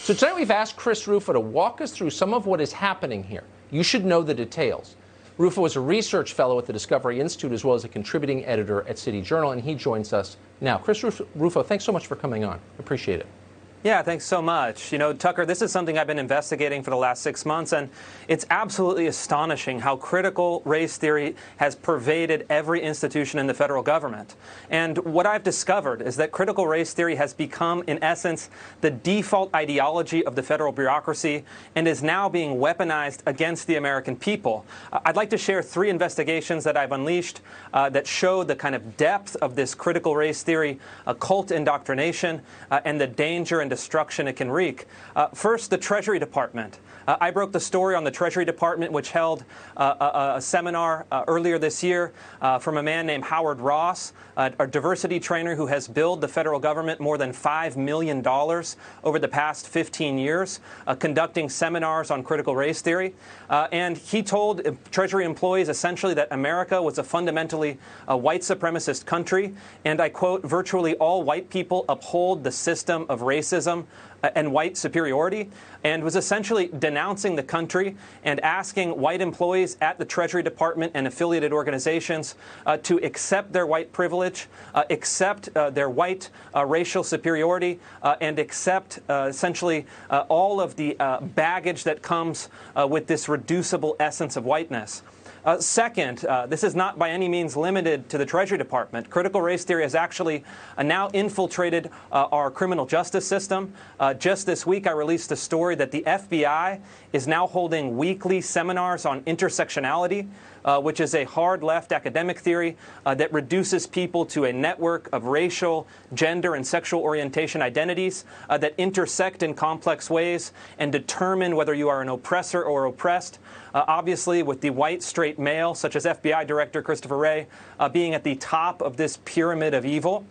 So tonight we've asked Chris Rufo to walk us through some of what is happening here. You should know the details. Rufo is a research fellow at the Discovery Institute as well as a contributing editor at City Journal, and he joins us now. Chris Rufo, thanks so much for coming on. Appreciate it. Yeah, thanks so much. You know, Tucker, this is something I've been investigating for the last 6 months, and it's absolutely astonishing how critical race theory has pervaded every institution in the federal government. And what I've discovered is that critical race theory has become, in essence, the default ideology of the federal bureaucracy and is now being weaponized against the American people. I'd like to share 3 investigations that I've unleashed that show the kind of depth of this critical race theory, cult indoctrination, and the danger and destruction it can wreak. First, the Treasury Department. I broke the story on the Treasury Department, which held a seminar earlier this year from a man named Howard Ross, a diversity trainer who has billed the federal government more than $5 million over the past 15 years, conducting seminars on critical race theory. And he told Treasury employees essentially that America was a fundamentally white supremacist country. And I quote, virtually all white people uphold the system of racism and white superiority, and was essentially denouncing the country and asking white employees at the Treasury Department and affiliated organizations to accept their white privilege, accept their white racial superiority, and accept essentially all of the baggage that comes with this reducible essence of whiteness. Second, this is not by any means limited to the Treasury Department. Critical race theory has actually now infiltrated our criminal justice system. Just this week, I released a story that the FBI is now holding weekly seminars on intersectionality, which is a hard left academic theory that reduces people to a network of racial, gender, and sexual orientation identities that intersect in complex ways and determine whether you are an oppressor or oppressed. Obviously, with the white, straight male, such as FBI Director Christopher Wray, being at the top of this pyramid of evil.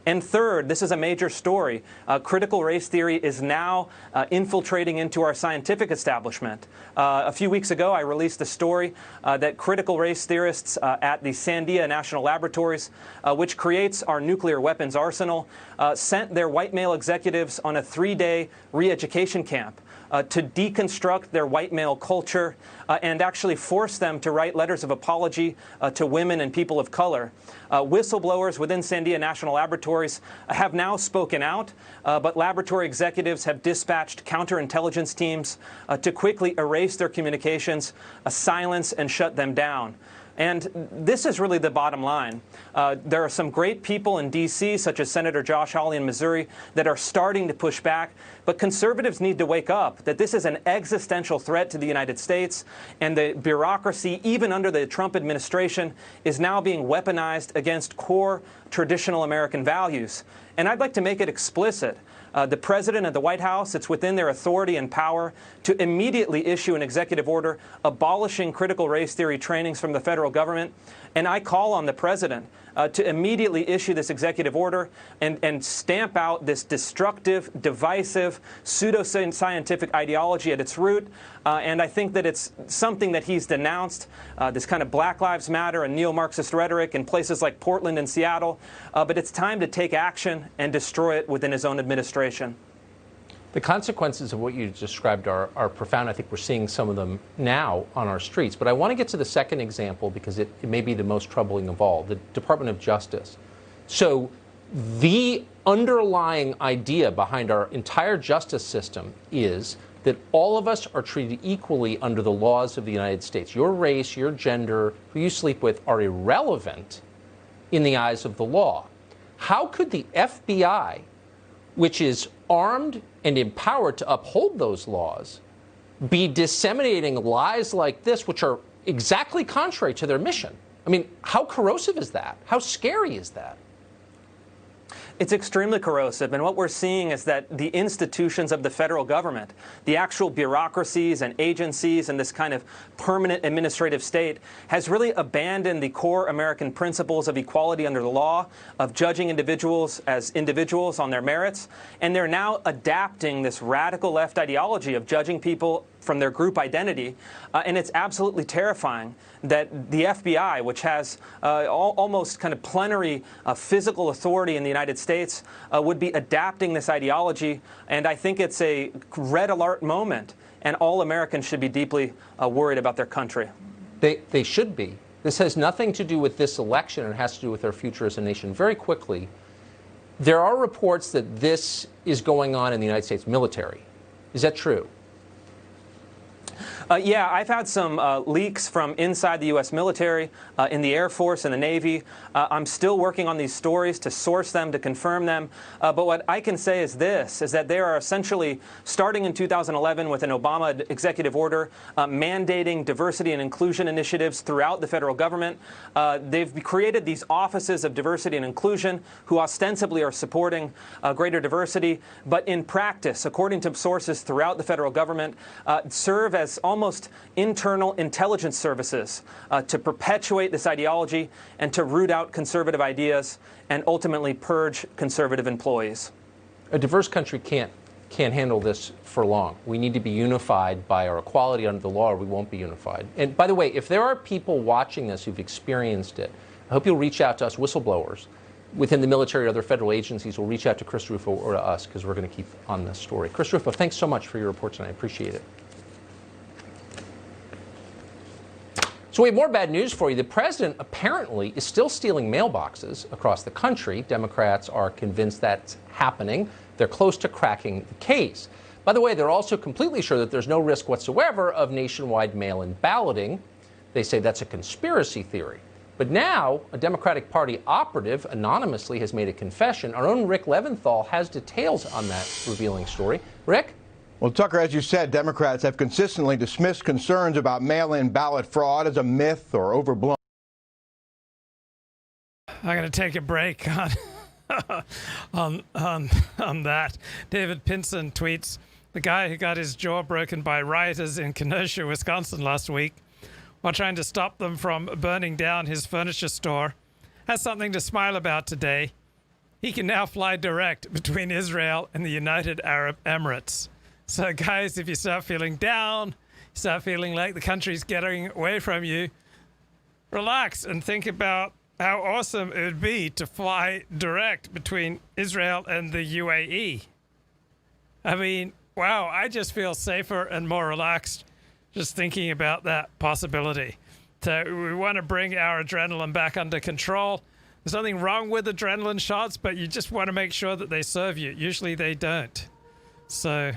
And third, this is a major story. Critical race theory is now infiltrating into our scientific establishment. A few weeks ago, I released a story that critical race theorists at the Sandia National Laboratories, which creates our nuclear weapons arsenal, sent their white male executives on a 3-day re-education camp to deconstruct their white male culture and actually force them to write letters of apology to women and people of color. Whistleblowers within Sandia National Laboratories have now spoken out, but laboratory executives have dispatched counterintelligence teams to quickly erase their communications, silence, and shut them down. And this is really the bottom line. There are some great people in D.C., such as Senator Josh Hawley in Missouri, that are starting to push back. But conservatives need to wake up that this is an existential threat to the United States, and the bureaucracy, even under the Trump administration, is now being weaponized against core traditional American values. And I'd like to make it explicit. The President and the White House, it's within their authority and power to immediately issue an executive order abolishing critical race theory trainings from the federal government. And I call on the President to immediately issue this executive order and stamp out this destructive, divisive, pseudo-scientific ideology at its root. And I think that it's something that he's denounced, this kind of Black Lives Matter and neo-Marxist rhetoric in places like Portland and Seattle. But it's time to take action and destroy it within his own administration. The consequences of what you described are profound. I think we're seeing some of them now on our streets. But I want to get to the second example because it may be the most troubling of all, the Department of Justice. So the underlying idea behind our entire justice system is that all of us are treated equally under the laws of the United States. Your race, your gender, who you sleep with are irrelevant in the eyes of the law. How could the FBI, which is armed and empowered to uphold those laws, be disseminating lies like this, which are exactly contrary to their mission? I mean, how corrosive is that? How scary is that? It's extremely corrosive, and what we're seeing is that the institutions of the federal government, the actual bureaucracies and agencies and this kind of permanent administrative state has really abandoned the core American principles of equality under the law, of judging individuals as individuals on their merits, and they're now adapting this radical left ideology of judging people from their group identity, and it's absolutely terrifying that the FBI, which has almost kind of plenary physical authority in the United States, would be adapting this ideology. And I think it's a red alert moment, and all Americans should be deeply worried about their country. They should be. This has nothing to do with this election. It has to do with our future as a nation. Very quickly, there are reports that this is going on in the United States military. Is that true? Yeah, I've had some leaks from inside the U.S. military, in the Air Force and the Navy. I'm still working on these stories to source them, to confirm them. But what I can say is this, is that they are essentially starting in 2011 with an Obama executive order mandating diversity and inclusion initiatives throughout the federal government. They've created these offices of diversity and inclusion who ostensibly are supporting greater diversity, but in practice, according to sources throughout the federal government, serve as almost internal intelligence services to perpetuate this ideology and to root out conservative ideas and ultimately purge conservative employees. A diverse country can't handle this for long. We need to be unified by our equality under the law, or we won't be unified. And by the way, if there are people watching this who've experienced it, I hope you'll reach out to us whistleblowers within the military or other federal agencies will reach out to Chris Rufo or to us, because we're going to keep on this story. Chris Rufo, thanks so much for your report tonight. I appreciate it. So we have more bad news for you. The president apparently is still stealing mailboxes across the country. Democrats are convinced that's happening. They're close to cracking the case. By the way, they're also completely sure that there's no risk whatsoever of nationwide mail-in balloting. They say that's a conspiracy theory. But now, a Democratic Party operative anonymously has made a confession. Our own Rick Leventhal has details on that revealing story. Rick? Well, Tucker, as you said, Democrats have consistently dismissed concerns about mail-in ballot fraud as a myth or overblown. I'm going to take a break on that. David Pinson tweets, the guy who got his jaw broken by rioters in Kenosha, Wisconsin last week, while trying to stop them from burning down his furniture store, has something to smile about today. He can now fly direct between Israel and the United Arab Emirates. So guys, if you start feeling down, start feeling like the country's getting away from you, relax and think about how awesome it would be to fly direct between Israel and the UAE. I mean, wow, I just feel safer and more relaxed just thinking about that possibility. So we want to bring our adrenaline back under control. There's nothing wrong with adrenaline shots, but you just want to make sure that they serve you. Usually they don't. So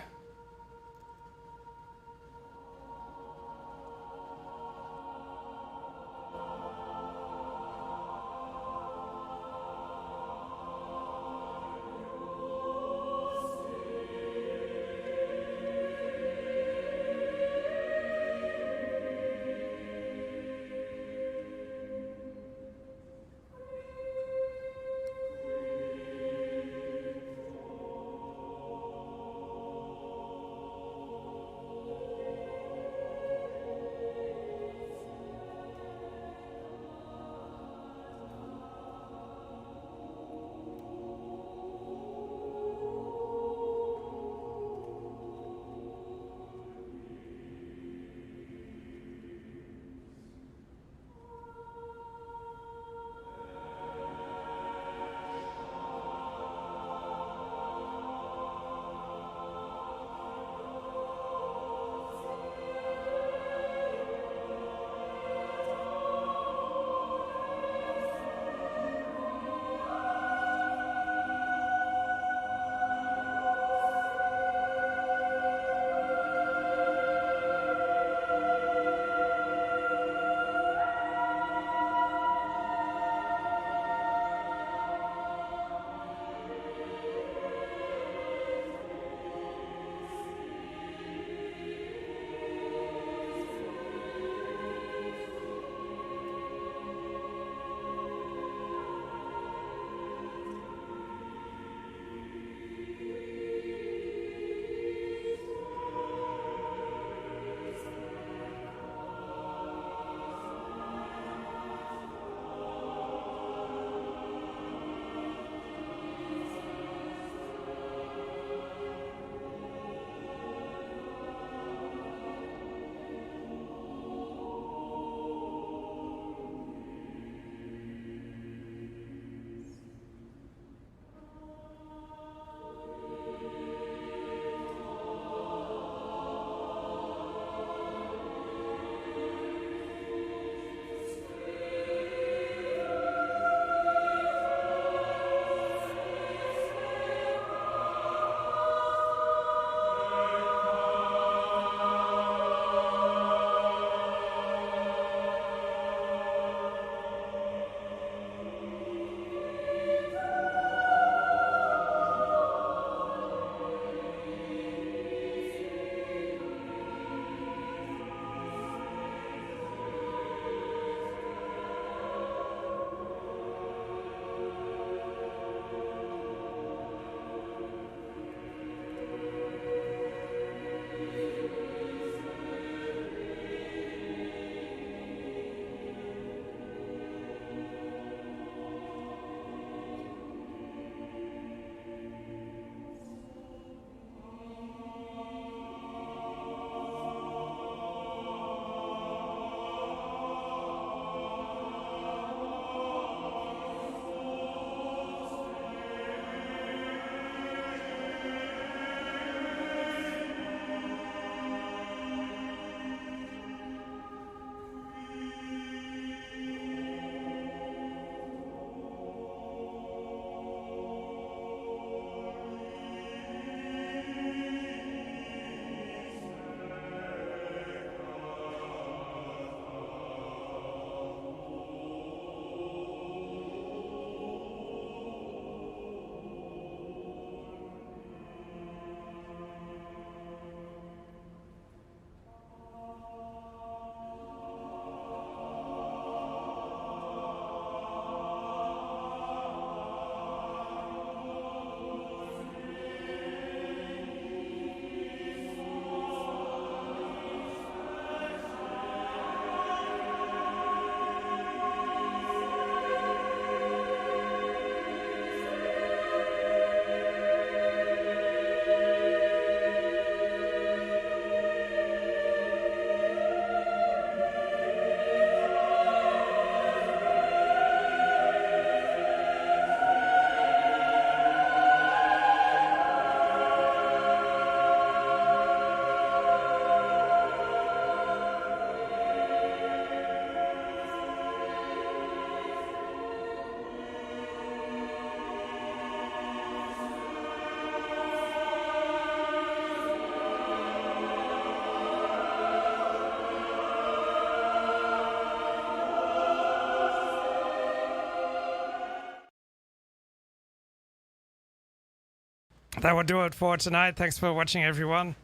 That will do it for tonight. Thanks for watching, everyone.